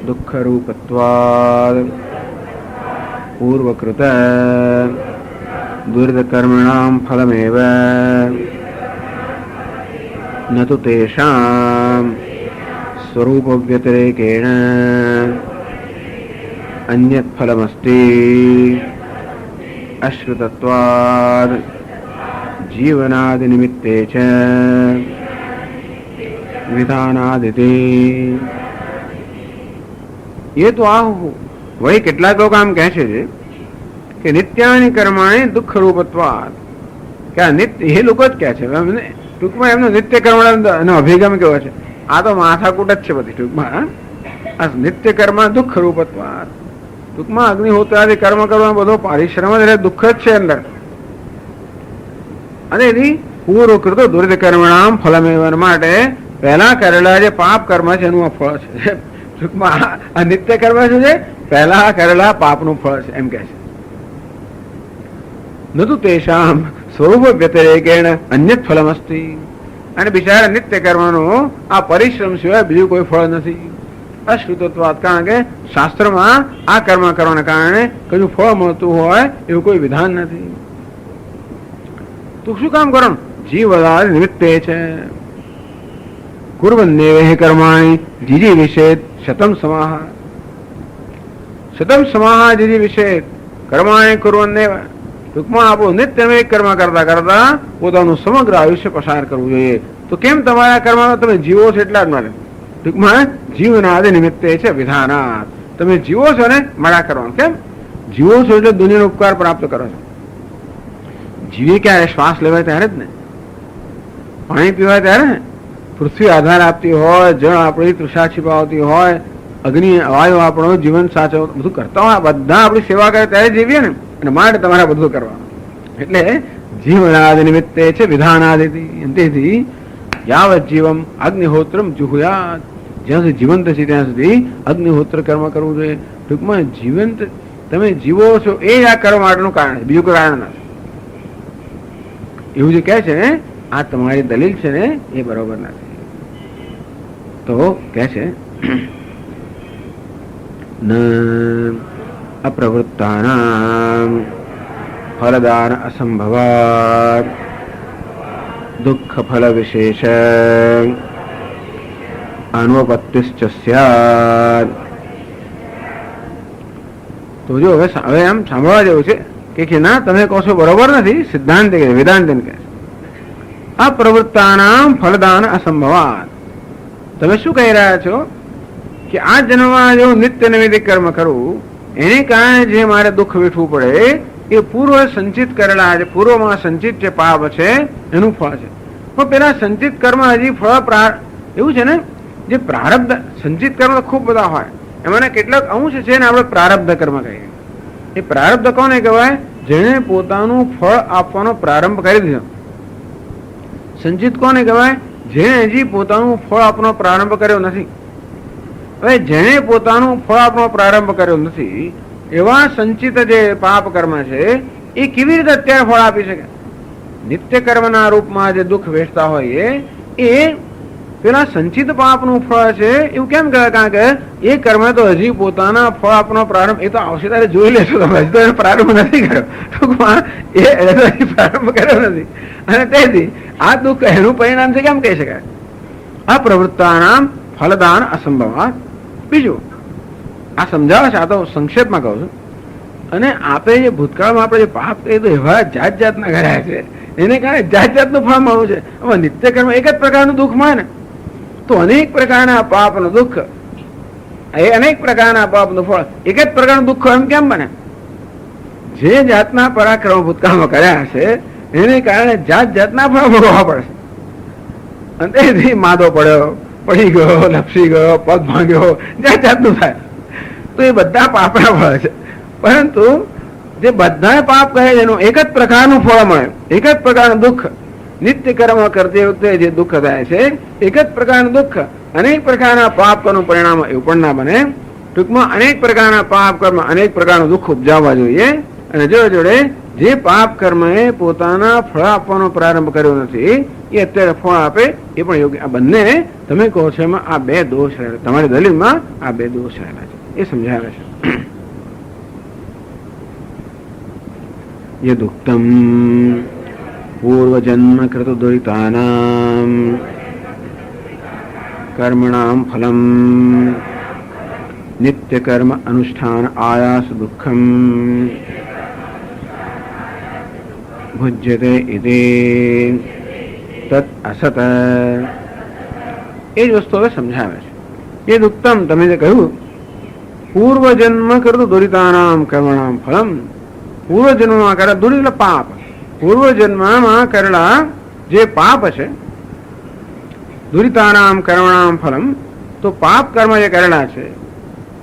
દુઃખરૂપત્વાદ પૂર્વકૃત દુર્દકર્મણામ ફલમેવ ન તુ તેષાં સ્વરૂપ વ્યતિરેકેણ અન્યત ફલમસ્તિ અશ્રુતત્વાદ જીવનાદિ નિમિત્તે ચ વિધાનાદિતિ. એ તો આહુ. વળી કેટલાક લોકો આમ કહે છે કે નિત્યાની કર્માણી દુઃખ રૂપત્વાદ, કે આ નિત્ય, એ લોકો જ કહે છે. ટૂંકમાં એમનો નિત્ય કર્મનો અભિગમ કેવો છે? આ તો માથાકૂટ જ છે બધી. ટૂંકમાં આ નિત્ય કર્મ દુઃખ રૂપત્વાદ. ટૂંકમાં અગ્નિહોત્રાદિ કર્મ કરવાનો બધો પરિશ્રમ જ દુઃખ જ છે અંદર. અને એની પૂર્વકૃત દુરિત કર્મણામ ફલમેવન, માટે પહેલા કરેલા જે પાપ કર્મ છે એનું આ ફળ છે. ટૂંકમાં આ નિત્ય કર્મ શું છે? પહેલા કરેલા પાપનું ફળ છે એમ કે છે. નતુ તેષામ સ્વરૂપ વ્યતિરેકેણ અન્યત ફલમસ્તિ. અને બિચારા નિત્ય કર્મનું આ પરિશ્રમ સિવાય બીજું કોઈ ફળ નથી. અશ્રુતત્વાદ, કારણ કે શાસ્ત્રમાં આ કર્મ કરવાના કારણે કયું ફળ મળતું હોય એવું કોઈ વિધાન નથી. તો શું કામ કરો? જીવદાદ નિમિત્તે છે. કુર્વન્નેવ કર્માણી જીજી વિષેદ શતમ સમાહ. શતમ સમાહ જીજી વિષેદ કર્માણી કુર્વન્નેવ. ટૂંકમાં આપણું નિત્ય કર્મ કરતા કરતા પોતાનું સમગ્ર આયુષ્ય પસાર કરવું જોઈએ. તો કેમ તમારા કર્મમાં તમે જીવો છો એટલા જ માટે. ટૂંકમાં જીવનાદિ નિમિત્તે છે વિધાનાત. તમે જીવો છો ને મળા કરવાનું. કેમ જીવો છો? એટલે દુનિયાનો ઉપકાર પ્રાપ્ત કરો છો. જીવી ક્યારે? શ્વાસ લેવાય ત્યારે જ ને, પાણી પીવાય ત્યારે ને, પૃથ્વી આધાર આપતી હોય, જળ આપણી તૃષા छिपावती હોય, અગ્નિ વાયુ આપણો જીવન સાચવ, બધું કરતા હોય, બધા આપણી સેવા કરે ત્યારે જીવીએ ને. અને માટે તમારે બધું કરવાનું. એટલે જીવનાદિ નિમિત્તે છે વિધાનાદિતિ. તેથી યાવત જીવમ અગ્નિહોત્રમ જુહુયાત. જ્યાં સુધી જીવંત છે ત્યાં સુધી અગ્નિહોત્ર કર્મ કરવું જોઈએ. ટૂંકમાં જીવંત તમે જીવો છો એ આ કર્મ માટેનું કારણ છે, બીજું કોઈ કારણ નથી. એવું જે કહે છે ને આ તમારી દલીલ છે ને એ બરોબર નથી. તો કહે છે ન અપ્રવૃત્તાનામ ફલદાન અસંભવાત દુઃખ ફલ વિશેષ અનુપત્તિશ્ચ સ્યાદ. તો જો હવે આમ સાંભળવા જેવું છે કે ના તમે કહો છો બરોબર નથી. સિદ્ધાંત વેદાંત કહે અપ્રવૃત્તાનામ ફલદાન અસંભવાત. તમે શું કહી રહ્યા છો કે આ જન્મમાં જો નિત્ય નૈમિત્તિક કર્મ કરવું એને કારણે જે મારે દુઃખ વેઠવું પડે એ પૂર્વ સંચિત કરેલા જે પૂર્વમાં સંચિત જે પાપ છે એનું ફળ છે. પણ પેલા સંચિત કર્મ હજી ફળ એવું છે ને, જે પ્રારબ્ધ સંચિત કર્મ તો ખૂબ બધા હોય, એમાંના કેટલાક અંશ છે ને આપણે પ્રારબ્ધ કર્મ કહીએ. એ પ્રારબ્ધ કોને કહેવાય? જેણે પોતાનું ફળ આપવાનો પ્રારંભ કરી દીધો. સંચિત કોને કહેવાય? જેણે હજી પોતાનું ફળ આપવાનો પ્રારંભ કર્યો નથી. હવે જેણે પોતાનું ફળ આપવાનો પ્રારંભ કર્યો નથી એવા સંચિત જે પાપ કર્મ છે એ કેવી રીતે અત્યારે ફળ આપી શકે? નિત્ય કર્મના રૂપમાં જે દુઃખ વેઠતા હોય એ પેલા સંચિત પાપનું ફળ છે એવું કેમ કહેવાય? કારણ કે એ કર્મ તો હજી પોતાના ફળ આપવાનો પ્રારંભ એ તો આવશે ત્યારે જોઈ લેશો તમે, હજી તો એને પ્રારંભ નથી કર્યો. ટૂંકમાં એ પ્રારંભ કર્યો નથી અને તેથી આ દુઃખ એનું પરિણામ છે કેમ કહી શકાય? અપ્રવૃત્તાનામ ફલદાન અસંભવાત. બીજું આ સમજાવે છે, આ તો સંક્ષેપમાં કહું છું. અને આપણે જે ભૂતકાળમાં આપણે જે પાપ કરીએ તો એવા જાત જાતના કર્યા છે એને કારણે જાત જાતનું ફળ મળવું છે. હવે નિત્ય કર્મ એક જ પ્રકારનું દુઃખ મળે ને, તો અનેક પ્રકારના પાપનું દુઃખ, એ અનેક પ્રકારના પાપનું ફળ એક જ પ્રકારનું દુઃખ એમ કેમ બને? જે જાતના પરાક્રમ ભૂતકાળમાં કર્યા હશે એને કારણે જાત જાતના ફળ ભોગવવા પડશે. અને તેથી માદો પડ્યો, પડી ગયો, લપસી ગયો, પગ ભાંગ્યો, જાત જાતનું થાય. તો એ બધા પાપના ફળ છે. પરંતુ જે બધા પાપ કહે છે એનું એક જ પ્રકારનું ફળ મળે, એક જ પ્રકારનું દુઃખ. નિત્ય કર્મ કરતી વખતે જે દુઃખ થાય છે એક જ પ્રકારનું દુઃખ, અનેક પ્રકારના પાપ કર્મનું પરિણામ એવું પણ ના બને. ટૂંકમાં અનેક પ્રકારના પાપ કર્મ અનેક પ્રકારનું દુઃખ ઉપજાવવા જોઈએ. અને જોડે જોડે જે પાપ કર્મ એ પોતાના ફળ આપવાનો પ્રારંભ કર્યો નથી એ અત્યારે ફળ આપે એ પણ યોગ્ય. આ બંને તમે કહો છો એમાં આ બે દોષ રહેલા, તમારી દલીલમાં આ બે દોષ રહેલા છે એ સમજાવે છે. યદુક્તમ પૂર્વજન્મ કૃત દુરિતાનામ કર્મણામ ફલમ નિત્ય કર્મ અનુષ્ઠાન આયાસ દુઃખમ ભુજ્યતે ઇતિ તત અસત. એ જ વસ્તુ હવે સમજાવે છે. એ ઉત્તમ તમે જે કહ્યું પૂર્વજન્મ કૃત દુરિતાનામ કર્મણામ ફલમ, પૂર્વજન્મમાં કરેલા દુર એટલે પાપ, પૂર્વજન્મમાં કરેલા જે પાપ છે દુરિતાનામ કર્મણામ ફલમ, તો પાપ કર્મ જે કરેલા છે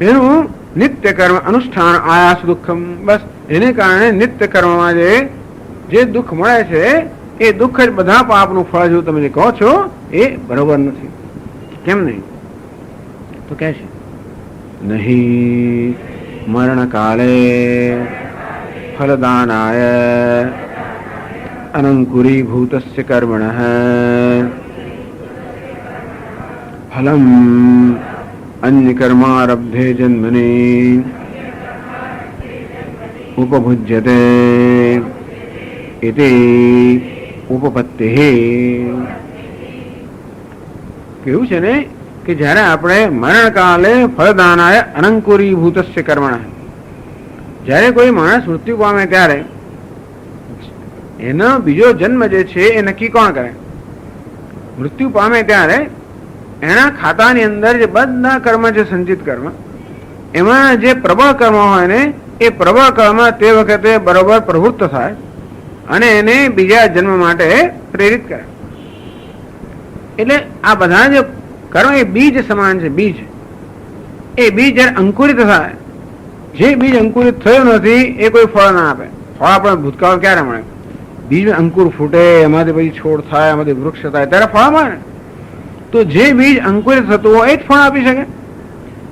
એનું નિત્ય કર્મ અનુષ્ઠાન આયાસ દુઃખમ, બસ એને કારણે નિત્ય કર્મમાં જે દુઃખ મળે છે એ દુઃખ જ બધા પાપનું ફળ જો તમે જે કહો છો એ બરોબર નથી. કેમ નહીં? તો કે છે નહીં મરણ કાલે ફલદાનાય અનંકુરીભૂતસ્ય કર્મણઃ ફલમ અન્ય કર્મારબ્ધે જન્મની ઉપભુજ્યતે ઇતિ ઉપપત્તિઃ. કેવું છે ને કે જ્યારે આપણે મરણકાલે ફલદાનાય અનંકુરીભૂતસ્ય કર્મણઃ, જ્યારે કોઈ માણસ મૃત્યુ પામે ત્યારે એનો બીજો જન્મ જે છે એ નક્કી કોણ કરે? મૃત્યુ પામે ત્યારે એના ખાતાની અંદર જે બધા કર્મ છે સંચિત કર્મ, એમાં જે પ્રબળ કર્મ હોય ને એ પ્રબળ કર્મ તે વખતે બરોબર પ્રવૃત્ત થાય અને એને બીજા જન્મ માટે પ્રેરિત કરે. એટલે આ બધા જે કર્મ એ બીજ સમાન છે. બીજ એ બીજ જયારે અંકુરિત થાય, જે બીજ અંકુરિત થયું નથી એ કોઈ ફળ ના આપે. ફળ આપણે ભૂતકાળ ક્યારે મળે? બીજ અંકુર ફૂટે, એમાંથી પછી છોડ થાય, એમાંથી વૃક્ષ થાય ત્યારે ફળ મળે. તો જે બીજ અંકુરિત થતું હોય એ જ ફળ આપી શકે.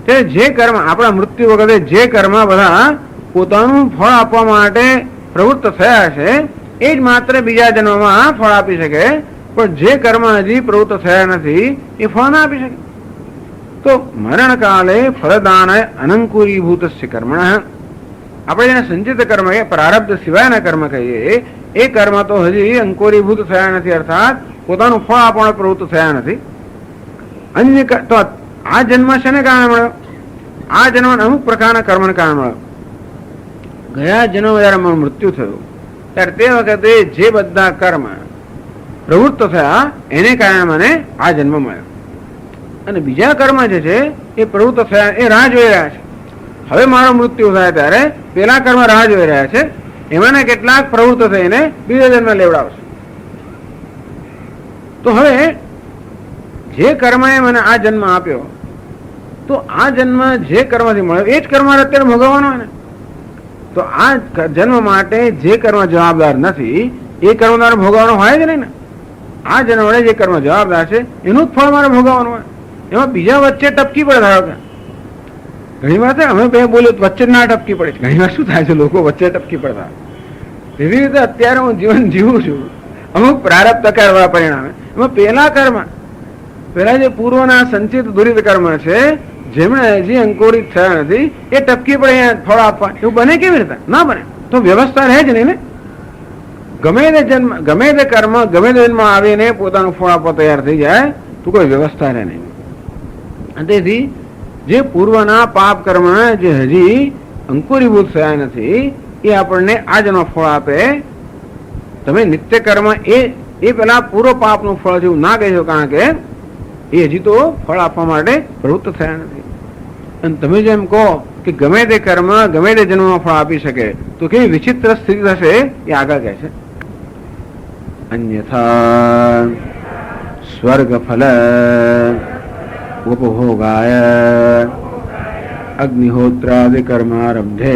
ત્યારે જે કર્મ આપણા મૃત્યુ વખતે જે કર્મ બધા પોતાનું ફળ આપવા માટે પ્રવૃત્ત થયા છે એ જ માત્ર બીજા જન્મમાં ફળ આપી શકે. પણ જે કર્મ હજી પ્રવૃત્ત થયા નથી એ ફળ ના આપી શકે. તો મરણકાલે ફલદાન અનંકુરીભૂતસ્ય કર્મણ, આપણે જેને સંચિત કર્મ એ પ્રારબ્ધ સિવાયના કર્મ કહીએ એ કર્મ તો હજી અંકુરીભૂત થયા નથી, અર્થાત પોતાનું ફળ આપવાનો પ્રવૃત્ત થયા નથી. અન્ય તો આ જન્મ શેને કારણે મળ્યો? આ જન્મ અમુક પ્રકારના કર્મને કારણે મળ્યો. ગયા જન્મ જયારે મૃત્યુ થયું ત્યારે તે વખતે જે બધા કર્મ પ્રવૃત્ત થયા એને કારણે મને આ જન્મ મળ્યો. અને બીજા કર્મ જે છે એ પ્રવૃત્ત થયા, એ રાહ જોઈ રહ્યા છે. હવે મારો મૃત્યુ થાય ત્યારે પેલા કર્મ રાહ જોઈ રહ્યા છે, એમાંના કેટલાક પ્રવૃત્ત થઈને બીજા જન્મ લેવડાવશે. તો હવે જે કર્મએ મને આ જન્મ આપ્યો, તો આ જન્મ જે કર્મથી મળ્યો એ જ કર્મ અત્યારે ભોગવવાનો હોય ને. તો આ જન્મ માટે જે કર્મ જવાબદાર નથી એ કર્મ તારે ભોગવવાનો હોય જ નહીં ને. આ જન્મ માટે જે કર્મ જવાબદાર છે એનું જ ફળ મારે ભોગવવાનું હોય. એમાં બીજા વચ્ચે ટપકી પડે. ધારો કે ઘણી વાર અમે બે બોલ્યું વચ્ચે ના ટપકી પડે છે. ઘણી વાર શું થાય છે, લોકો વચ્ચે ટપકી પડતા. એવી રીતે અત્યારે હું જીવન જીવું છું, અમુક પ્રારબ્ધ કરવા પરિણામે એમાં પેલા કર્મ, પેલા જે પૂર્વના સંચિત દુરિત કર્મ છે જેમણે હજી અંકુરિત થયા નથી એ ટપકી પડે ફળ આપવા, એવું બને કેવી રીતે? ના બને. તો વ્યવસ્થા રહે જ નહીં ને. ગમે તે જન્મ, ગમે તે કર્મ, ગમે તે જન્મ આવીને પોતાનું ફળ આપવા તૈયાર થઈ જાય તો કોઈ વ્યવસ્થા રહે નહીં. તેથી જે પૂર્વના પાપ કર્મ જે હજી અંકુરીભૂત થયા નથી એ આપણને આ જન્મ ફળ આપે. તમે નિત્ય કર્મ એ પેલા પૂર્વ પાપનું ફળ જેવું ના કહી શકો, કારણ કે એ હજી તો ફળ આપવા માટે પ્રવૃત્ત થયા નથી. અને તમે જેમ કહો કે ગમે તે કર્મ ગમે તે જન્મમાં ફળ આપી શકે, તો કેવી વિચિત્ર સ્થિતિ થશે એ આગળ કહે છે. અન્યથા સ્વર્ગ ફલ ઉપભોગાય અગ્નિહોત્રાદિ કર્મારબ્ધે